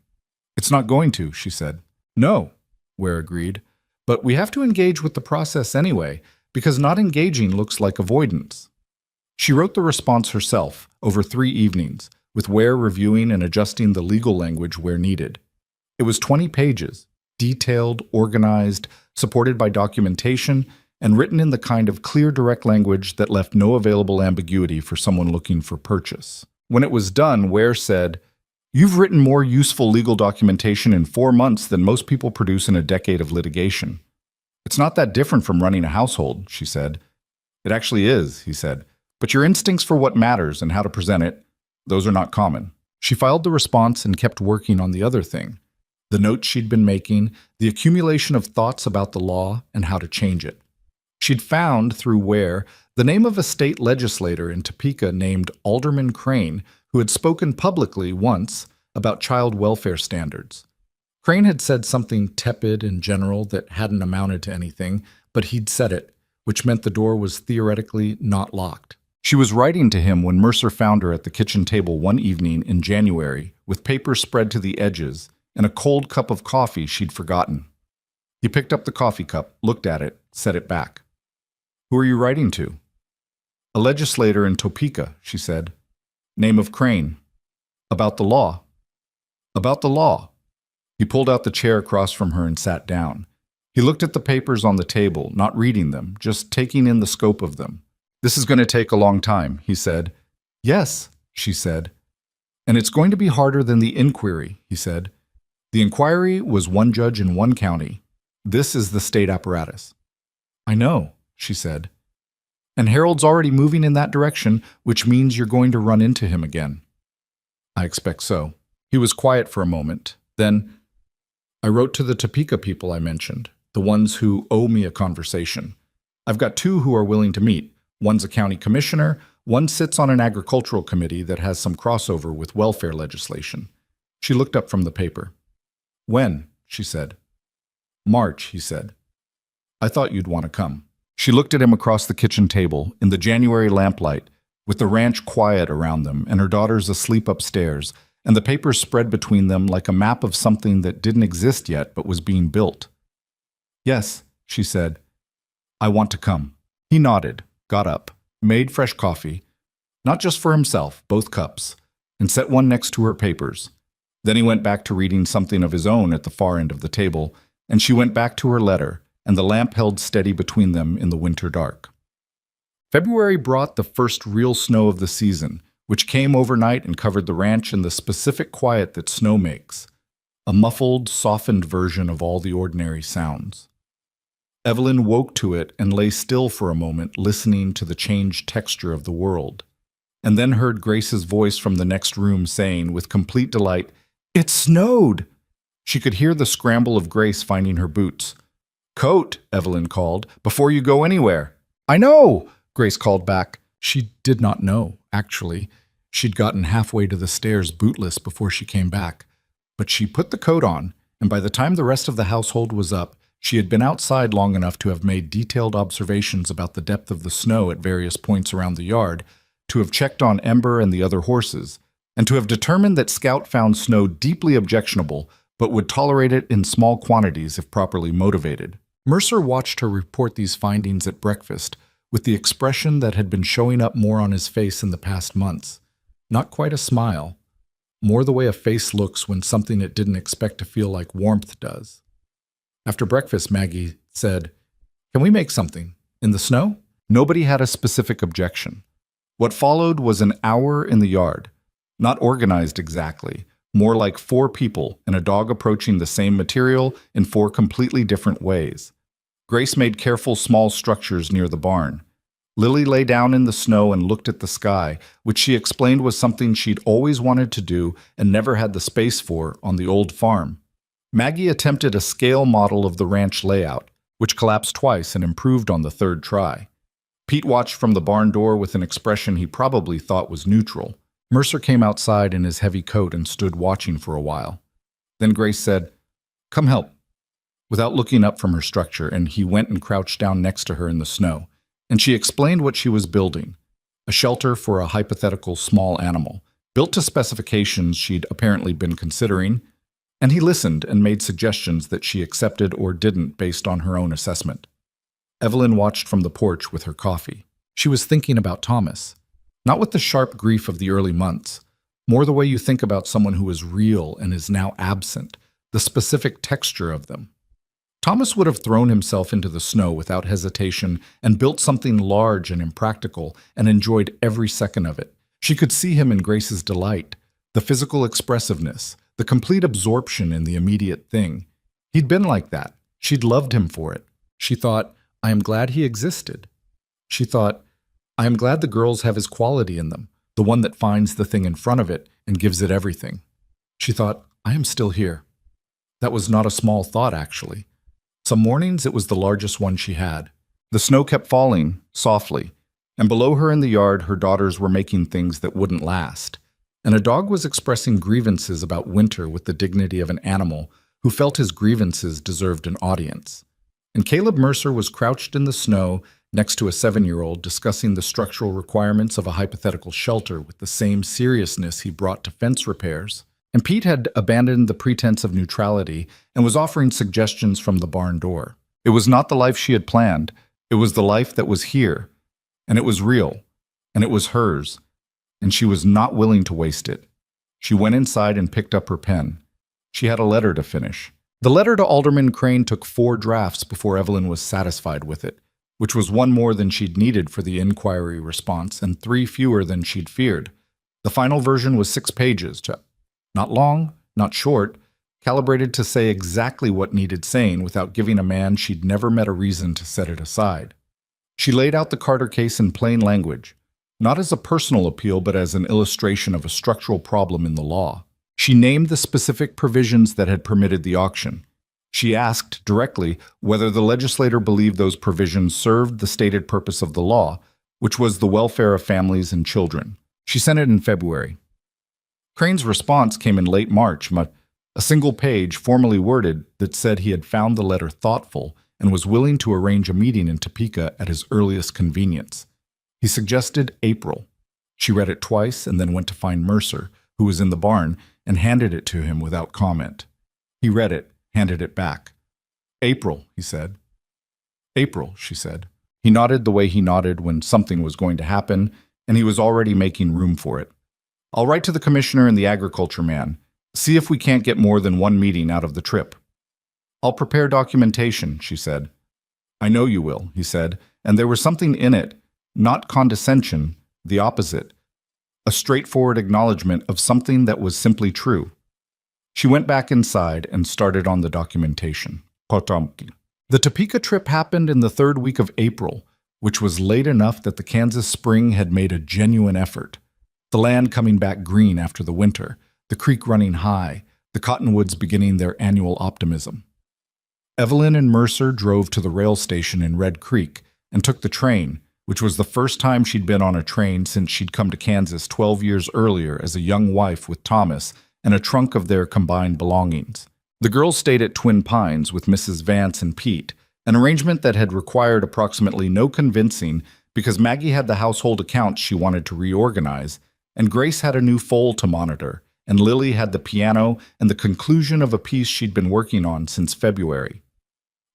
"It's not going to," she said. "No," Ware agreed, "but we have to engage with the process anyway, because not engaging looks like avoidance." She wrote the response herself, over 3 evenings, with Ware reviewing and adjusting the legal language where needed. It was 20 pages, detailed, organized, supported by documentation, and written in the kind of clear, direct language that left no available ambiguity for someone looking for purchase. When it was done, Ware said, "You've written more useful legal documentation in 4 months than most people produce in a decade of litigation." "It's not that different from running a household," she said. It actually is, he said. But your instincts for what matters and how to present it, those are not common. She filed the response and kept working on the other thing. The notes she'd been making, the accumulation of thoughts about the law and how to change it. She'd found, through Ware, the name of a state legislator in Topeka named Alderman Crane, who had spoken publicly once about child welfare standards. Crane had said something tepid and general that hadn't amounted to anything, but he'd said it, which meant the door was theoretically not locked. She was writing to him when Mercer found her at the kitchen table one evening in January, with papers spread to the edges and a cold cup of coffee she'd forgotten. He picked up the coffee cup, looked at it, set it back. "Who are you writing to?" "A legislator in Topeka," she said. "Name of Crane." "About the law." "About the law." He pulled out the chair across from her and sat down. He looked at the papers on the table, not reading them, just taking in the scope of them. "This is going to take a long time," he said. "Yes," she said. "And it's going to be harder than the inquiry," he said. "The inquiry was one judge in one county. This is the state apparatus." "I know," she said. "And Harold's already moving in that direction, which means you're going to run into him again." "I expect so." He was quiet for a moment. Then, "I wrote to the Topeka people I mentioned, the ones who owe me a conversation. I've got two who are willing to meet. One's a county commissioner, one sits on an agricultural committee that has some crossover with welfare legislation." She looked up from the paper. "When?" she said. "March," he said. "I thought you'd want to come." She looked at him across the kitchen table, in the January lamplight, with the ranch quiet around them and her daughters asleep upstairs, and the papers spread between them like a map of something that didn't exist yet but was being built. "Yes," she said. "I want to come." He nodded, got up, made fresh coffee, not just for himself, both cups, and set one next to her papers. Then he went back to reading something of his own at the far end of the table, and she went back to her letter, and the lamp held steady between them in the winter dark. February brought the first real snow of the season, which came overnight and covered the ranch in the specific quiet that snow makes, a muffled, softened version of all the ordinary sounds. Evelyn woke to it and lay still for a moment, listening to the changed texture of the world, and then heard Grace's voice from the next room saying, with complete delight, "It snowed!" She could hear the scramble of Grace finding her boots. "Coat," Evelyn called, "before you go anywhere." "I know," Grace called back. She did not know, actually. She'd gotten halfway to the stairs bootless before she came back. But she put the coat on, and by the time the rest of the household was up, she had been outside long enough to have made detailed observations about the depth of the snow at various points around the yard, to have checked on Ember and the other horses, and to have determined that Scout found snow deeply objectionable, but would tolerate it in small quantities if properly motivated. Mercer watched her report these findings at breakfast, with the expression that had been showing up more on his face in the past months. Not quite a smile, more the way a face looks when something it didn't expect to feel like warmth does. After breakfast, Maggie said, "Can we make something? In the snow?" Nobody had a specific objection. What followed was an hour in the yard. Not organized exactly, more like 4 people and a dog approaching the same material in 4 completely different ways. Grace made careful small structures near the barn. Lily lay down in the snow and looked at the sky, which she explained was something she'd always wanted to do and never had the space for on the old farm. Maggie attempted a scale model of the ranch layout, which collapsed twice and improved on the 3rd try. Pete watched from the barn door with an expression he probably thought was neutral. Mercer came outside in his heavy coat and stood watching for a while. Then Grace said, "Come help," without looking up from her structure, and he went and crouched down next to her in the snow. And she explained what she was building, a shelter for a hypothetical small animal, built to specifications she'd apparently been considering, and he listened and made suggestions that she accepted or didn't based on her own assessment. Evelyn watched from the porch with her coffee. She was thinking about Thomas, not with the sharp grief of the early months, more the way you think about someone who is real and is now absent, the specific texture of them. Thomas would have thrown himself into the snow without hesitation and built something large and impractical and enjoyed every second of it. She could see him in Grace's delight, the physical expressiveness, the complete absorption in the immediate thing. He'd been like that. She'd loved him for it. She thought, "I am glad he existed." She thought, I am glad the girls have his quality in them, the one that finds the thing in front of it and gives it everything. She thought, I am still here. That was not a small thought, actually. Some mornings it was the largest one she had. The snow kept falling, softly, and below her in the yard her daughters were making things that wouldn't last. And a dog was expressing grievances about winter with the dignity of an animal who felt his grievances deserved an audience. And Caleb Mercer was crouched in the snow next to a 7-year-old discussing the structural requirements of a hypothetical shelter with the same seriousness he brought to fence repairs. And Pete had abandoned the pretense of neutrality and was offering suggestions from the barn door. It was not the life she had planned. It was the life that was here. And it was real. And it was hers. And she was not willing to waste it. She went inside and picked up her pen. She had a letter to finish. The letter to Alderman Crane took 4 drafts before Evelyn was satisfied with it, which was 1 more than she'd needed for the inquiry response and 3 fewer than she'd feared. The final version was 6 pages, not long, not short, calibrated to say exactly what needed saying without giving a man she'd never met a reason to set it aside. She laid out the Carter case in plain language, not as a personal appeal but as an illustration of a structural problem in the law. She named the specific provisions that had permitted the auction. She asked directly whether the legislator believed those provisions served the stated purpose of the law, which was the welfare of families and children. She sent it in February. Crane's response came in late March, a single page formally worded that said he had found the letter thoughtful and was willing to arrange a meeting in Topeka at his earliest convenience. He suggested April. She read it twice and then went to find Mercer, who was in the barn, and handed it to him without comment. He read it, handed it back. April, he said. April, she said. He nodded the way he nodded when something was going to happen, and he was already making room for it. I'll write to the commissioner and the agriculture man. See if we can't get more than 1 meeting out of the trip. I'll prepare documentation, she said. I know you will, he said, and there was something in it, not condescension, the opposite, a straightforward acknowledgement of something that was simply true. She went back inside and started on the documentation. Potomki. The Topeka trip happened in the 3rd week of April, which was late enough that the Kansas spring had made a genuine effort. The land coming back green after the winter, the creek running high, the cottonwoods beginning their annual optimism. Evelyn and Mercer drove to the rail station in Red Creek and took the train, which was the first time she'd been on a train since she'd come to Kansas 12 years earlier as a young wife with Thomas and a trunk of their combined belongings. The girls stayed at Twin Pines with Mrs. Vance and Pete, an arrangement that had required approximately no convincing because Maggie had the household accounts she wanted to reorganize, and Grace had a new foal to monitor, and Lily had the piano and the conclusion of a piece she'd been working on since February.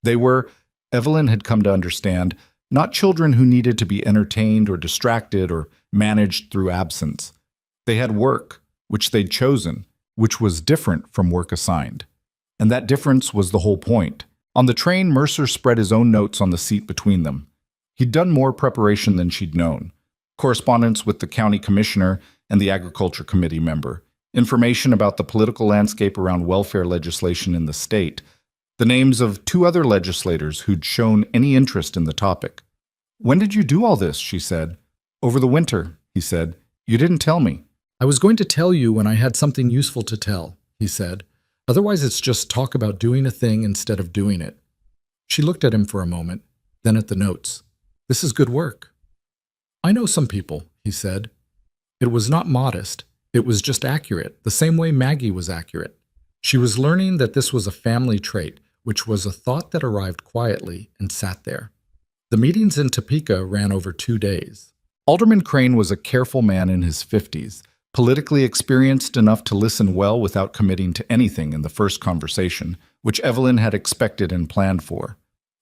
They were, Evelyn had come to understand, not children who needed to be entertained or distracted or managed through absence. They had work, which they'd chosen, which was different from work assigned. And that difference was the whole point. On the train, Mercer spread his own notes on the seat between them. He'd done more preparation than she'd known. Correspondence with the county commissioner and the agriculture committee member, information about the political landscape around welfare legislation in the state, the names of 2 other legislators who'd shown any interest in the topic. When did you do all this? She said. Over the winter, he said. You didn't tell me. I was going to tell you when I had something useful to tell, he said. Otherwise it's just talk about doing a thing instead of doing it. She looked at him for a moment, then at the notes. This is good work. I know some people, he said. It was not modest. It was just accurate, the same way Maggie was accurate. She was learning that this was a family trait, which was a thought that arrived quietly and sat there. The meetings in Topeka ran over 2 days. Alderman Crane was a careful man in his 50s, politically experienced enough to listen well without committing to anything in the first conversation, which Evelyn had expected and planned for.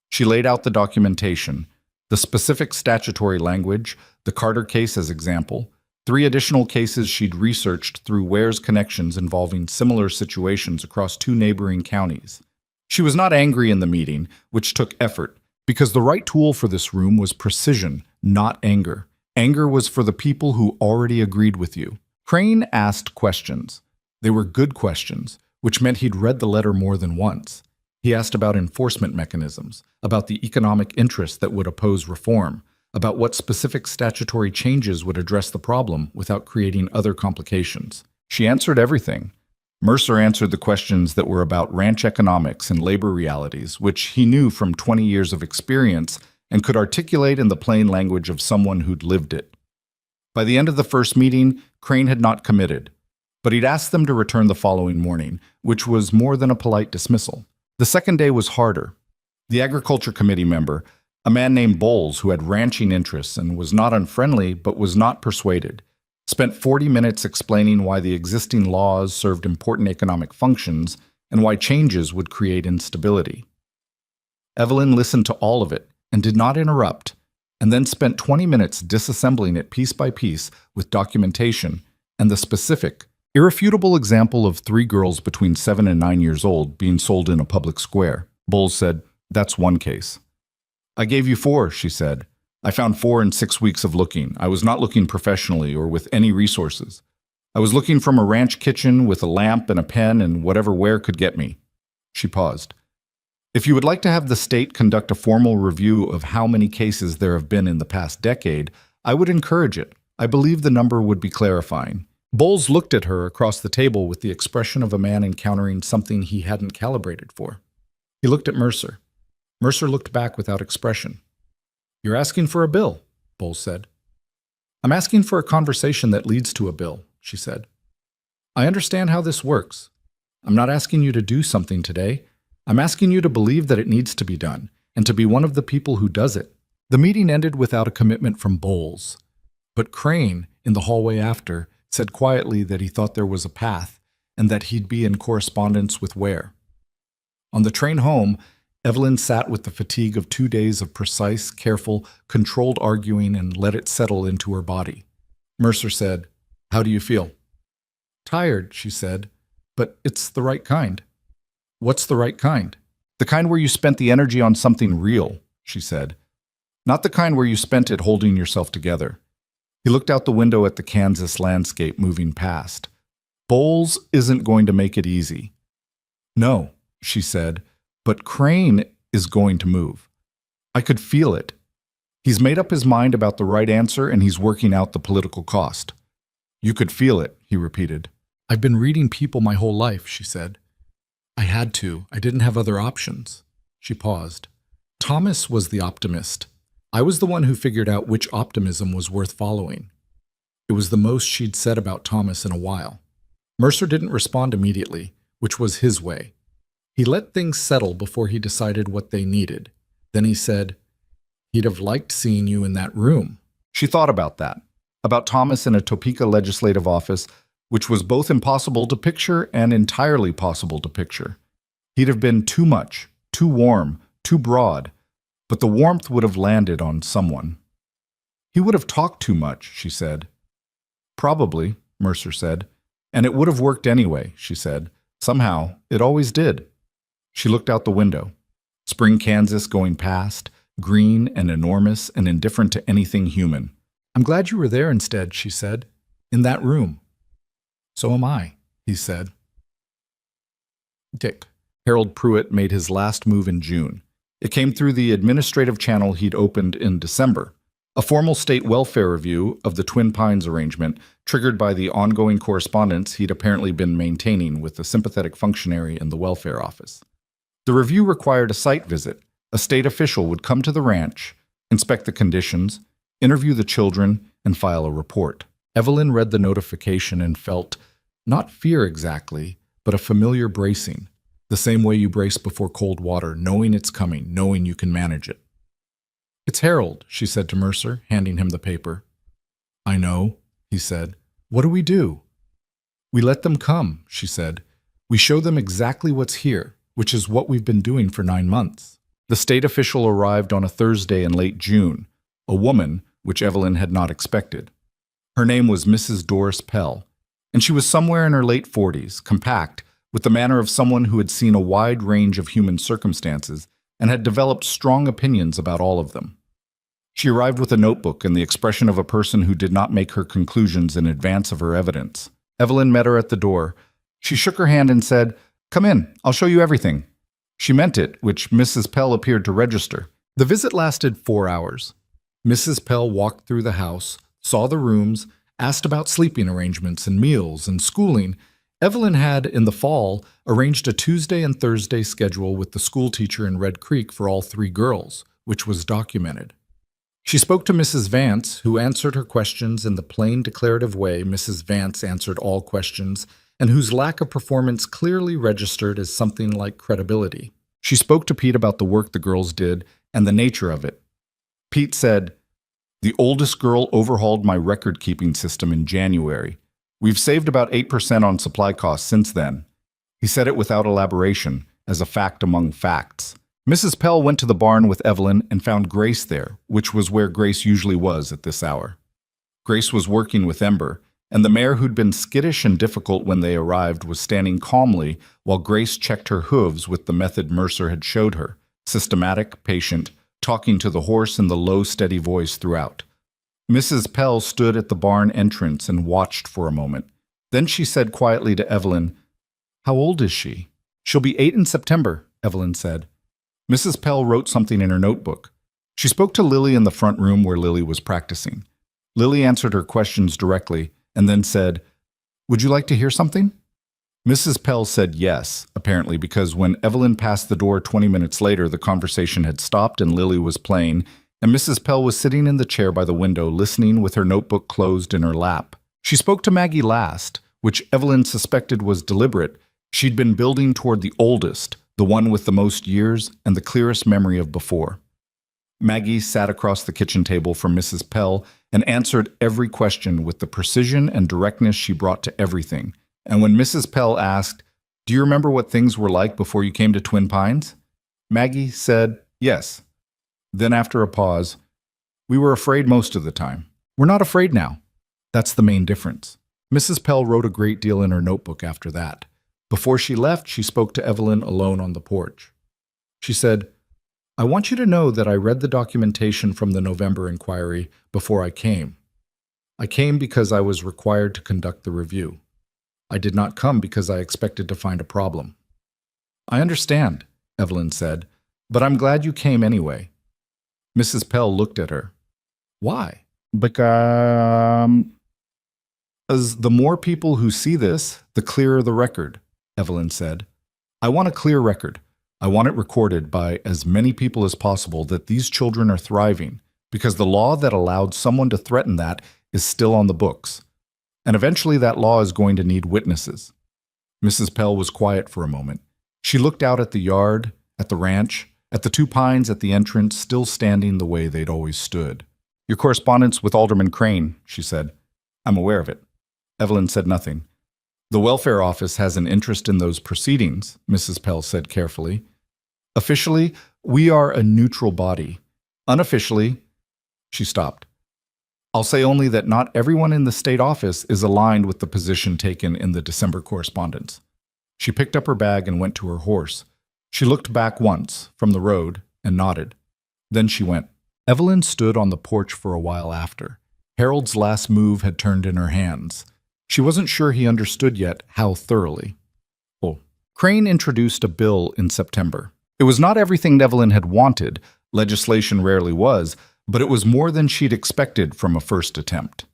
She laid out the documentation, the specific statutory language, the Carter case as example, 3 additional cases she'd researched through Ware's connections involving similar situations across 2 neighboring counties. She was not angry in the meeting, which took effort, because the right tool for this room was precision, not anger. Anger was for the people who already agreed with you. Crane asked questions. They were good questions, which meant he'd read the letter more than once. He asked about enforcement mechanisms, about the economic interests that would oppose reform, about what specific statutory changes would address the problem without creating other complications. She answered everything. Mercer answered the questions that were about ranch economics and labor realities, which he knew from 20 years of experience and could articulate in the plain language of someone who'd lived it. By the end of the first meeting, Crane had not committed, but he'd asked them to return the following morning, which was more than a polite dismissal. The second day was harder. The Agriculture Committee member, a man named Bowles who had ranching interests and was not unfriendly but was not persuaded, spent 40 minutes explaining why the existing laws served important economic functions and why changes would create instability. Evelyn listened to all of it and did not interrupt, and then spent 20 minutes disassembling it piece by piece with documentation and the specific, irrefutable example of 3 girls between 7 and 9 years old being sold in a public square. Bowles said, "That's one case." "I gave you 4, she said. "I found 4 in 6 weeks of looking. I was not looking professionally or with any resources. I was looking from a ranch kitchen with a lamp and a pen and whatever ware could get me." She paused. "If you would like to have the state conduct a formal review of how many cases there have been in the past decade, I would encourage it. I believe the number would be clarifying." Bowles looked at her across the table with the expression of a man encountering something he hadn't calibrated for. He looked at Mercer. Mercer looked back without expression. "You're asking for a bill," Bowles said. "I'm asking for a conversation that leads to a bill," she said. "I understand how this works. I'm not asking you to do something today. I'm asking you to believe that it needs to be done, and to be one of the people who does it." The meeting ended without a commitment from Bowles, but Crane, in the hallway after, said quietly that he thought there was a path, and that he'd be in correspondence with Ware. On the train home, Evelyn sat with the fatigue of 2 days of precise, careful, controlled arguing and let it settle into her body. Mercer said, "How do you feel?" "Tired," she said, "but it's the right kind." "What's the right kind?" "The kind where you spent the energy on something real," she said. "Not the kind where you spent it holding yourself together." He looked out the window at the Kansas landscape moving past. "Bowles isn't going to make it easy." "No," she said, "but Crane is going to move. I could feel it. He's made up his mind about the right answer and he's working out the political cost." "You could feel it," he repeated. "I've been reading people my whole life," she said. "I had to. I didn't have other options." She paused. "Thomas was the optimist. I was the one who figured out which optimism was worth following." It was the most she'd said about Thomas in a while. Mercer didn't respond immediately, which was his way. He let things settle before he decided what they needed. Then he said, "He'd have liked seeing you in that room." She thought about that, about Thomas in a Topeka legislative office, which was both impossible to picture and entirely possible to picture. He'd have been too much, too warm, too broad, but the warmth would have landed on someone. "He would have talked too much," she said. "Probably," Mercer said. "And it would have worked anyway," she said. "Somehow, it always did." She looked out the window. Spring Kansas going past, green and enormous and indifferent to anything human. "I'm glad you were there instead," she said. "In that room." "So am I," he said. Tick. Harold Pruitt made his last move in June. It came through the administrative channel he'd opened in December. A formal state welfare review of the Twin Pines arrangement, triggered by the ongoing correspondence he'd apparently been maintaining with a sympathetic functionary in the welfare office. The review required a site visit. A state official would come to the ranch, inspect the conditions, interview the children, and file a report. Evelyn read the notification and felt, not fear exactly, but a familiar bracing. The same way you brace before cold water, knowing it's coming, knowing you can manage it. "It's Harold," she said to Mercer, handing him the paper. "I know," he said. "What do we do?" "We let them come," she said. "We show them exactly what's here, which is what we've been doing for 9 months." The state official arrived on a Thursday in late June, a woman, which Evelyn had not expected. Her name was Mrs. Doris Pell, and she was somewhere in her late 40s, compact, with the manner of someone who had seen a wide range of human circumstances and had developed strong opinions about all of them. She arrived with a notebook and the expression of a person who did not make her conclusions in advance of her evidence. Evelyn met her at the door. She shook her hand and said, "Come in, I'll show you everything." She meant it, which Mrs. Pell appeared to register. The visit lasted 4 hours. Mrs. Pell walked through the house, saw the rooms, asked about sleeping arrangements and meals and schooling. Evelyn had, in the fall, arranged a Tuesday and Thursday schedule with the school teacher in Red Creek for all 3 girls, which was documented. She spoke to Mrs. Vance, who answered her questions in the plain declarative way Mrs. Vance answered all questions, and whose lack of performance clearly registered as something like credibility. She spoke to Pete about the work the girls did and the nature of it. Pete said, "The oldest girl overhauled my record-keeping system in January. We've saved about 8% on supply costs since then." He said it without elaboration, as a fact among facts. Mrs. Pell went to the barn with Evelyn and found Grace there, which was where Grace usually was at this hour. Grace was working with Ember, and the mare who'd been skittish and difficult when they arrived was standing calmly while Grace checked her hooves with the method Mercer had showed her, systematic, patient, talking to the horse in the low, steady voice throughout. Mrs. Pell stood at the barn entrance and watched for a moment. Then she said quietly to Evelyn, "How old is she?" "She'll be 8 in September," Evelyn said. Mrs. Pell wrote something in her notebook. She spoke to Lily in the front room where Lily was practicing. Lily answered her questions directly and then said, "Would you like to hear something?" Mrs. Pell said yes, apparently because when Evelyn passed the door 20 minutes later, the conversation had stopped and Lily was playing, and Mrs. Pell was sitting in the chair by the window listening with her notebook closed in her lap. She spoke to Maggie last, which Evelyn suspected was deliberate. She'd been building toward the oldest, the one with the most years and the clearest memory of before. Maggie sat across the kitchen table from Mrs. Pell and answered every question with the precision and directness she brought to everything. And when Mrs. Pell asked, "Do you remember what things were like before you came to Twin Pines?" Maggie said, "Yes." Then after a pause, "We were afraid most of the time. We're not afraid now. That's the main difference." Mrs. Pell wrote a great deal in her notebook after that. Before she left, she spoke to Evelyn alone on the porch. She said, "I want you to know that I read the documentation from the November inquiry before I came. I came because I was required to conduct the review. I did not come because I expected to find a problem." "I understand," Evelyn said, "but I'm glad you came anyway." Mrs. Pell looked at her. "Why?" "Because the more people who see this, the clearer the record," Evelyn said. "I want a clear record. I want it recorded by as many people as possible that these children are thriving, because the law that allowed someone to threaten that is still on the books. And eventually that law is going to need witnesses." Mrs. Pell was quiet for a moment. She looked out at the yard, at the ranch, at the 2 pines at the entrance still standing the way they'd always stood. "Your correspondence with Alderman Crane," she said. "I'm aware of it." Evelyn said nothing. "The welfare office has an interest in those proceedings," Mrs. Pell said carefully. "Officially, we are a neutral body. Unofficially," she stopped. "I'll say only that not everyone in the state office is aligned with the position taken in the December correspondence." She picked up her bag and went to her horse. She looked back once, from the road, and nodded. Then she went. Evelyn stood on the porch for a while after. Harold's last move had turned in her hands. She wasn't sure he understood yet how thoroughly. Crane introduced a bill in September. It was not everything Evelyn had wanted, legislation rarely was, but it was more than she'd expected from a first attempt.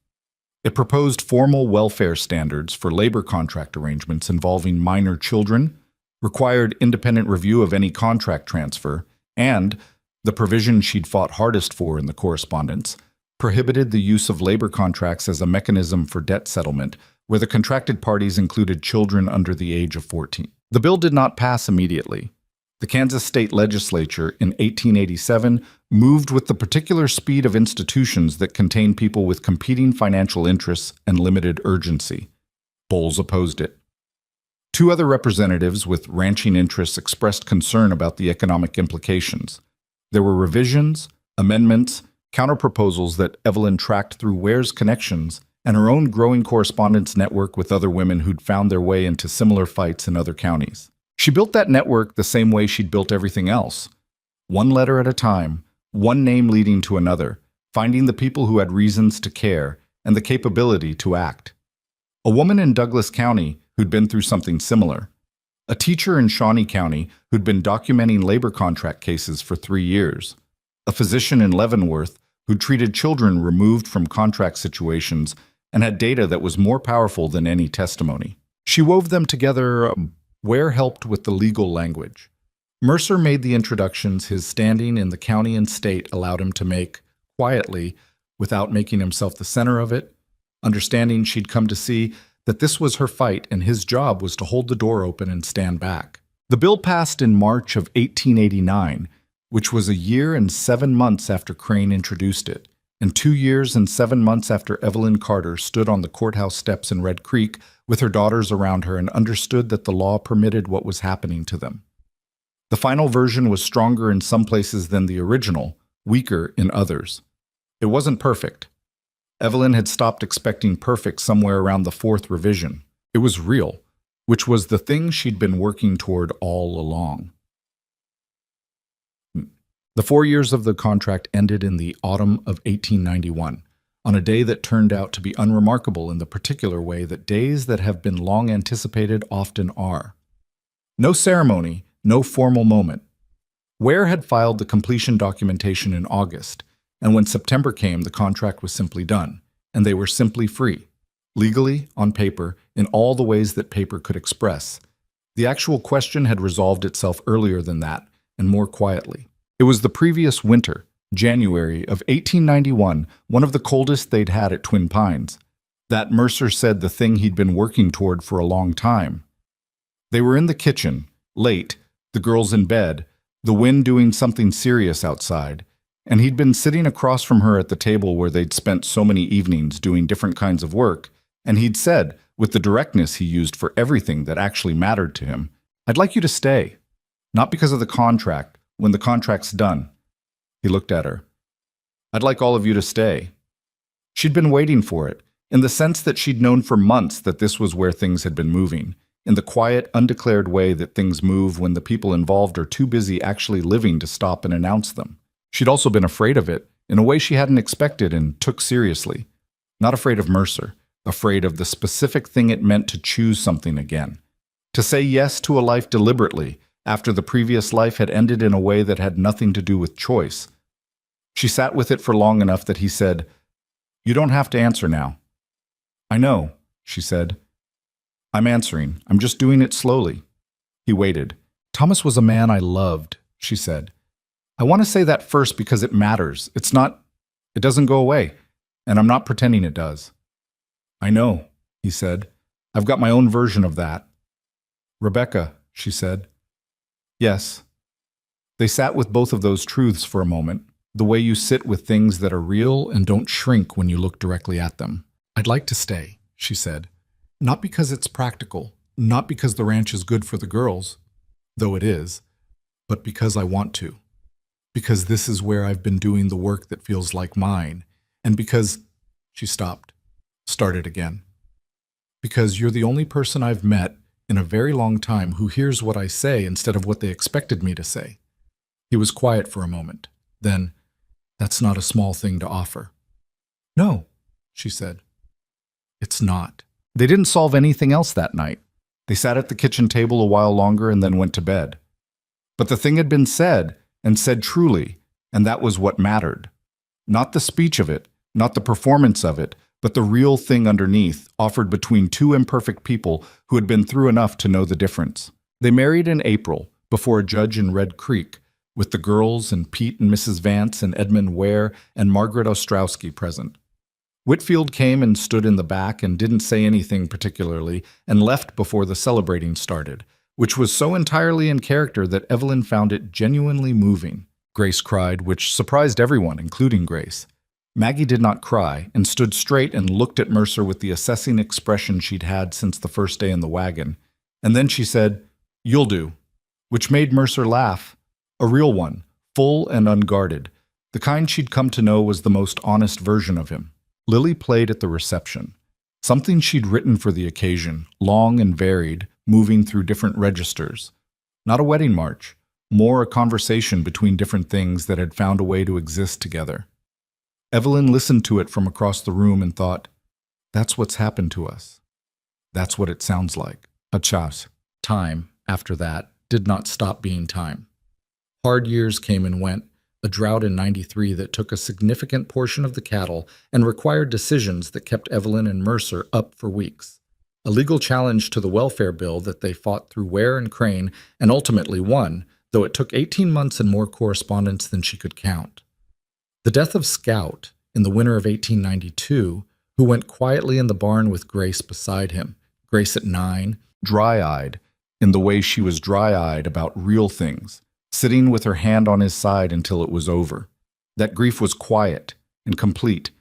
It proposed formal welfare standards for labor contract arrangements involving minor children, required independent review of any contract transfer, and, the provision she'd fought hardest for in the correspondence, prohibited the use of labor contracts as a mechanism for debt settlement, where the contracted parties included children under the age of 14. The bill did not pass immediately. The Kansas State Legislature in 1887 moved with the particular speed of institutions that contain people with competing financial interests and limited urgency. Bowles opposed it. 2 other representatives with ranching interests expressed concern about the economic implications. There were revisions, amendments, counterproposals that Evelyn tracked through Ware's connections and her own growing correspondence network with other women who'd found their way into similar fights in other counties. She built that network the same way she'd built everything else. One letter at a time, one name leading to another, finding the people who had reasons to care and the capability to act. A woman in Douglas County who'd been through something similar. A teacher in Shawnee County who'd been documenting labor contract cases for 3 years. A physician in Leavenworth who treated children removed from contract situations and had data that was more powerful than any testimony. She wove them together. Ware helped with the legal language. Mercer made the introductions his standing in the county and state allowed him to make, quietly, without making himself the center of it, understanding she'd come to see that this was her fight and his job was to hold the door open and stand back. The bill passed in March of 1889, which was a year and 7 months after Crane introduced it, and 2 years and 7 months after Evelyn Carter stood on the courthouse steps in Red Creek with her daughters around her and understood that the law permitted what was happening to them. The final version was stronger in some places than the original, weaker in others. It wasn't perfect. Evelyn had stopped expecting perfect somewhere around the 4th revision. It was real, which was the thing she'd been working toward all along. The 4 years of the contract ended in the autumn of 1891, on a day that turned out to be unremarkable in the particular way that days that have been long anticipated often are. No ceremony, no formal moment. Ware had filed the completion documentation in August, and when September came, the contract was simply done, and they were simply free, legally, on paper, in all the ways that paper could express. The actual question had resolved itself earlier than that, and more quietly. It was the previous winter, January of 1891, one of the coldest they'd had at Twin Pines. That, Mercer said, the thing he'd been working toward for a long time. They were in the kitchen, late, the girls in bed, the wind doing something serious outside, and he'd been sitting across from her at the table where they'd spent so many evenings doing different kinds of work, and he'd said, with the directness he used for everything that actually mattered to him, "I'd like you to stay. Not because of the contract, when the contract's done." He looked at her. "I'd like all of you to stay." She'd been waiting for it, in the sense that she'd known for months that this was where things had been moving, in the quiet, undeclared way that things move when the people involved are too busy actually living to stop and announce them. She'd also been afraid of it, in a way she hadn't expected and took seriously. Not afraid of Mercer, afraid of the specific thing it meant to choose something again. To say yes to a life deliberately, after the previous life had ended in a way that had nothing to do with choice. She sat with it for long enough that he said, "You don't have to answer now." "I know," she said. "I'm answering. I'm just doing it slowly." He waited. "Thomas was a man I loved," she said. "I want to say that first because it matters. It doesn't go away, and I'm not pretending it does." "I know," he said. "I've got my own version of that." "Rebecca," she said. "Yes." They sat with both of those truths for a moment, the way you sit with things that are real and don't shrink when you look directly at them. "I'd like to stay," she said. "Not because it's practical, not because the ranch is good for the girls, though it is, but because I want to. Because this is where I've been doing the work that feels like mine, and because—" She stopped, started again. "Because you're the only person I've met in a very long time who hears what I say instead of what they expected me to say." He was quiet for a moment. Then, "That's not a small thing to offer." "No," she said. "It's not." They didn't solve anything else that night. They sat at the kitchen table a while longer and then went to bed. But the thing had been said, and said truly, and that was what mattered. Not the speech of it, not the performance of it, but the real thing underneath, offered between two imperfect people who had been through enough to know the difference. They married in April, before a judge in Red Creek, with the girls and Pete and Mrs. Vance and Edmund Ware and Margaret Ostrowski present. Whitfield came and stood in the back and didn't say anything particularly, and left before the celebrating started, which was so entirely in character that Evelyn found it genuinely moving. Grace cried, which surprised everyone, including Grace. Maggie did not cry, and stood straight and looked at Mercer with the assessing expression she'd had since the first day in the wagon. And then she said, "You'll do," which made Mercer laugh. A real one, full and unguarded. The kind she'd come to know was the most honest version of him. Lily played at the reception. Something she'd written for the occasion, long and varied, moving through different registers. Not a wedding march, more a conversation between different things that had found a way to exist together. Evelyn listened to it from across the room and thought, "That's what's happened to us. That's what it sounds like." A chat. Time, after that, did not stop being time. Hard years came and went, a drought in '93 that took a significant portion of the cattle and required decisions that kept Evelyn and Mercer up for weeks. A legal challenge to the welfare bill that they fought through Ware and Crane and ultimately won, though it took 18 months and more correspondence than she could count. The death of Scout in the winter of 1892, who went quietly in the barn with Grace beside him, Grace at 9, dry-eyed, in the way she was dry-eyed about real things, sitting with her hand on his side until it was over. That grief was quiet and complete,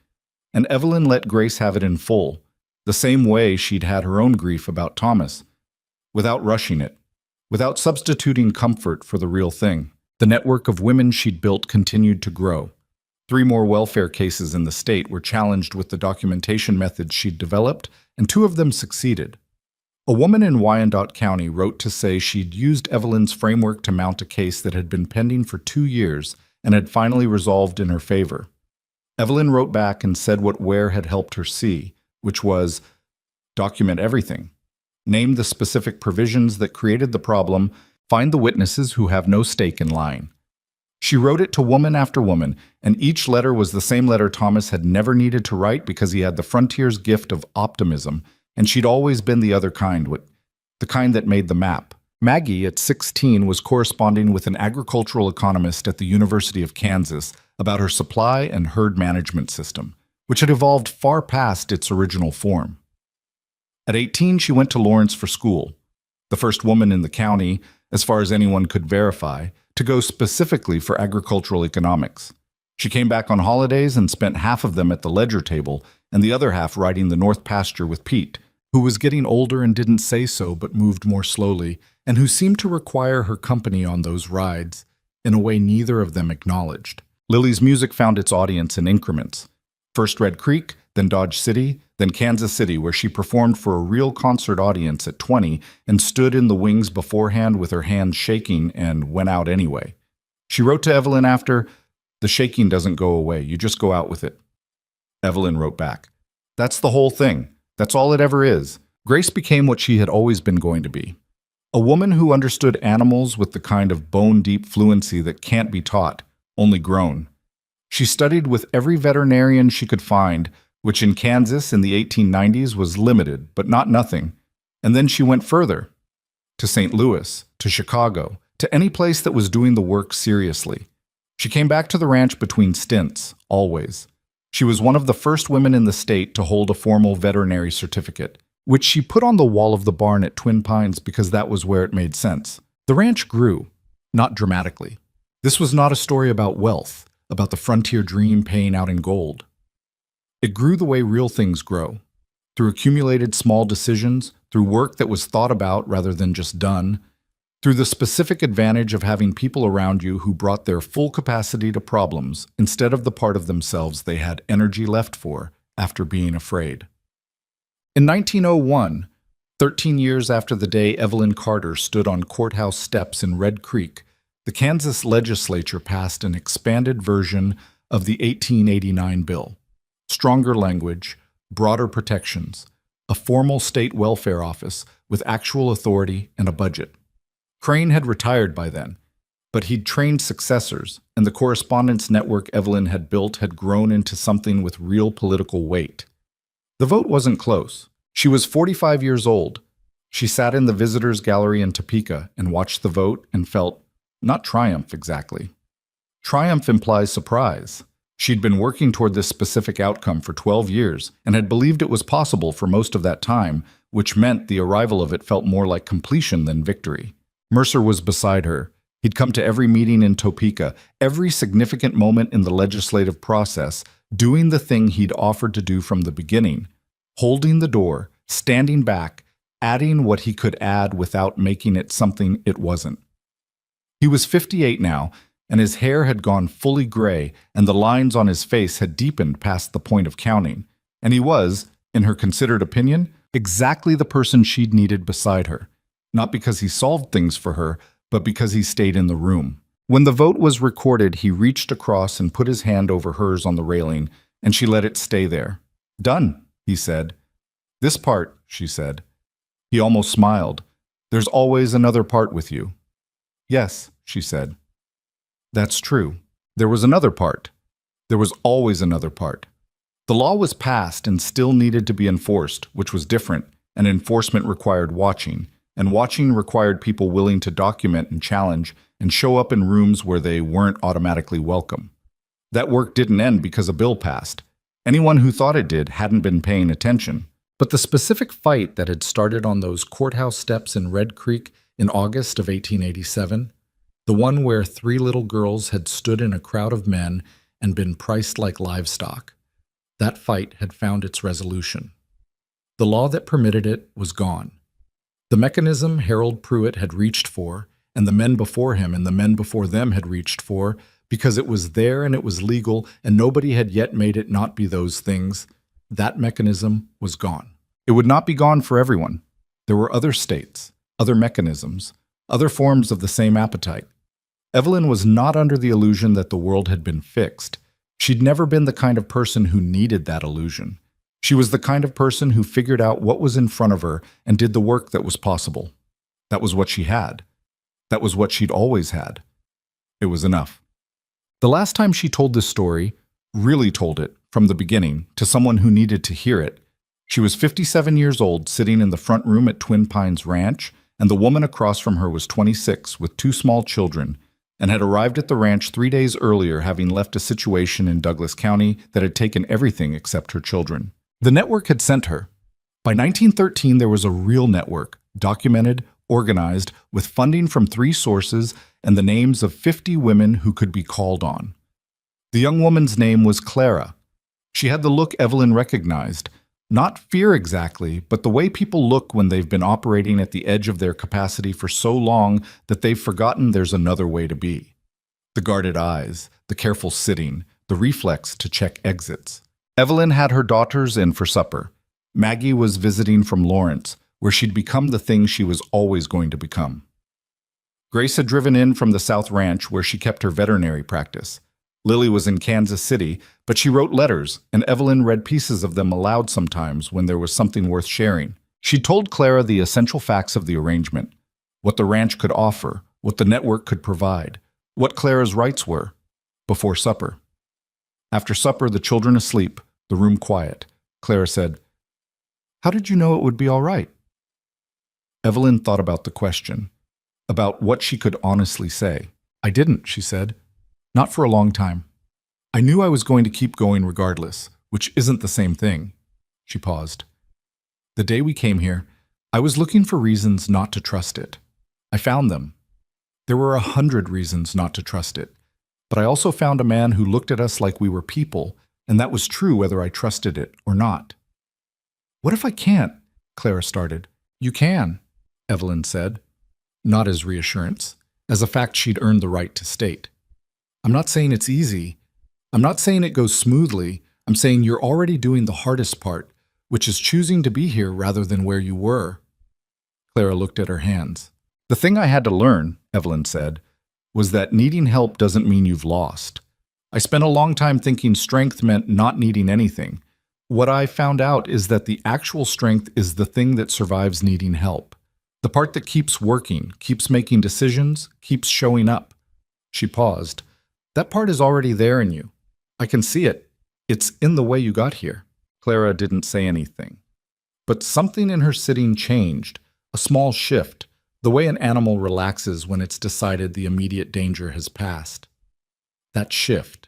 and Evelyn let Grace have it in full, the same way she'd had her own grief about Thomas, without rushing it, without substituting comfort for the real thing. The network of women she'd built continued to grow. 3 more welfare cases in the state were challenged with the documentation methods she'd developed, and 2 of them succeeded. A woman in Wyandotte County wrote to say she'd used Evelyn's framework to mount a case that had been pending for 2 years and had finally resolved in her favor. Evelyn wrote back and said what Ware had helped her see, which was, document everything. Name the specific provisions that created the problem, find the witnesses who have no stake in lying. She wrote it to woman after woman, and each letter was the same letter Thomas had never needed to write because he had the frontier's gift of optimism, and she'd always been the other kind, the kind that made the map. Maggie, at 16, was corresponding with an agricultural economist at the University of Kansas about her supply and herd management system, which had evolved far past its original form. At 18, she went to Lawrence for school, the first woman in the county, as far as anyone could verify, to go specifically for agricultural economics. She came back on holidays and spent half of them at the ledger table and the other half riding the north pasture with Pete, who was getting older and didn't say so but moved more slowly, and who seemed to require her company on those rides in a way neither of them acknowledged. Lily's music found its audience in increments. First Red Creek, then Dodge City, then Kansas City, where she performed for a real concert audience at 20 and stood in the wings beforehand with her hands shaking and went out anyway. She wrote to Evelyn after, "The shaking doesn't go away, you just go out with it." Evelyn wrote back, "That's the whole thing. That's all it ever is." Grace became what she had always been going to be. A woman who understood animals with the kind of bone-deep fluency that can't be taught, only grown. She studied with every veterinarian she could find, which in Kansas in the 1890s was limited, but not nothing. And then she went further, to St. Louis, to Chicago, to any place that was doing the work seriously. She came back to the ranch between stints, always. She was one of the first women in the state to hold a formal veterinary certificate, which she put on the wall of the barn at Twin Pines because that was where it made sense. The ranch grew, not dramatically. This was not a story about wealth, about the frontier dream paying out in gold. It grew the way real things grow, through accumulated small decisions, through work that was thought about rather than just done, through the specific advantage of having people around you who brought their full capacity to problems instead of the part of themselves they had energy left for after being afraid. In 1901, 13 years after the day Evelyn Carter stood on courthouse steps in Red Creek, the Kansas legislature passed an expanded version of the 1889 bill. Stronger language, broader protections, a formal state welfare office with actual authority and a budget. Crane had retired by then, but he'd trained successors, and the correspondence network Evelyn had built had grown into something with real political weight. The vote wasn't close. She was 45 years old. She sat in the visitors' gallery in Topeka and watched the vote and felt, not triumph exactly. Triumph implies surprise. She'd been working toward this specific outcome for 12 years and had believed it was possible for most of that time, which meant the arrival of it felt more like completion than victory. Mercer was beside her. He'd come to every meeting in Topeka, every significant moment in the legislative process, doing the thing he'd offered to do from the beginning, holding the door, standing back, adding what he could add without making it something it wasn't. He was 58 now, and his hair had gone fully gray, and the lines on his face had deepened past the point of counting. And he was, in her considered opinion, exactly the person she'd needed beside her. Not because he solved things for her, but because he stayed in the room. When the vote was recorded, he reached across and put his hand over hers on the railing, and she let it stay there. "Done," he said. "This part," she said. He almost smiled. "There's always another part with you." "Yes," she said. "That's true." There was another part. There was always another part. The law was passed and still needed to be enforced, which was different, and enforcement required watching, and watching required people willing to document and challenge and show up in rooms where they weren't automatically welcome. That work didn't end because a bill passed. Anyone who thought it did hadn't been paying attention. But the specific fight that had started on those courthouse steps in Red Creek in August of 1887, the one where 3 little girls had stood in a crowd of men and been priced like livestock, that fight had found its resolution. The law that permitted it was gone. The mechanism Harold Pruitt had reached for, and the men before him and the men before them had reached for, because it was there and it was legal and nobody had yet made it not be those things, that mechanism was gone. It would not be gone for everyone. There were other states, other mechanisms, other forms of the same appetite. Evelyn was not under the illusion that the world had been fixed. She'd never been the kind of person who needed that illusion. She was the kind of person who figured out what was in front of her and did the work that was possible. That was what she had. That was what she'd always had. It was enough. The last time she told this story, really told it, from the beginning, to someone who needed to hear it, she was 57 years old, sitting in the front room at Twin Pines Ranch, and the woman across from her was 26 with 2 small children, and had arrived at the ranch 3 days earlier, having left a situation in Douglas County that had taken everything except her children. The network had sent her. By 1913, there was a real network, documented, organized, with funding from 3 sources and the names of 50 women who could be called on. The young woman's name was Clara. She had the look Evelyn recognized. Not fear exactly, but the way people look when they've been operating at the edge of their capacity for so long that they've forgotten there's another way to be. The guarded eyes, the careful sitting, the reflex to check exits. Evelyn had her daughters in for supper. Maggie was visiting from Lawrence, where she'd become the thing she was always going to become. Grace had driven in from the South Ranch, where she kept her veterinary practice. Lily was in Kansas City, but she wrote letters, and Evelyn read pieces of them aloud sometimes when there was something worth sharing. She told Clara the essential facts of the arrangement, what the ranch could offer, what the network could provide, what Clara's rights were, before supper. After supper, the children asleep, the room quiet, Clara said, "How did you know it would be all right?" Evelyn thought about the question, about what she could honestly say. "I didn't," she said. "Not for a long time. I knew I was going to keep going regardless, which isn't the same thing." She paused. "The day we came here, I was looking for reasons not to trust it. I found them. There were 100 reasons not to trust it. But I also found a man who looked at us like we were people, and that was true whether I trusted it or not." "What if I can't?" Clara started. "You can," Evelyn said, not as reassurance, as a fact she'd earned the right to state. "I'm not saying it's easy. I'm not saying it goes smoothly. I'm saying you're already doing the hardest part, which is choosing to be here rather than where you were." Clara looked at her hands. "The thing I had to learn," Evelyn said, "was that needing help doesn't mean you've lost. I spent a long time thinking strength meant not needing anything. What I found out is that the actual strength is the thing that survives needing help. The part that keeps working, keeps making decisions, keeps showing up." She paused. "That part is already there in you. I can see it. It's in the way you got here." Clara didn't say anything. But something in her sitting changed, a small shift, the way an animal relaxes when it's decided the immediate danger has passed. That shift.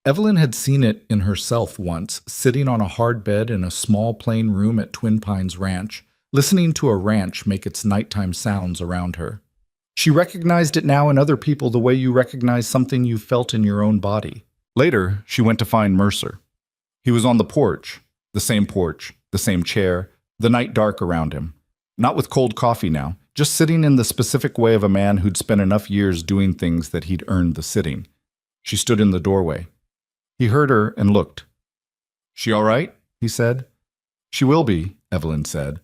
Evelyn had seen it in herself once, sitting on a hard bed in a small plain room at Twin Pines Ranch, listening to a ranch make its nighttime sounds around her. She recognized it now in other people the way you recognize something you felt in your own body. Later, she went to find Mercer. He was on the porch, the same chair, the night dark around him. Not with cold coffee now, just sitting in the specific way of a man who'd spent enough years doing things that he'd earned the sitting. She stood in the doorway. He heard her and looked. "She all right?" he said. "She will be," Evelyn said.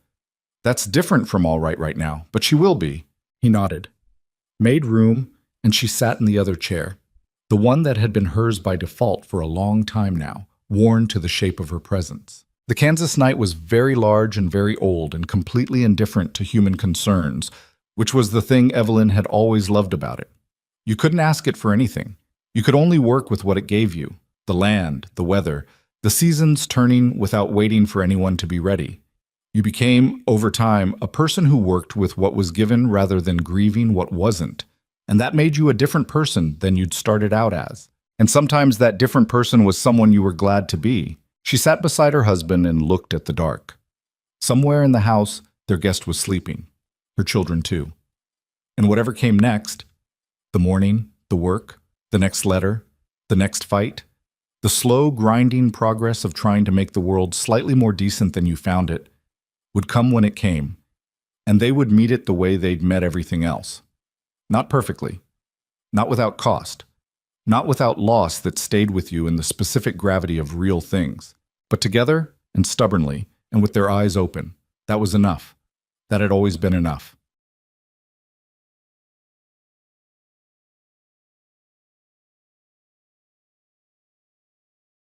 "That's different from all right now, but she will be." He nodded. Made room, and she sat in the other chair, the one that had been hers by default for a long time now, worn to the shape of her presence. The Kansas night was very large and very old and completely indifferent to human concerns, which was the thing Evelyn had always loved about it. You couldn't ask it for anything. You could only work with what it gave you: the land, the weather, the seasons turning without waiting for anyone to be ready. You became, over time, a person who worked with what was given rather than grieving what wasn't. And that made you a different person than you'd started out as. And sometimes that different person was someone you were glad to be. She sat beside her husband and looked at the dark. Somewhere in the house, their guest was sleeping. Her children too. And whatever came next, the morning, the work, the next letter, the next fight, the slow, grinding progress of trying to make the world slightly more decent than you found it, would come when it came, and they would meet it the way they'd met everything else. Not perfectly, not without cost, not without loss that stayed with you in the specific gravity of real things, but together and stubbornly and with their eyes open. That was enough. That had always been enough.